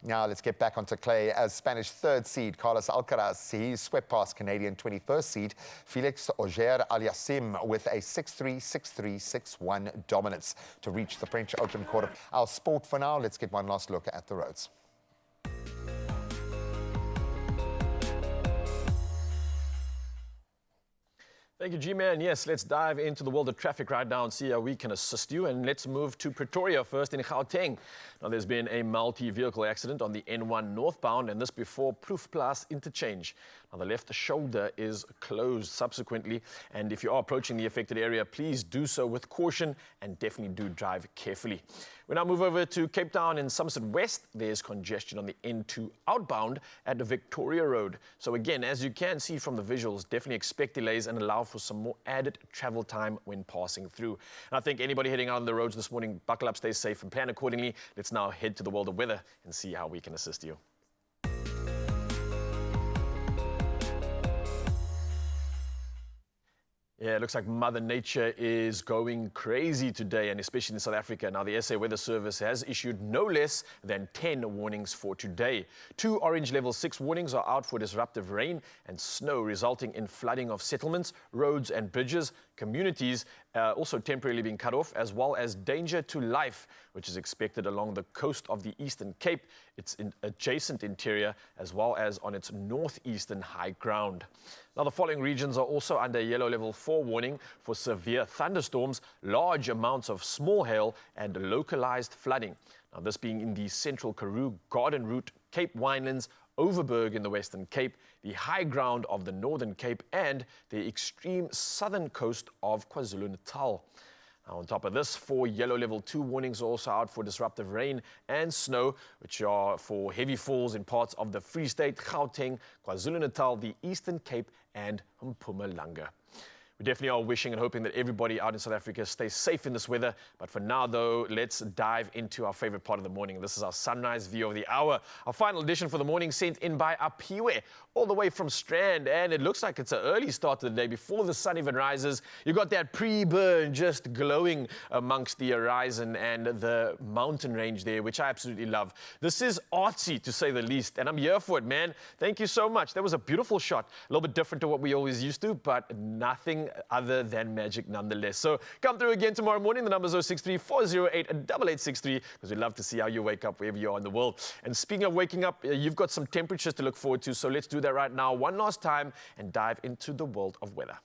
Now let's get back onto clay as Spanish 3rd seed Carlos Alcaraz, he swept past Canadian 21st seed Felix Auger-Aliassime with a 6-3, 6-3, 6-1 dominance to reach the French Open quarter. Our sport for now, let's get one last look at the roads. Thank you, G-Man. Yes, let's dive into the world of traffic right now and see how we can assist you. And let's move to Pretoria first in Gauteng. Now, there's been a multi-vehicle accident on the N1 northbound, and this before Proefplaas interchange. Now, the left shoulder is closed subsequently, and if you are approaching the affected area, please do so with caution and definitely do drive carefully. We now move over to Cape Town in Somerset West. There's congestion on the N2 outbound at the Victoria Road. So again, as you can see from the visuals, definitely expect delays and allow for some more added travel time when passing through. And I think anybody heading out on the roads this morning, buckle up, stay safe and plan accordingly. Let's now head to the world of weather and see how we can assist you. Yeah, it looks like Mother Nature is going crazy today, and especially in South Africa. Now, the SA Weather Service has issued no less than 10 warnings for today. 2 orange level 6 warnings are out for disruptive rain and snow, resulting in flooding of settlements, roads and bridges, communities also temporarily being cut off, as well as danger to life, which is expected along the coast of the Eastern Cape, its adjacent interior, as well as on its northeastern high ground. Now, the following regions are also under yellow level 4 warning for severe thunderstorms, large amounts of small hail and localized flooding. Now, this being in the central Karoo, Garden Route, Cape Winelands, Overberg in the Western Cape, the high ground of the Northern Cape, and the extreme southern coast of KwaZulu-Natal. Now, on top of this, 4 yellow level 2 warnings are also out for disruptive rain and snow, which are for heavy falls in parts of the Free State, Gauteng, KwaZulu-Natal, the Eastern Cape, and Mpumalanga. We definitely are wishing and hoping that everybody out in South Africa stays safe in this weather. But for now, though, let's dive into our favorite part of the morning. This is our sunrise view of the hour. Our final edition for the morning sent in by Apiwe, all the way from Strand. And it looks like it's an early start to the day before the sun even rises. You've got that pre-burn just glowing amongst the horizon and the mountain range there, which I absolutely love. This is artsy, to say the least, and I'm here for it, man. Thank you so much. That was a beautiful shot. A little bit different to what we always used to, but nothing other than magic nonetheless. So come through again tomorrow morning. The number is 063-408-8863, because we'd love to see how you wake up wherever you are in the world. And speaking of waking up, you've got some temperatures to look forward to, so let's do that right now one last time and dive into the world of weather.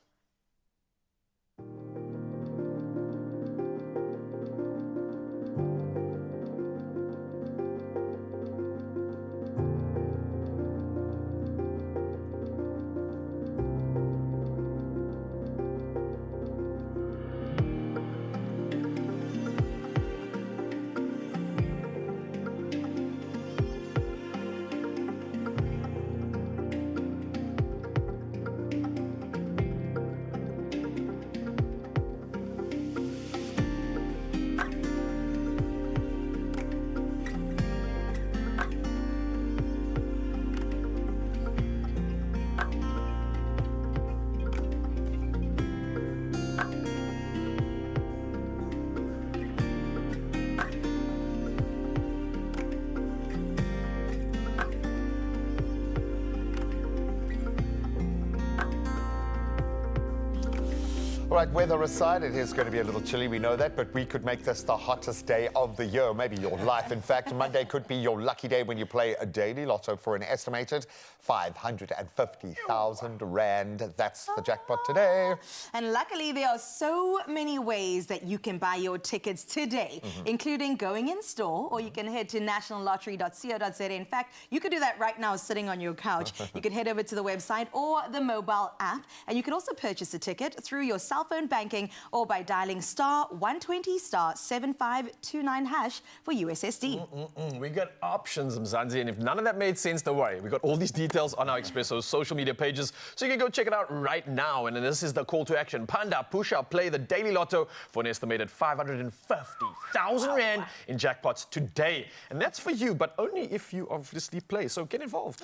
All right, weather aside, it is going to be a little chilly, we know that, but we could make this the hottest day of the year, maybe your life. In fact, Monday could be your lucky day when you play a daily lotto for an estimated 550,000 Rand. That's the jackpot today. And luckily, there are so many ways that you can buy your tickets today, including going in store, or you can head to nationallottery.co.za. In fact, you could do that right now sitting on your couch. You can head over to the website or the mobile app, and you can also purchase a ticket through your cell phone banking or by dialing *120 *7529 hash for USSD. We got options, Mzansi, and if none of that made sense, don't worry. We got all these details on our Expresso social media pages, so you can go check it out right now. And this is the call to action. Panda, push up, play the Daily Lotto for an estimated 550,000 Rand in jackpots today. And that's for you, but only if you obviously play, so get involved.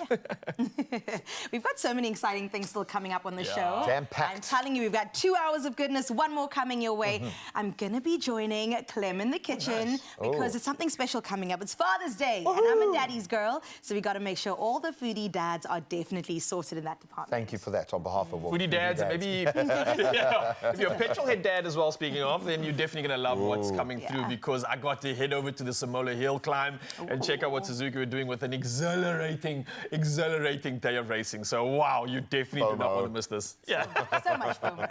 We've got so many exciting things still coming up on the show. Jam-packed. I'm telling you, we've got 2 hours of goodness, one more coming your way. I'm going to be joining Clem in the kitchen because it's something special coming up. It's Father's Day, and I'm a daddy's girl, so we got to make sure all the foodie dads are definitely sorted in that department. Thank you for that on behalf of all Foodie dads, maybe if you're a petrol head dad as well, speaking of, then you're definitely going to love what's coming through, because I got to head over to the Samola Hill climb and check out what Suzuki were doing with an exhilarating day of racing. So, wow, you definitely do not want to miss this. Yeah. So much FOMO.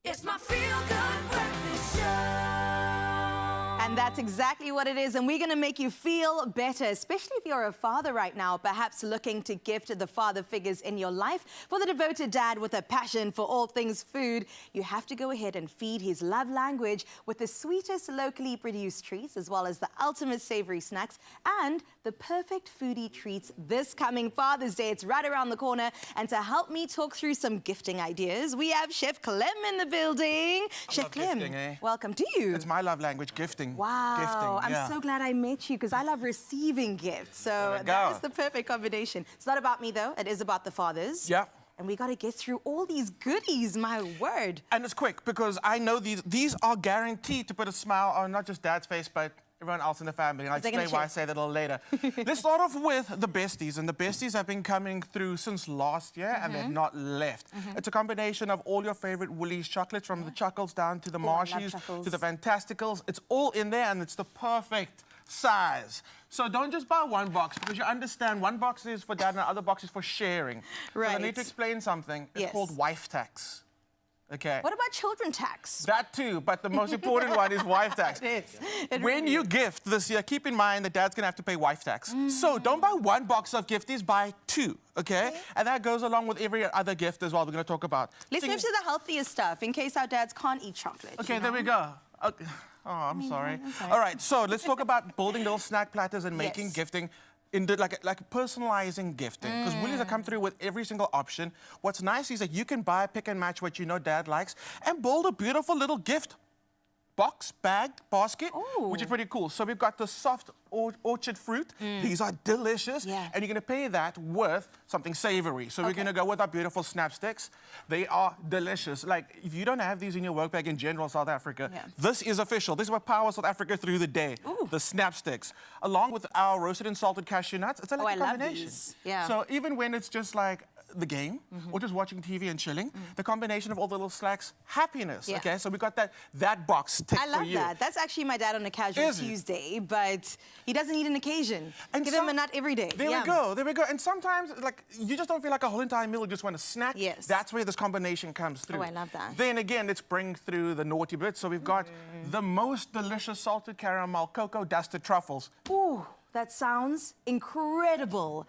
It's my feel-good breakfast show. And that's exactly what it is. And we're going to make you feel better, especially if you're a father right now, perhaps looking to gift the father figures in your life. For the devoted dad with a passion for all things food, you have to go ahead and feed his love language with the sweetest locally produced treats, as well as the ultimate savory snacks and the perfect foodie treats this coming Father's Day. It's right around the corner. And to help me talk through some gifting ideas, we have Chef Clem in the building. Chef Clem, welcome to you. It's my love language, gifting. Wow, Gifting, I'm so glad I met you because I love receiving gifts. So that is the perfect combination. It's not about me though, it is about the fathers. Yeah. And we got to get through all these goodies, my word. And it's quick because I know these are guaranteed to put a smile on not just Dad's face, but everyone else in the family. And I'll explain why I say that a little later. Let's start off with the besties. And the besties have been coming through since last year and they've not left. It's a combination of all your favorite Woolies chocolates, from the Chuckles down to the Marshies, to the Fantasticals. It's all in there and it's the perfect size. So don't just buy one box, because you understand one box is for Dad and the other box is for sharing. Right. So I need to explain something. It's called wife tax. Okay. What about children tax? That too, but the most important one is wife tax. It is. When you gift this year, keep in mind that dad's gonna have to pay wife tax. So don't buy one box of gifties, buy two, okay? And that goes along with every other gift as well we're gonna talk about. Let's move to the healthiest stuff in case our dads can't eat chocolate. Okay, there we go. Okay. Oh, I'm sorry. All right, so let's talk about building little snack platters and making gifting into like personalizing gifting. Because Woolies have come through with every single option. What's nice is that you can buy, pick and match what you know dad likes and build a beautiful little gift box, bag, basket, which is pretty cool. So we've got the soft orchard fruit. These are delicious. And you're going to pair that with something savory. So we're going to go with our beautiful snap sticks. They are delicious. Like, if you don't have these in your work bag in general, South Africa, this is official. This is what powers South Africa through the day. The snap sticks. Along with our roasted and salted cashew nuts. It's like a combination. Love these. So even when it's just like the game or just watching TV and chilling, the combination of all the little snacks, happiness. Okay, so we got that box tick I love for you. that. That's actually my dad on a casual Tuesday, but he doesn't need an occasion. And give him a nut every day. There we go, there we go. And sometimes, like, you just don't feel like a whole entire meal, you just want a snack. That's where this combination comes through. Oh, I love that. Then again, let's bring through the naughty bits. So we've got the most delicious salted caramel cocoa dusted truffles. Ooh, that sounds incredible.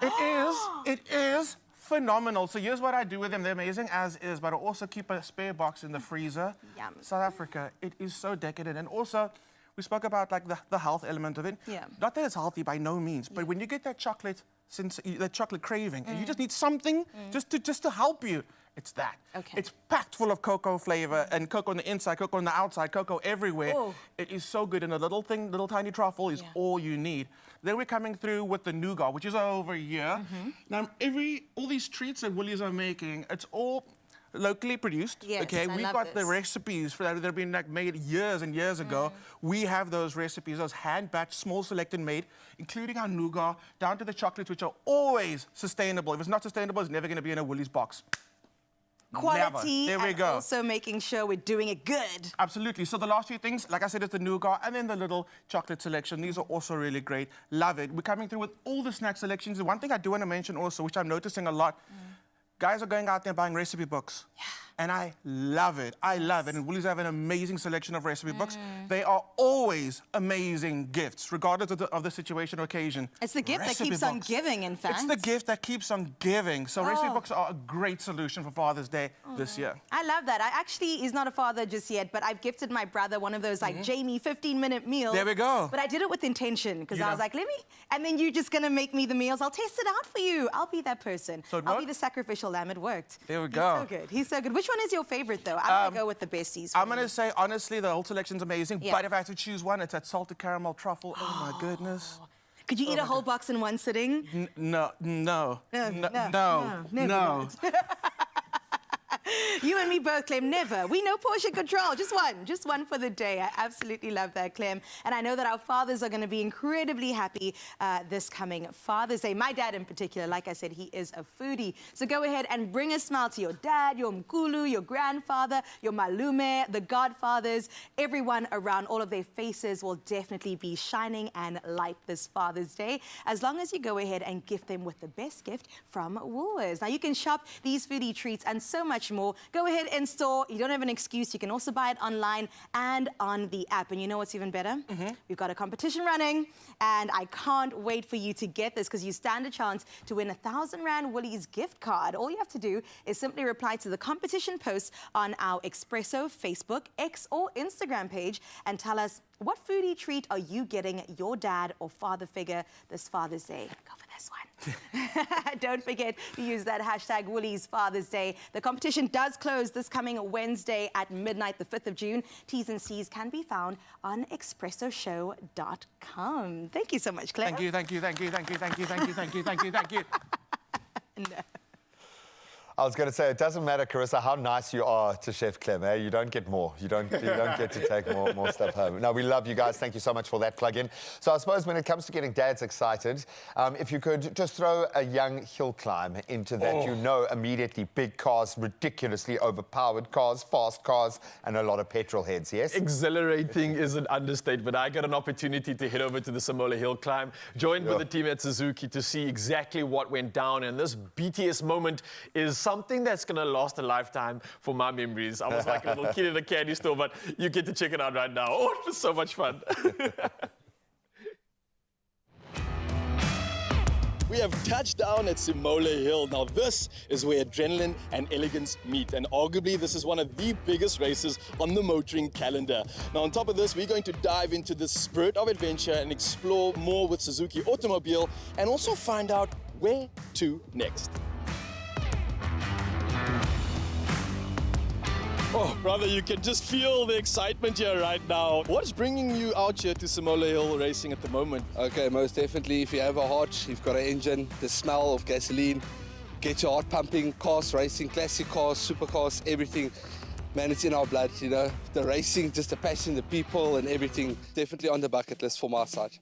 It is phenomenal. So here's what I do with them. They're amazing as is, but I also keep a spare box in the freezer. Yum. South Africa, it is so decadent. And also, we spoke about like the health element of it. Not that it's healthy by no means, but when you get that chocolate, that chocolate craving, and you just need something just to help you, it's that. It's packed full of cocoa flavor and cocoa on the inside, cocoa on the outside, cocoa everywhere. It is so good, and a little tiny truffle is all you need. Then we're coming through with the nougat, which is over here. Now, all these treats that Woolies are making, it's all locally produced. We've got the recipes for that have been like made years and years ago. We have those recipes, those hand-batched, small selected made, including our nougat, down to the chocolates, which are always sustainable. If it's not sustainable, it's never going to be in a Woolies box. Quality, There we and go. also making sure we're doing it good. Absolutely. So the last few things, like I said, is the nougat and then the little chocolate selection. These are also really great. Love it. We're coming through with all the snack selections. The one thing I do want to mention also, which I'm noticing a lot, guys are going out there buying recipe books. And I love it. I love it. And Woolies have an amazing selection of recipe books. They are always amazing gifts, regardless of the situation or occasion. It's the gift that keeps on giving, in fact. It's the gift that keeps on giving. So recipe books are a great solution for Father's Day this year. I love that. He's not a father just yet, but I've gifted my brother one of those like Jamie 15-minute meals. There we go. But I did it with intention because I was like, and then you're just gonna make me the meals. I'll test it out for you. I'll be that person. So I'll be the sacrificial lamb. It worked. There we go. He's so good. He's so good. Which one is your favorite though? I'm gonna go with the besties. I'm gonna say honestly, the whole selection's amazing. But if I had to choose one, it's that salted caramel truffle. Oh my goodness. Could you eat a whole box in one sitting? No. You and me both, Clem, never. We know portion control. Just one for the day. I absolutely love that, Clem. And I know that our fathers are going to be incredibly happy this coming Father's Day. My dad in particular, like I said, he is a foodie. So go ahead and bring a smile to your dad, your mkulu, your grandfather, your malume, the godfathers, everyone around. All of their faces will definitely be shining and light this Father's Day, as long as you go ahead and gift them with the best gift from Woolworths. Now, you can shop these foodie treats and so much more. Go ahead in store. You don't have an excuse. You can also buy it online and on the app. And you know what's even better? We've got a competition running, and I can't wait for you to get this because you stand a chance to win a 1,000 Rand Woolies gift card. All you have to do is simply reply to the competition post on our Expresso Facebook, X or Instagram page and tell us what foodie treat are you getting your dad or father figure this Father's Day. Go for this one. Don't forget to use that hashtag Woolies Father's Day. The competition does close this coming Wednesday at midnight, the 5th of June. T's and C's can be found on expressoshow.com. Thank you so much, Claire. Thank you. No. I was going to say, it doesn't matter, Carissa, how nice you are to Chef Clem. Eh? You don't get more. You don't get to take more stuff home. No, we love you guys. Thank you so much for that plug-in. So I suppose when it comes to getting dads excited, if you could just throw a young hill climb into that, you know immediately big cars, ridiculously overpowered cars, fast cars, and a lot of petrol heads, yes? Exhilarating is an understatement. I got an opportunity to head over to the Samola Hill climb, joined with the team at Suzuki to see exactly what went down. And this BTS moment is something that's going to last a lifetime for my memories. I was like a little kid in a candy store, but you get to check it out right now. Oh, it was so much fun. We have touched down at Simola Hill. Now this is where adrenaline and elegance meet, and arguably this is one of the biggest races on the motoring calendar. Now on top of this, we're going to dive into the spirit of adventure and explore more with Suzuki Automobile and also find out where to next. Oh, brother, you can just feel the excitement here right now. What's bringing you out here to Simola Hill Racing at the moment? Okay, most definitely, if you have a heart, you've got an engine, the smell of gasoline, get your heart pumping, cars racing, classic cars, supercars, everything. Man, it's in our blood, you know. The racing, just the passion, the people and everything, definitely on the bucket list from our side.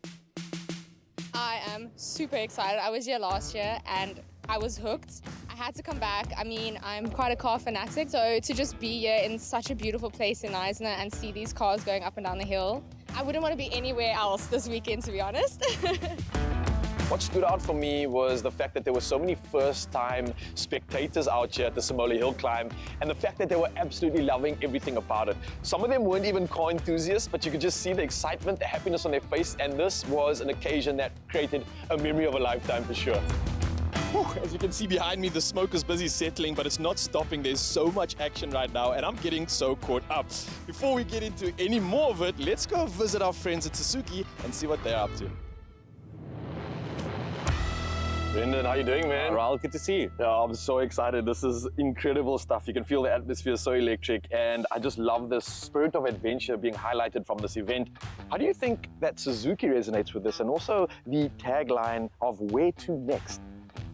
I am super excited. I was here last year and I was hooked. I had to come back. I mean, I'm quite a car fanatic, so to just be here in such a beautiful place in Eisner and see these cars going up and down the hill, I wouldn't want to be anywhere else this weekend, to be honest. What stood out for me was the fact that there were so many first-time spectators out here at the Simola Hill climb, and the fact that they were absolutely loving everything about it. Some of them weren't even car enthusiasts, but you could just see the excitement, the happiness on their face, and this was an occasion that created a memory of a lifetime for sure. As you can see behind me, the smoke is busy settling, but it's not stopping. There's so much action right now, and I'm getting so caught up. Before we get into any more of it, let's go visit our friends at Suzuki and see what they're up to. Brendan, how you doing, man? Raul, good to see you. Yeah, I'm so excited. This is incredible stuff. You can feel the atmosphere so electric, and I just love the spirit of adventure being highlighted from this event. How do you think that Suzuki resonates with this, and also the tagline of where to next?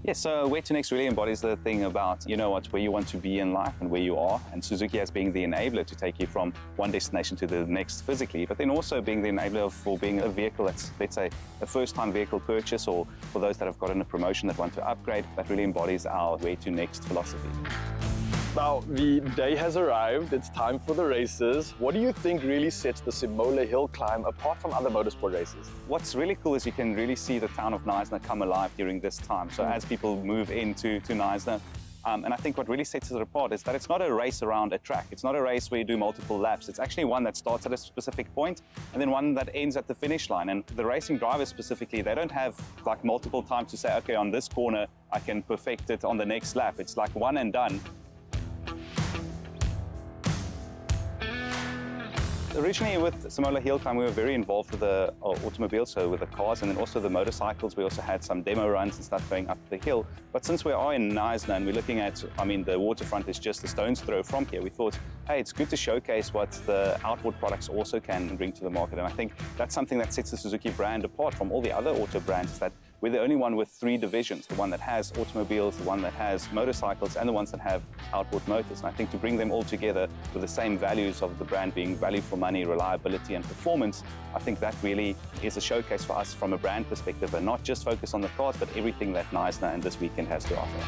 Yeah, so where to next really embodies the thing about, you know what, where you want to be in life and where you are, and Suzuki as being the enabler to take you from one destination to the next physically, but then also being the enabler for being a vehicle that's, let's say, a first-time vehicle purchase, or for those that have gotten a promotion that want to upgrade, that really embodies our where to next philosophy. Now, the day has arrived. It's time for the races. What do you think really sets the Simola Hill climb apart from other motorsport races? What's really cool is you can really see the town of Knysna come alive during this time. So as people move into Knysna, and I think what really sets it apart is that it's not a race around a track. It's not a race where you do multiple laps. It's actually one that starts at a specific point and then one that ends at the finish line. And the racing drivers specifically, they don't have like multiple times to say, okay, on this corner, I can perfect it on the next lap. It's like one and done. Originally with Simola Hill Climb, we were very involved with the automobiles, so with the cars and then also the motorcycles. We also had some demo runs and stuff going up the hill. But since we are in Knysna and we're looking at, I mean, the waterfront is just a stone's throw from here, we thought, hey, it's good to showcase what the outboard products also can bring to the market. And I think that's something that sets the Suzuki brand apart from all the other auto brands, that we're the only one with 3 divisions, the one that has automobiles, the one that has motorcycles, and the ones that have outboard motors. And I think to bring them all together with the same values of the brand being value for money, reliability, and performance, I think that really is a showcase for us from a brand perspective, and not just focus on the cars, but everything that Knysna and this weekend has to offer.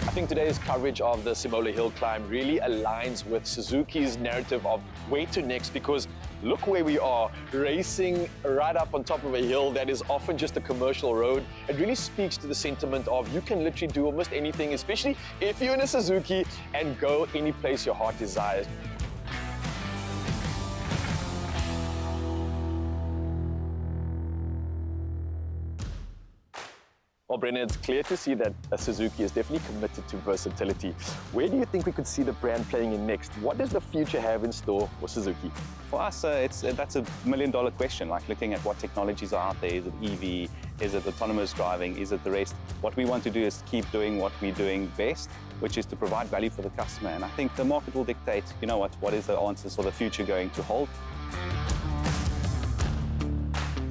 I think today's coverage of the Simola Hill climb really aligns with Suzuki's narrative of where to next, because look where we are, racing right up on top of a hill that is often just a commercial road. It really speaks to the sentiment of you can literally do almost anything, especially if you're in a Suzuki, and go any place your heart desires. Well, Brendan, it's clear to see that Suzuki is definitely committed to versatility. Where do you think we could see the brand playing in next? What does the future have in store for Suzuki? For us, that's a $1 million question, like looking at what technologies are out there. Is it EV? Is it autonomous driving? Is it the rest? What we want to do is keep doing what we're doing best, which is to provide value for the customer. And I think the market will dictate, you know what is the answers for the future going to hold.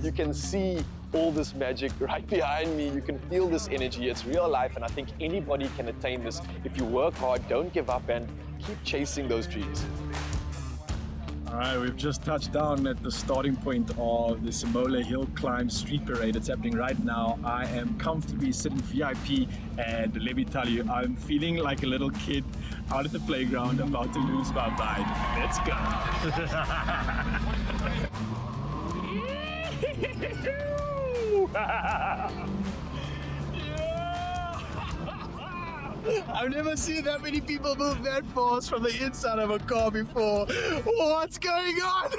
You can see all this magic right behind me. You can feel this energy. It's real life, and I think anybody can attain this if you work hard, don't give up, and keep chasing those dreams. All right, we've just touched down at the starting point of the Simola Hill Climb Street Parade. It's happening right now. I am comfortably sitting VIP, and let me tell you, I'm feeling like a little kid out at the playground about to lose my mind. Let's go. I've never seen that many people move that fast from the inside of a car before. What's going on?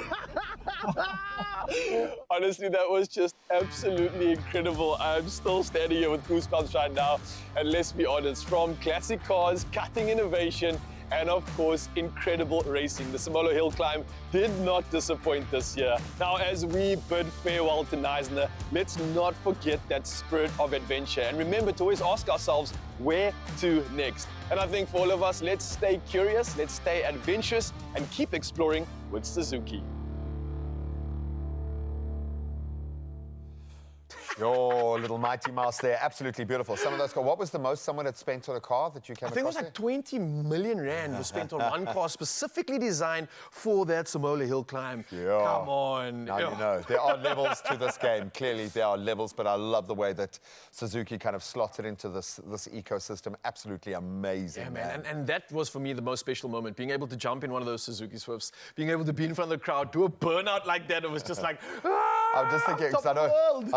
Honestly, that was just absolutely incredible. I'm still standing here with goosebumps right now. And let's be honest, from classic cars, cutting innovation, and of course, incredible racing. The Simolo Hill Climb did not disappoint this year. Now, as we bid farewell to Knysna, let's not forget that spirit of adventure. And remember to always ask ourselves, where to next? And I think for all of us, let's stay curious, let's stay adventurous, and keep exploring with Suzuki. Your little Mighty Mouse there, absolutely beautiful. Some of those cars, what was the most someone had spent on a car that you came across? I think it was like 20 million rand was spent on one car specifically designed for that Simolo Hill Climb. Yeah. Come on. Now you know. There are levels to this game. Clearly there are levels, but I love the way that Suzuki kind of slotted into this ecosystem. Absolutely amazing, Yeah, man. And that was for me the most special moment, being able to jump in one of those Suzuki Swifts, being able to be in front of the crowd, do a burnout like that. It was just like, I'm just thinking, because I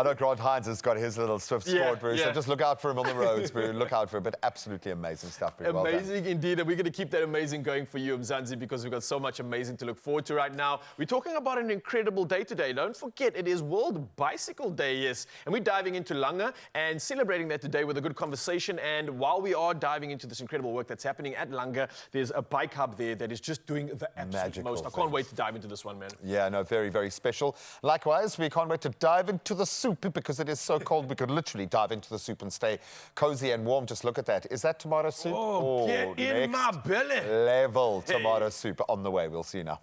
know Grant Hines has got his little Swift sport, Bruce, so just look out for him on the roads, Bruce. Look out for him, but absolutely amazing stuff, Bruce. Well done. Amazing indeed, and we're going to keep that amazing going for you, Mzansi, because we've got so much amazing to look forward to right now. We're talking about an incredible day today. Don't forget, it is World Bicycle Day, yes, and we're diving into Langa and celebrating that today with a good conversation. And while we are diving into this incredible work that's happening at Langa, there's a bike hub there that is just doing the absolute most. I can't wait to dive into this one, man. Yeah, no, very, very special. Likewise, we can't wait to dive into the soup because it is so cold we could literally dive into the soup and stay cozy and warm. Just look at that. Is that tomato soup? Oh, get in my belly. Level tomato soup on the way. We'll see you now.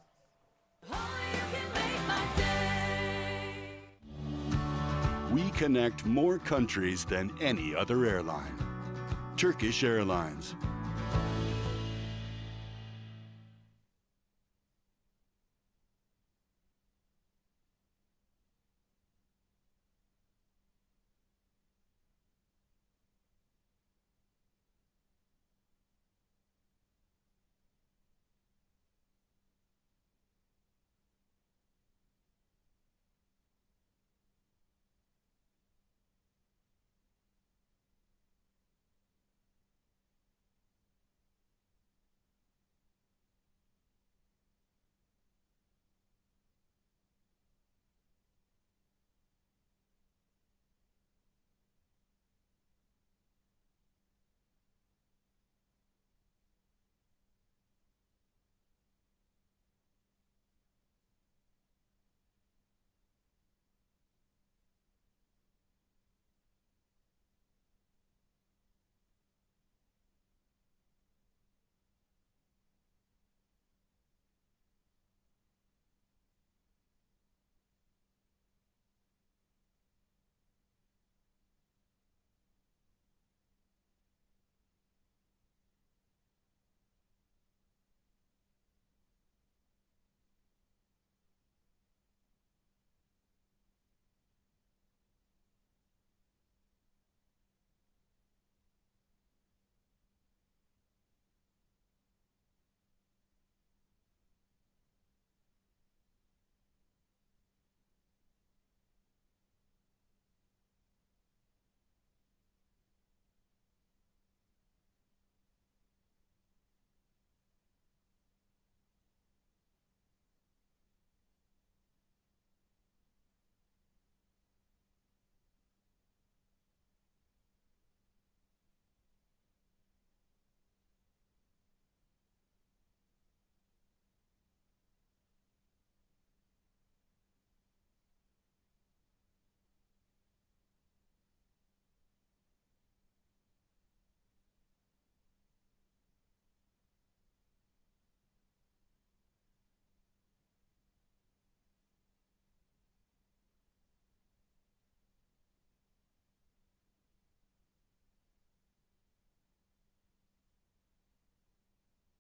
We connect more countries than any other airline. Turkish Airlines.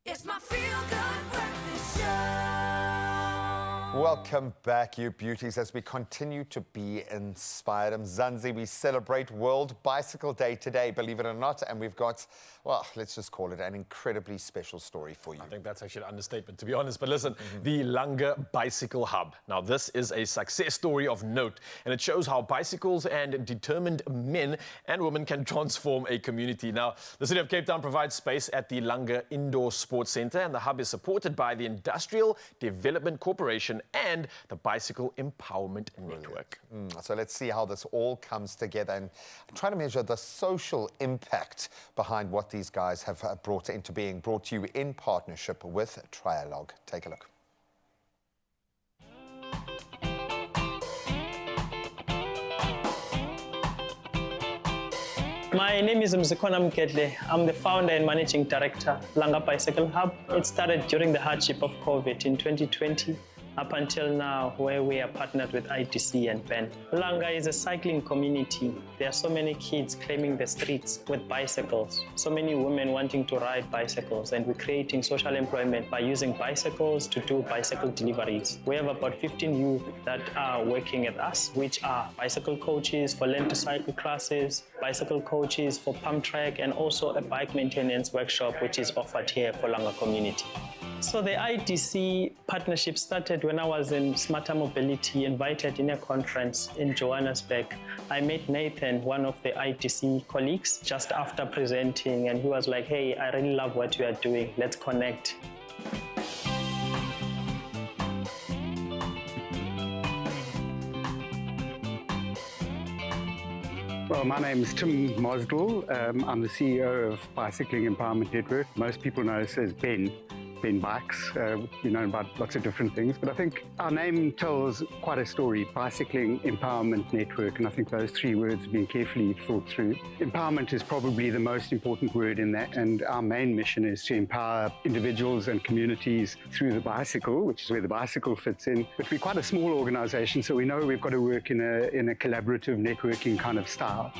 It's my feel-good breakfast show. Welcome back, you beauties, as we continue to be inspired. Mzansi, we celebrate World Bicycle Day today, believe it or not, and we've got, well, let's just call it an incredibly special story for you. I think that's actually an understatement, to be honest. But listen, the Langa Bicycle Hub. Now, this is a success story of note, and it shows how bicycles and determined men and women can transform a community. Now, the City of Cape Town provides space at the Langa Indoor Sports Centre, and the hub is supported by the Industrial Development Corporation and the Bicycle Empowerment Network. So let's see how this all comes together and try to measure the social impact behind what these guys have brought into being, brought to you in partnership with Trialogue. Take a look. My name is Mzikona Mkedle. I'm the founder and managing director, Langa Bicycle Hub. It started during the hardship of COVID in 2020. Up until now, where we are partnered with ITC and Ben. Langa is a cycling community. There are so many kids claiming the streets with bicycles, so many women wanting to ride bicycles, and we're creating social employment by using bicycles to do bicycle deliveries. We have about 15 youth that are working with us, which are bicycle coaches for learn to cycle classes, bicycle coaches for pump track, and also a bike maintenance workshop, which is offered here for Langa community. So the ITC partnership started when I was in Smarter Mobility, invited in a conference in Johannesburg. I met Nathan, one of the ITC colleagues, just after presenting, and he was like, hey, I really love what you are doing. Let's connect. Well, my name is Tim Mosdell. I'm the CEO of Bicycling Empowerment Network. Most people know us as Ben Bikes. We know about lots of different things, but I think our name tells quite a story, Bicycling Empowerment Network, and I think those three words have been carefully thought through. Empowerment is probably the most important word in that, and our main mission is to empower individuals and communities through the bicycle, which is where the bicycle fits in. But we're quite a small organization, so we know we've got to work in a collaborative networking kind of style.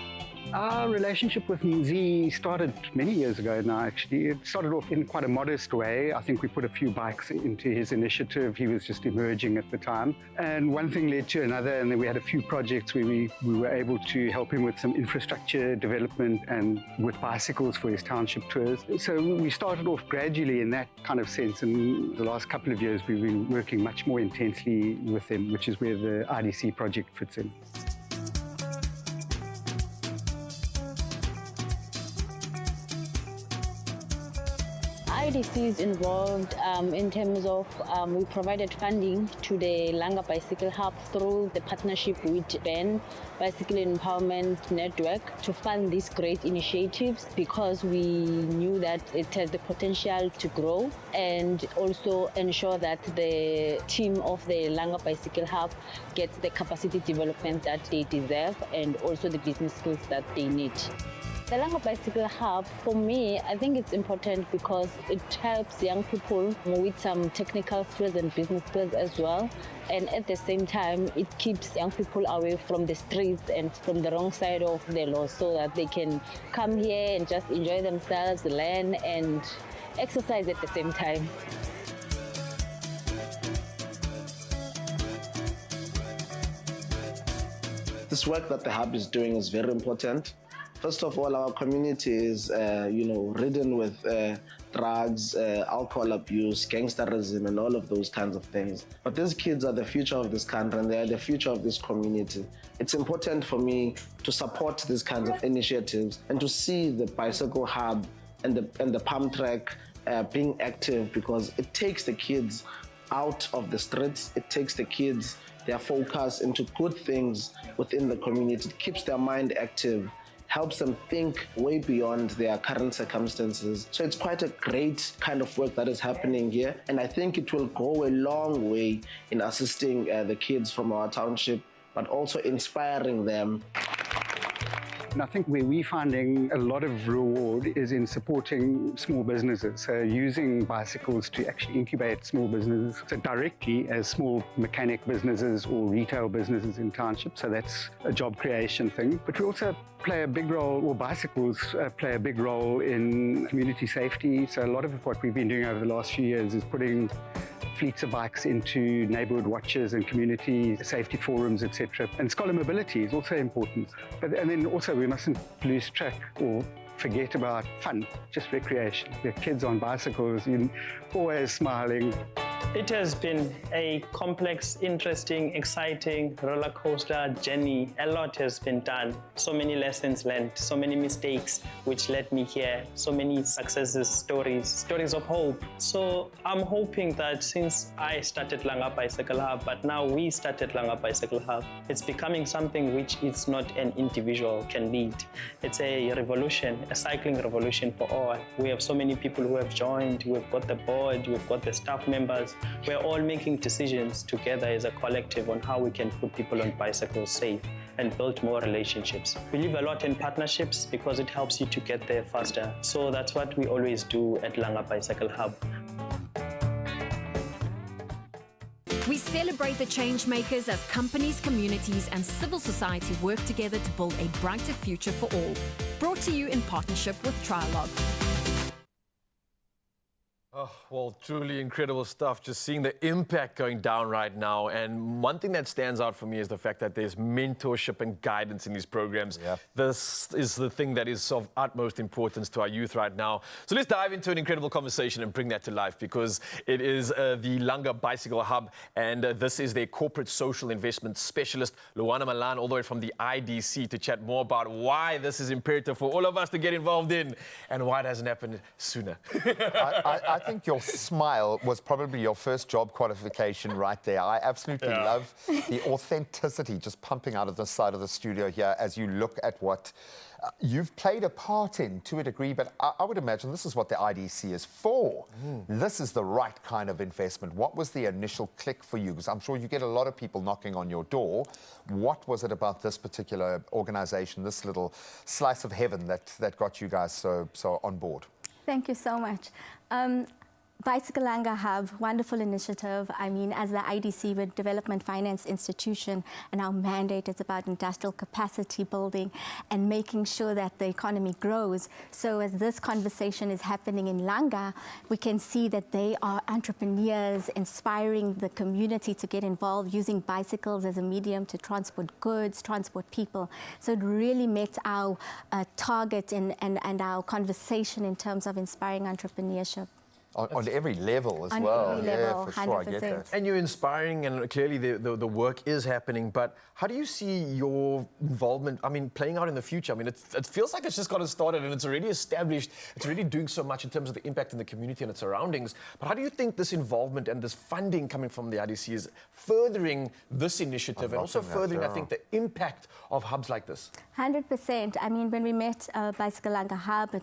Our relationship with Mzi started many years ago now, actually. It started off in quite a modest way. I think we put a few bikes into his initiative. He was just emerging at the time. And one thing led to another, and then we had a few projects where we were able to help him with some infrastructure development and with bicycles for his township tours. So we started off gradually in that kind of sense, and the last couple of years we've been working much more intensely with him, which is where the IDC project fits in. IDC is involved in terms of we provided funding to the Langa Bicycle Hub through the partnership with Ben, Bicycle Empowerment Network, to fund these great initiatives because we knew that it has the potential to grow and also ensure that the team of the Langa Bicycle Hub gets the capacity development that they deserve and also the business skills that they need. The Langa Bicycle Hub, for me, I think it's important because it helps young people with some technical skills and business skills as well. And at the same time, it keeps young people away from the streets and from the wrong side of the law so that they can come here and just enjoy themselves, learn and exercise at the same time. This work that the Hub is doing is very important. First of all, our community is, ridden with drugs, alcohol abuse, gangsterism, and all of those kinds of things. But these kids are the future of this country, and they are the future of this community. It's important for me to support these kinds of initiatives and to see the bicycle hub and the pump track being active, because it takes the kids out of the streets. It takes the kids, their focus into good things within the community. It keeps their mind active, helps them think way beyond their current circumstances. So it's quite a great kind of work that is happening here. And I think it will go a long way in assisting the kids from our township, but also inspiring them. And I think where we're finding a lot of reward is in supporting small businesses. So using bicycles to actually incubate small businesses, so directly as small mechanic businesses or retail businesses in townships. So that's a job creation thing. But we also play a big role, or bicycles play a big role in community safety. So a lot of what we've been doing over the last few years is putting fleets of bikes into neighbourhood watches and community safety forums, etc. And scholar mobility is also important. And then also we mustn't lose track or forget about fun, just recreation. The kids on bicycles, always smiling. It has been a complex, interesting, exciting roller coaster journey. A lot has been done. So many lessons learned, so many mistakes, which led me here. So many successes, stories of hope. So I'm hoping that since I started Langa Bicycle Hub, but now we started Langa Bicycle Hub, it's becoming something which is not an individual can lead. It's a revolution, a cycling revolution for all. We have so many people who have joined. We've got the board, we've got the staff members. We're all making decisions together as a collective on how we can put people on bicycles safe and build more relationships. We live a lot in partnerships because it helps you to get there faster. So that's what we always do at Langa Bicycle Hub. We celebrate the change makers as companies, communities and civil society work together to build a brighter future for all. Brought to you in partnership with Trialog. Oh, well, truly incredible stuff. Just seeing the impact going down right now. And one thing that stands out for me is the fact that there's mentorship and guidance in these programs. Yeah. This is the thing that is of utmost importance to our youth right now. So let's dive into an incredible conversation and bring that to life, because it is the Langa Bicycle Hub, and this is their corporate social investment specialist, Luana Malan, all the way from the IDC, to chat more about why this is imperative for all of us to get involved in and why it hasn't happened sooner. I think your smile was probably your first job qualification right there. I absolutely love the authenticity just pumping out of the side of the studio here as you look at what you've played a part in to a degree, but I would imagine this is what the IDC is for. This is the right kind of investment. What was the initial click for you? Because I'm sure you get a lot of people knocking on your door. What was it about this particular organization, this little slice of heaven that got you guys so on board? Thank you so much. Bicycle Langa Hub, wonderful initiative. I mean, as the IDC, we're a development finance institution, and our mandate is about industrial capacity building and making sure that the economy grows. So as this conversation is happening in Langa, we can see that they are entrepreneurs inspiring the community to get involved, using bicycles as a medium to transport goods, transport people. So it really met our target and our conversation in terms of inspiring entrepreneurship. On every level as well. On every level, for sure, 100%. I get that. And you're inspiring, and clearly the work is happening, but how do you see your involvement, I mean, playing out in the future? I mean, it feels like it's just gotten started and it's already established. It's already doing so much in terms of the impact in the community and its surroundings. But how do you think this involvement and this funding coming from the IDC is furthering this initiative and also furthering, I think, the impact of hubs like this? 100%. I mean, when we met Bicycle Langa Hub and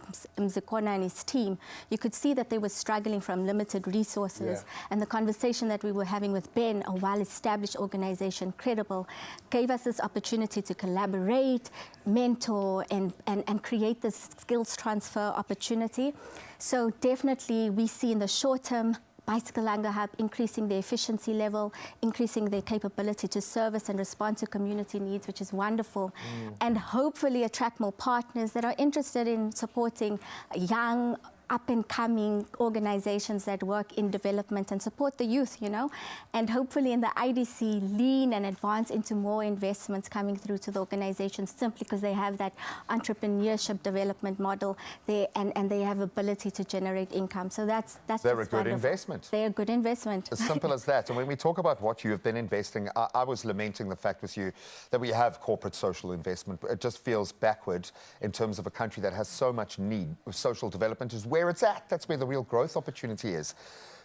Mzikona and his team, you could see that they were struggling from limited resources. And the conversation that we were having with Ben, a well-established organization, credible, gave us this opportunity to collaborate, mentor, and create this skills transfer opportunity. So definitely we see in the short term, Bicycle Langa Hub increasing their efficiency level, increasing their capability to service and respond to community needs, which is wonderful. And hopefully attract more partners that are interested in supporting young, up-and-coming organizations that work in development and support the youth, you know, and hopefully in the IDC lean and advance into more investments coming through to the organizations, simply because they have that entrepreneurship development model there, and they have ability to generate income. So that's they're a good investment. They're a good investment. As simple as that. And when we talk about what you have been investing, I was lamenting the fact with you that we have corporate social investment. It just feels backward in terms of a country that has so much need. Social development is where it's at. That's where the real growth opportunity is.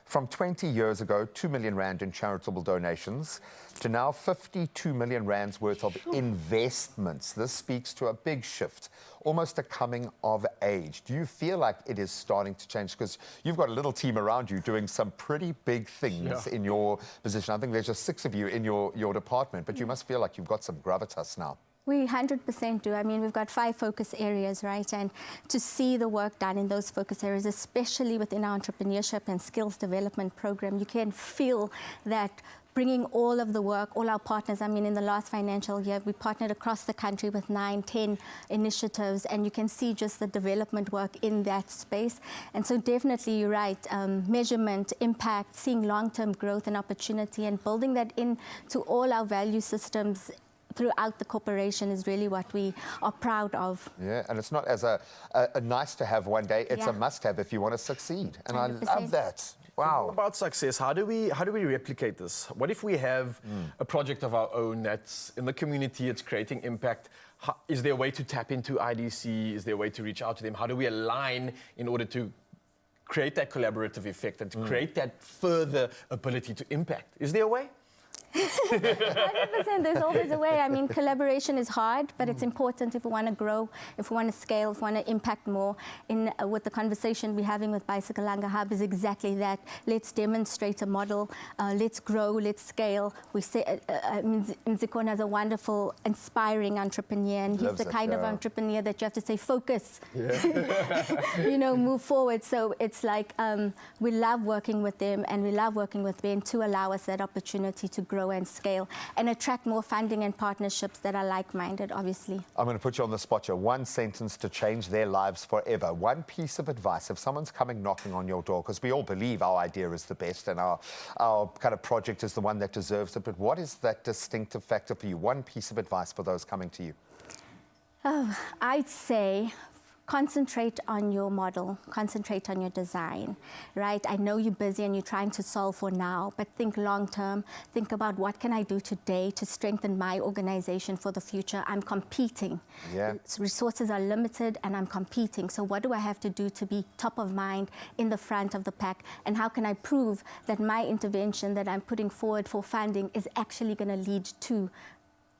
From 20 years ago, 2 million rand in charitable donations to now 52 million rands worth of investments. This speaks to a big shift, almost a coming of age. Do you feel like it is starting to change? Because you've got a little team around you doing some pretty big things in your position. I think there's just 6 of you in your department, but you must feel like you've got some gravitas now. We 100% do. I mean, we've got 5 focus areas, right? And to see the work done in those focus areas, especially within our entrepreneurship and skills development program, you can feel that bringing all of the work, all our partners, I mean, in the last financial year, we partnered across the country with 9, 10 initiatives, and you can see just the development work in that space. And so definitely, you're right, measurement, impact, seeing long-term growth and opportunity, and building that into all our value systems throughout the corporation is really what we are proud of. Yeah, and it's not as a nice to have one day, it's a must have if you want to succeed. And 100%. I love that. Wow. What about success? How do we replicate this? What if we have a project of our own that's in the community, it's creating impact? Is there a way to tap into IDC? Is there a way to reach out to them? How do we align in order to create that collaborative effect and to create that further ability to impact? Is there a way? 100%, there's always a way. I mean, collaboration is hard, but it's important if we want to grow, if we want to scale, if we want to impact more. With the conversation we're having with Bicycle Langa Hub is exactly that. Let's demonstrate a model, let's grow, let's scale. We say Mzikona is a wonderful, inspiring entrepreneur, and he's the kind of entrepreneur that you have to say, focus, you know, move forward. So it's like we love working with them, and we love working with Ben to allow us that opportunity to grow and scale and attract more funding and partnerships that are like-minded, obviously. I'm going to put you on the spot here. One sentence to change their lives forever. One piece of advice, if someone's coming knocking on your door, because we all believe our idea is the best and our kind of project is the one that deserves it, but what is that distinctive factor for you? One piece of advice for those coming to you. Oh, I'd say concentrate on your model, concentrate on your design, right? I know you're busy and you're trying to solve for now, but think long term. Think about what can I do today to strengthen my organization for the future. I'm competing. Yeah. Resources are limited and I'm competing. So what do I have to do to be top of mind in the front of the pack? And how can I prove that my intervention that I'm putting forward for funding is actually going to lead to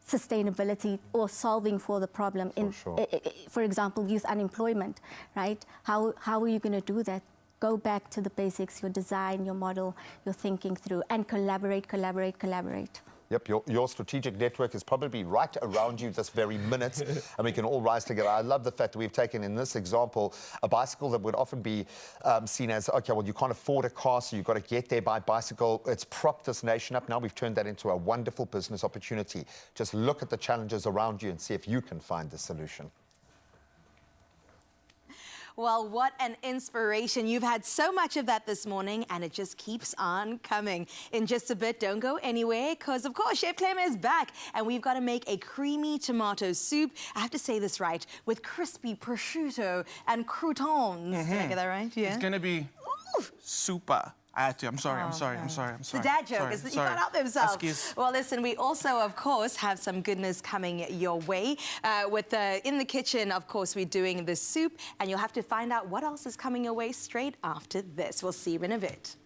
sustainability or solving for the problem for example, youth unemployment, right? How are you going to do that? Go back to the basics, your design, your model, your thinking through, and collaborate. Yep, your strategic network is probably right around you this very minute, and we can all rise together. I love the fact that we've taken, in this example, a bicycle that would often be seen as, okay, well, you can't afford a car, so you've got to get there by bicycle. It's propped this nation up. Now we've turned that into a wonderful business opportunity. Just look at the challenges around you and see if you can find the solution. Well, what an inspiration. You've had so much of that this morning, and it just keeps on coming. In just a bit, don't go anywhere, because, of course, Chef Clem is back, and we've got to make a creamy tomato soup. I have to say this right, with crispy prosciutto and croutons. Did I get that right? Yeah. It's going to be super. I had to. I'm sorry. The dad joke is that you can't help themselves. Excuse. Well, listen, we also, of course, have some goodness coming your way. In the kitchen, of course, we're doing the soup, and you'll have to find out what else is coming your way straight after this. We'll see you in a bit.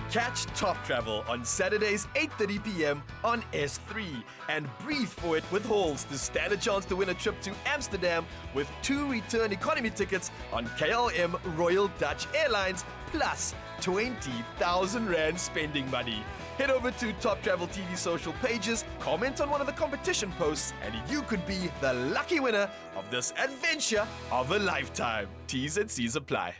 Catch Top Travel on Saturdays 8:30 p.m. on S3 and breathe for it with Halls to stand a chance to win a trip to Amsterdam with 2 return economy tickets on KLM Royal Dutch Airlines plus 20,000 Rand spending money. Head over to Top Travel TV social pages, comment on one of the competition posts, and you could be the lucky winner of this adventure of a lifetime. T's and C's apply.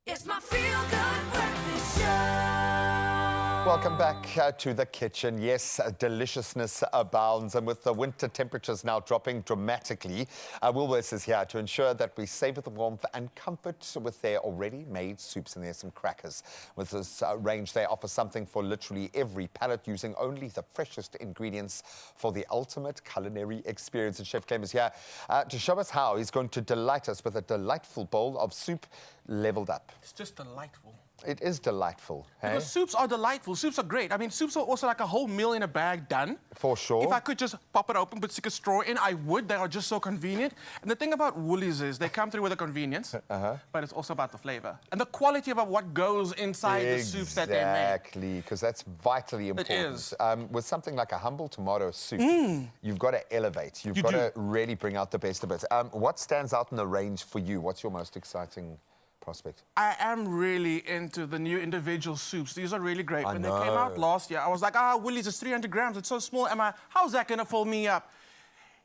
It's my feel-good breakfast show. Welcome back to the kitchen. Yes, deliciousness abounds, and with the winter temperatures now dropping dramatically, Woolworths is here to ensure that we savor the warmth and comfort with their already made soups, and there's some crackers. With this range, they offer something for literally every palate, using only the freshest ingredients for the ultimate culinary experience. And Chef Clem is here to show us how he's going to delight us with a delightful bowl of soup leveled up. It's just delightful. It is delightful. Hey? Because soups are delightful. Soups are great. I mean, soups are also like a whole meal in a bag done. For sure. If I could just pop it open, but stick a straw in, I would. They are just so convenient. And the thing about Woolies is they come through with a convenience, but it's also about the flavor and the quality of what goes inside the soups that they make. Exactly, because that's vitally important. It is. With something like a humble tomato soup, you've got to elevate. You've got to really bring out the best of it. What stands out in the range for you? What's your most exciting prospect? I am really into the new individual soups. These are really great. When they came know. out last year, I was like, Woolies is 300 grams. It's so small. How's that going to fill me up?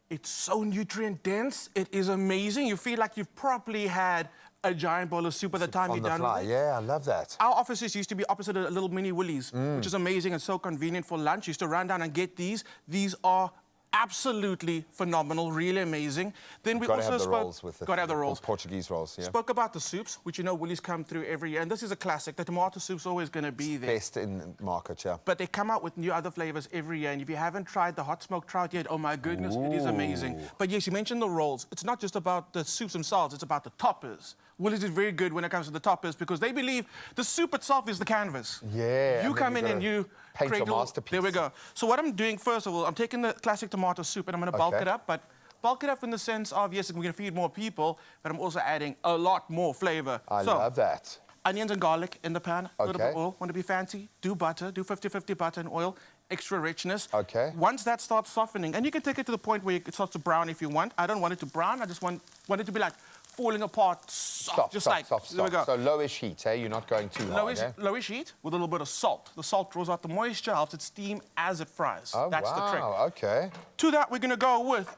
It's so nutrient dense. It is amazing. You feel like you've properly had a giant bowl of soup by the time you're done with it. Yeah, I love that. Our offices used to be opposite a little mini Woolies, which is amazing and so convenient for lunch. Used to run down and get these. These are absolutely phenomenal, really amazing. Then we also have the rolls with it. Got to have the rolls. Portuguese rolls, yeah. Spoke about the soups, which you know Woolies come through every year, and this is a classic. The tomato soup's always going to be there. Best in market, yeah. But they come out with new other flavors every year, and if you haven't tried the hot smoked trout yet, oh my goodness, it is amazing. But yes, you mentioned the rolls. It's not just about the soups themselves, it's about the toppers. Woolies is very good when it comes to the toppers because they believe the soup itself is the canvas. Yeah. You come in and you paint cradle. your masterpiece. There we go. So what I'm doing, first of all, I'm taking the classic tomato soup and I'm going to bulk it up, but bulk it up in the sense of, yes, we're going to feed more people, but I'm also adding a lot more flavor. I love that. Onions and garlic in the pan, a little bit of oil. Want to be fancy? Do butter, do 50-50 butter and oil, extra richness. Okay. Once that starts softening, and you can take it to the point where it starts to brown if you want. I don't want it to brown, I just want it to be like falling apart, soft. There we go. So lowish heat, eh? You're not going too hard, eh? Lowish heat with a little bit of salt. The salt draws out the moisture, helps it steam as it fries. Oh, that's the trick. Okay. To that, we're going to go with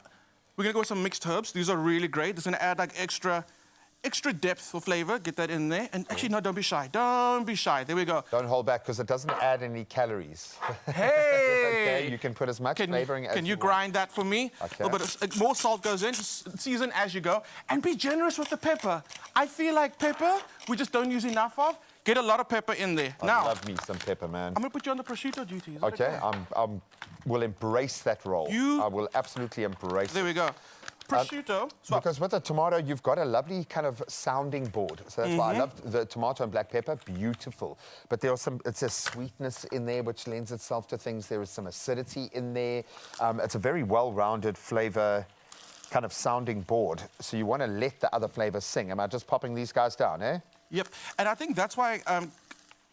some mixed herbs. These are really great. It's going to add like extra depth for flavor. Get that in there. And actually, no, don't be shy. Don't be shy. There we go. Don't hold back because it doesn't add any calories. Hey! Okay, you can put as much flavoring as you want. Can you grind that for me? Okay. A little bit of, more salt goes in. Season as you go. And be generous with the pepper. I feel like pepper, we just don't use enough of. Get a lot of pepper in there. I now, love me some pepper, man. I'm going to put you on the prosciutto duty. Okay, I will embrace that role. I will absolutely embrace it. There we go. Prosciutto. Because with the tomato, you've got a lovely kind of sounding board. So that's why I love the tomato and black pepper. Beautiful. But there are it's a sweetness in there which lends itself to things. There is some acidity in there. It's a very well-rounded flavor kind of sounding board. So you want to let the other flavors sing. Am I just popping these guys down, eh? Yep. And I think that's why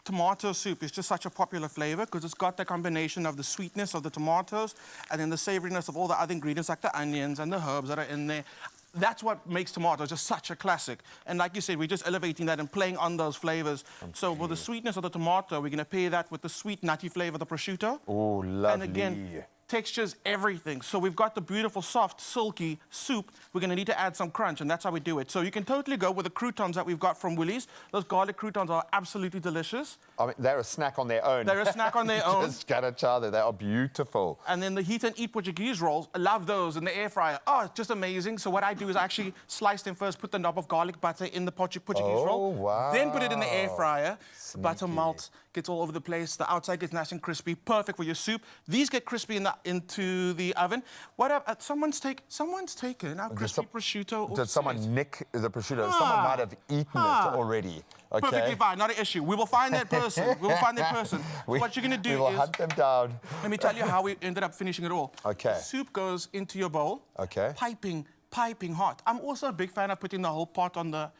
tomato soup is just such a popular flavor because it's got the combination of the sweetness of the tomatoes and then the savoriness of all the other ingredients like the onions and the herbs that are in there. That's what makes tomatoes just such a classic. And like you said, we're just elevating that and playing on those flavors. So with the sweetness of the tomato, we're going to pair that with the sweet, nutty flavor of the prosciutto. Oh, lovely. And again, textures, everything. So we've got the beautiful, soft, silky soup. We're going to need to add some crunch, and that's how we do it. So you can totally go with the croutons that we've got from Woolies. Those garlic croutons are absolutely delicious. I mean, they're a snack on their own. They're a snack on their own. Just gotta tell them, they are beautiful. And then the heat and eat Portuguese rolls, I love those in the air fryer. Oh, it's just amazing. So what I do is I actually slice them first, put the knob of garlic butter in the Portuguese roll. Wow. Then put it in the air fryer. Butter melts, gets all over the place. The outside gets nice and crispy, perfect for your soup. These get crispy into the oven. What up? Someone's taken our crispy prosciutto. Did someone nick the prosciutto? Someone might have eaten it already. Okay. Perfectly fine, not an issue. We will find that person. We will find that person. What you're going to do is... We will hunt them down. Let me tell you how we ended up finishing it all. Okay. The soup goes into your bowl. Okay. Piping hot. I'm also a big fan of putting the whole pot on the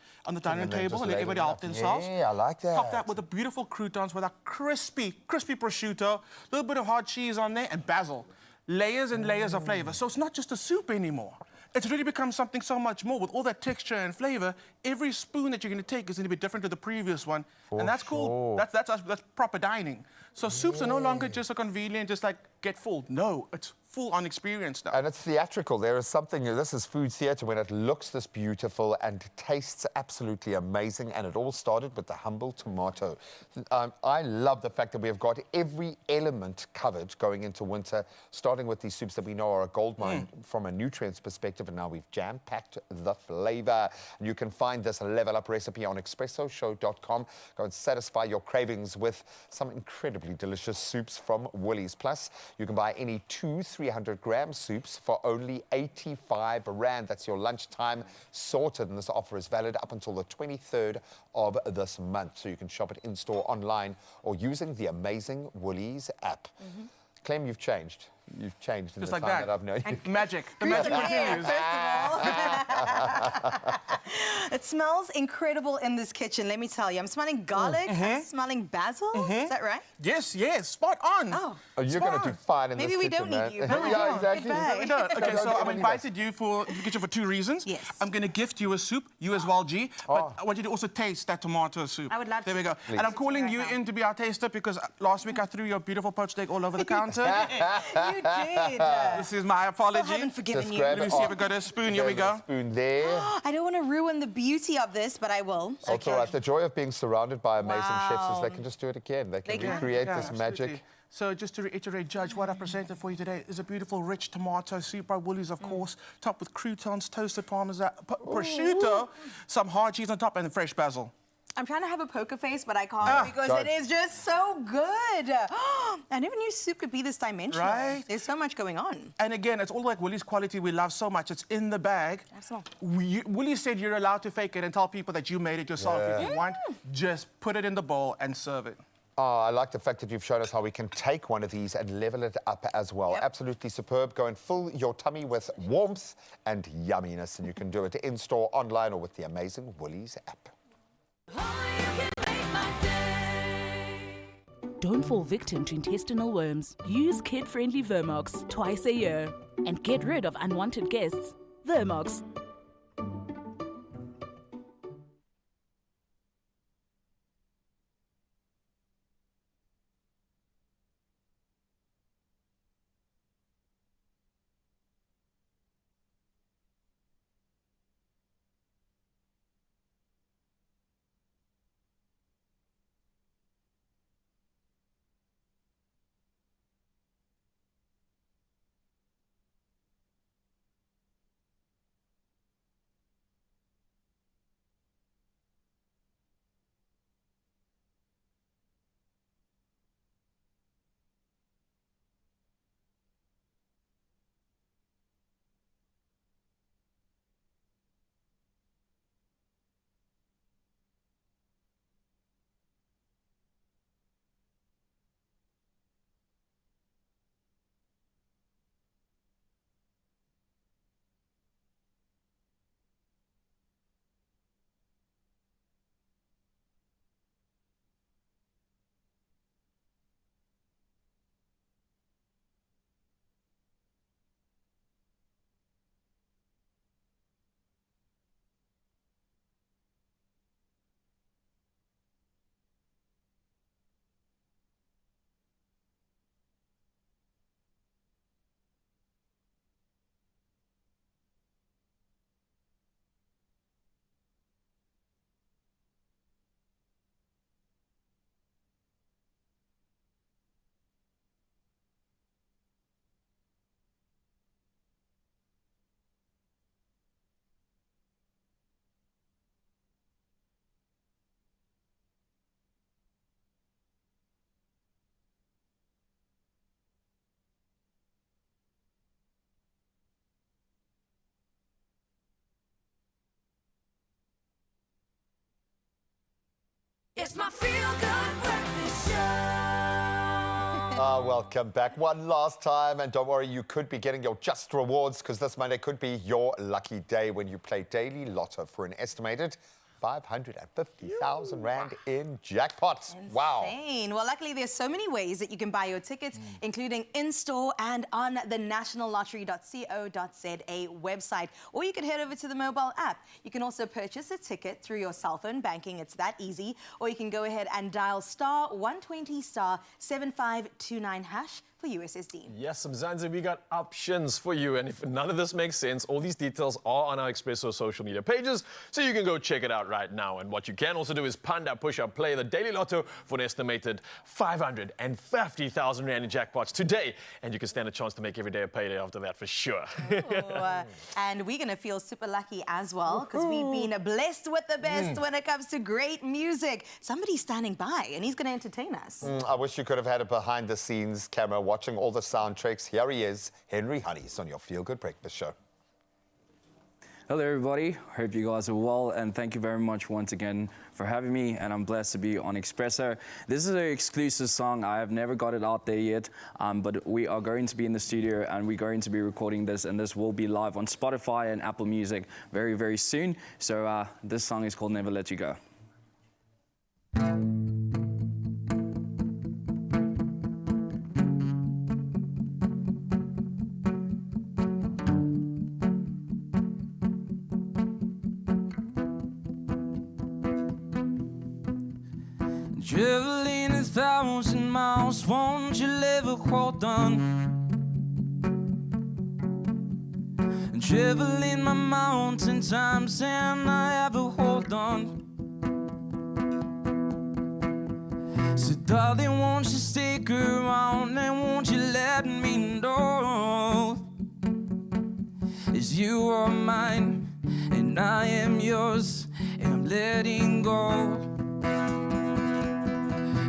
dining table and let everybody help themselves. Yeah, I like that. Top that with the beautiful croutons with a crispy prosciutto, a little bit of hard cheese on there, and basil. Layers and layers of flavor. So it's not just a soup anymore. It's really become something so much more. With all that texture and flavor, every spoon that you're going to take is going to be different to the previous one. And that's cool. That's proper dining. So soups are no longer just a convenient, just like get full. No, it's full-on experience now. And it's theatrical. There is something, this is food theatre when it looks this beautiful and tastes absolutely amazing. And it all started with the humble tomato. I love the fact that we have got every element covered going into winter, starting with these soups that we know are a gold mine from a nutrients perspective. And now we've jam-packed the flavour. And you can find this level up recipe on expressoshow.com. Go and satisfy your cravings with some incredibly delicious soups from Woolies. Plus, you can buy any 300-gram soups for only 85 Rand. That's your lunchtime sorted, and this offer is valid up until the 23rd of this month. So you can shop it in-store, online, or using the amazing Woolies app. Clem, you've changed. You've changed in Just the like time that. that I've known you. Magic. The magic continues. It smells incredible in this kitchen, let me tell you. I'm smelling garlic, I'm smelling basil. Is that right? Yes, spot on. Oh, you're going to do fine in maybe this we kitchen, don't need you. man. Yeah, exactly. No, we don't. Okay, so I've invited you to the kitchen for 2 reasons. Yes. I'm going to gift you a soup, you as well, G. But I want you to also taste that tomato soup. I would love There to. we go. Please. And I'm calling you in to be our taster because last week I threw your beautiful poached egg all over the counter. You did. This is my apology. Still haven't forgiven Just you. grab Let me see if I got a spoon. Here we go. Spoon there. I don't want to ruin the beauty of this, but I will. It's all right. The joy of being surrounded by amazing chefs is Wow. they can just do it again. They can They can. recreate Yeah, this absolutely. magic. So just to reiterate, Judge, what I presented for you today is a beautiful, rich tomato soup by Woolies, of course, topped with croutons, toasted parmesan, prosciutto, some hard cheese on top, and fresh basil. I'm trying to have a poker face, but I can't because it is just so good. I never knew soup could be this dimensional. Right? There's so much going on. And again, it's all like Woolies quality we love so much. It's in the bag. Absolutely. Woolies said you're allowed to fake it and tell people that you made it yourself. If you want, just put it in the bowl and serve it. Oh, I like the fact that you've shown us how we can take one of these and level it up as well. Absolutely superb. Go and fill your tummy with warmth and yumminess. And you can do it in-store, online, or with the amazing Woolies app. Don't fall victim to intestinal worms. Use kid-friendly Vermox twice a year and get rid of unwanted guests. Vermox. It's my feel-good breakfast show. Welcome back one last time. And don't worry, you could be getting your just rewards because this Monday could be your lucky day when you play Daily Lotto for an estimated 550,000 Rand in jackpots. Wow. Insane. Well, luckily, there's so many ways that you can buy your tickets, including in-store and on the nationallottery.co.za website. Or you can head over to the mobile app. You can also purchase a ticket through your cell phone banking. It's that easy. Or you can go ahead and dial *120 *7529# for USSD. Yes, Mzansi, we got options for you. And if none of this makes sense, all these details are on our Expresso social media pages, so you can go check it out right now. And what you can also do is panda, push up, play the Daily Lotto for an estimated 550,000 Rand in jackpots today. And you can stand a chance to make every day a payday after that for sure. And we're going to feel super lucky as well, because we've been blessed with the best when it comes to great music. Somebody's standing by and he's going to entertain us. I wish you could have had a behind-the-scenes camera watching all the soundtracks. Here he is, Henry Honey's on your Feel Good Breakfast Show. Hello everybody, hope you guys are well, and thank you very much once again for having me, and I'm blessed to be on Expresso. This is an exclusive song. I have never got it out there yet, but we are going to be in the studio and we're going to be recording this, and this will be live on Spotify and Apple Music very, very soon. So this song is called Never Let You Go. Traveling 1,000 miles, won't you ever hold on? Traveling my mountain times and I ever hold on. So darling, won't you stick around and won't you let me know? As you are mine and I am yours, and I'm letting go.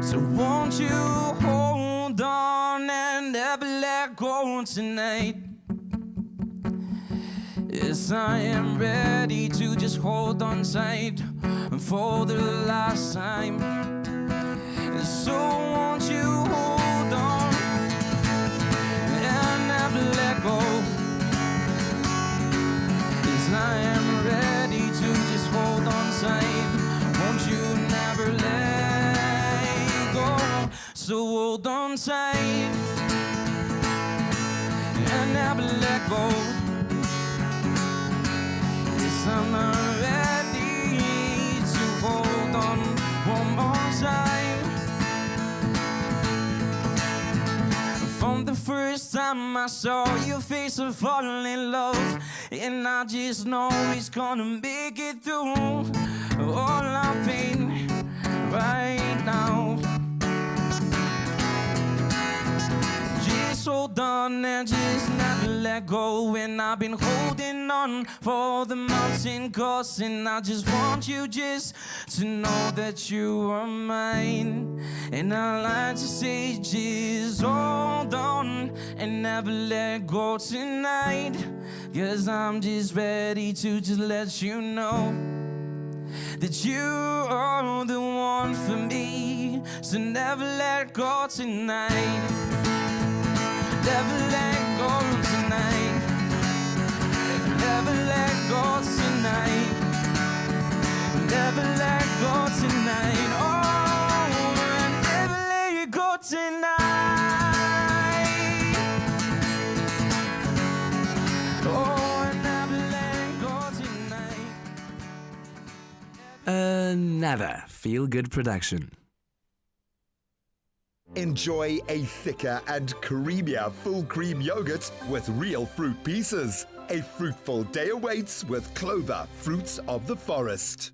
So won't you hold on and never let go tonight? Yes, I am ready to just hold on tight for the last time. So won't you hold on and never let go? Yes, I am ready to just hold on tight. Won't you never let So hold on tight and never let go. Yes, I'm not ready to hold on one more time. From the first time I saw your face, I fall in love, and I just know it's gonna make it through all our pain right now. Just hold on and just never let go. And I've been holding on for the mountain course, and I just want you just to know that you are mine. And I like to say just hold on and never let go tonight, 'cause I'm just ready to just let you know that you are the one for me. So never let go tonight. Never let go tonight. Never let go tonight. Never let go tonight. Oh, never let you go tonight. Oh, never let go tonight. Another feel-good production. Enjoy a thicker and creamier full cream yogurt with real fruit pieces. A fruitful day awaits with Clover Fruits of the Forest.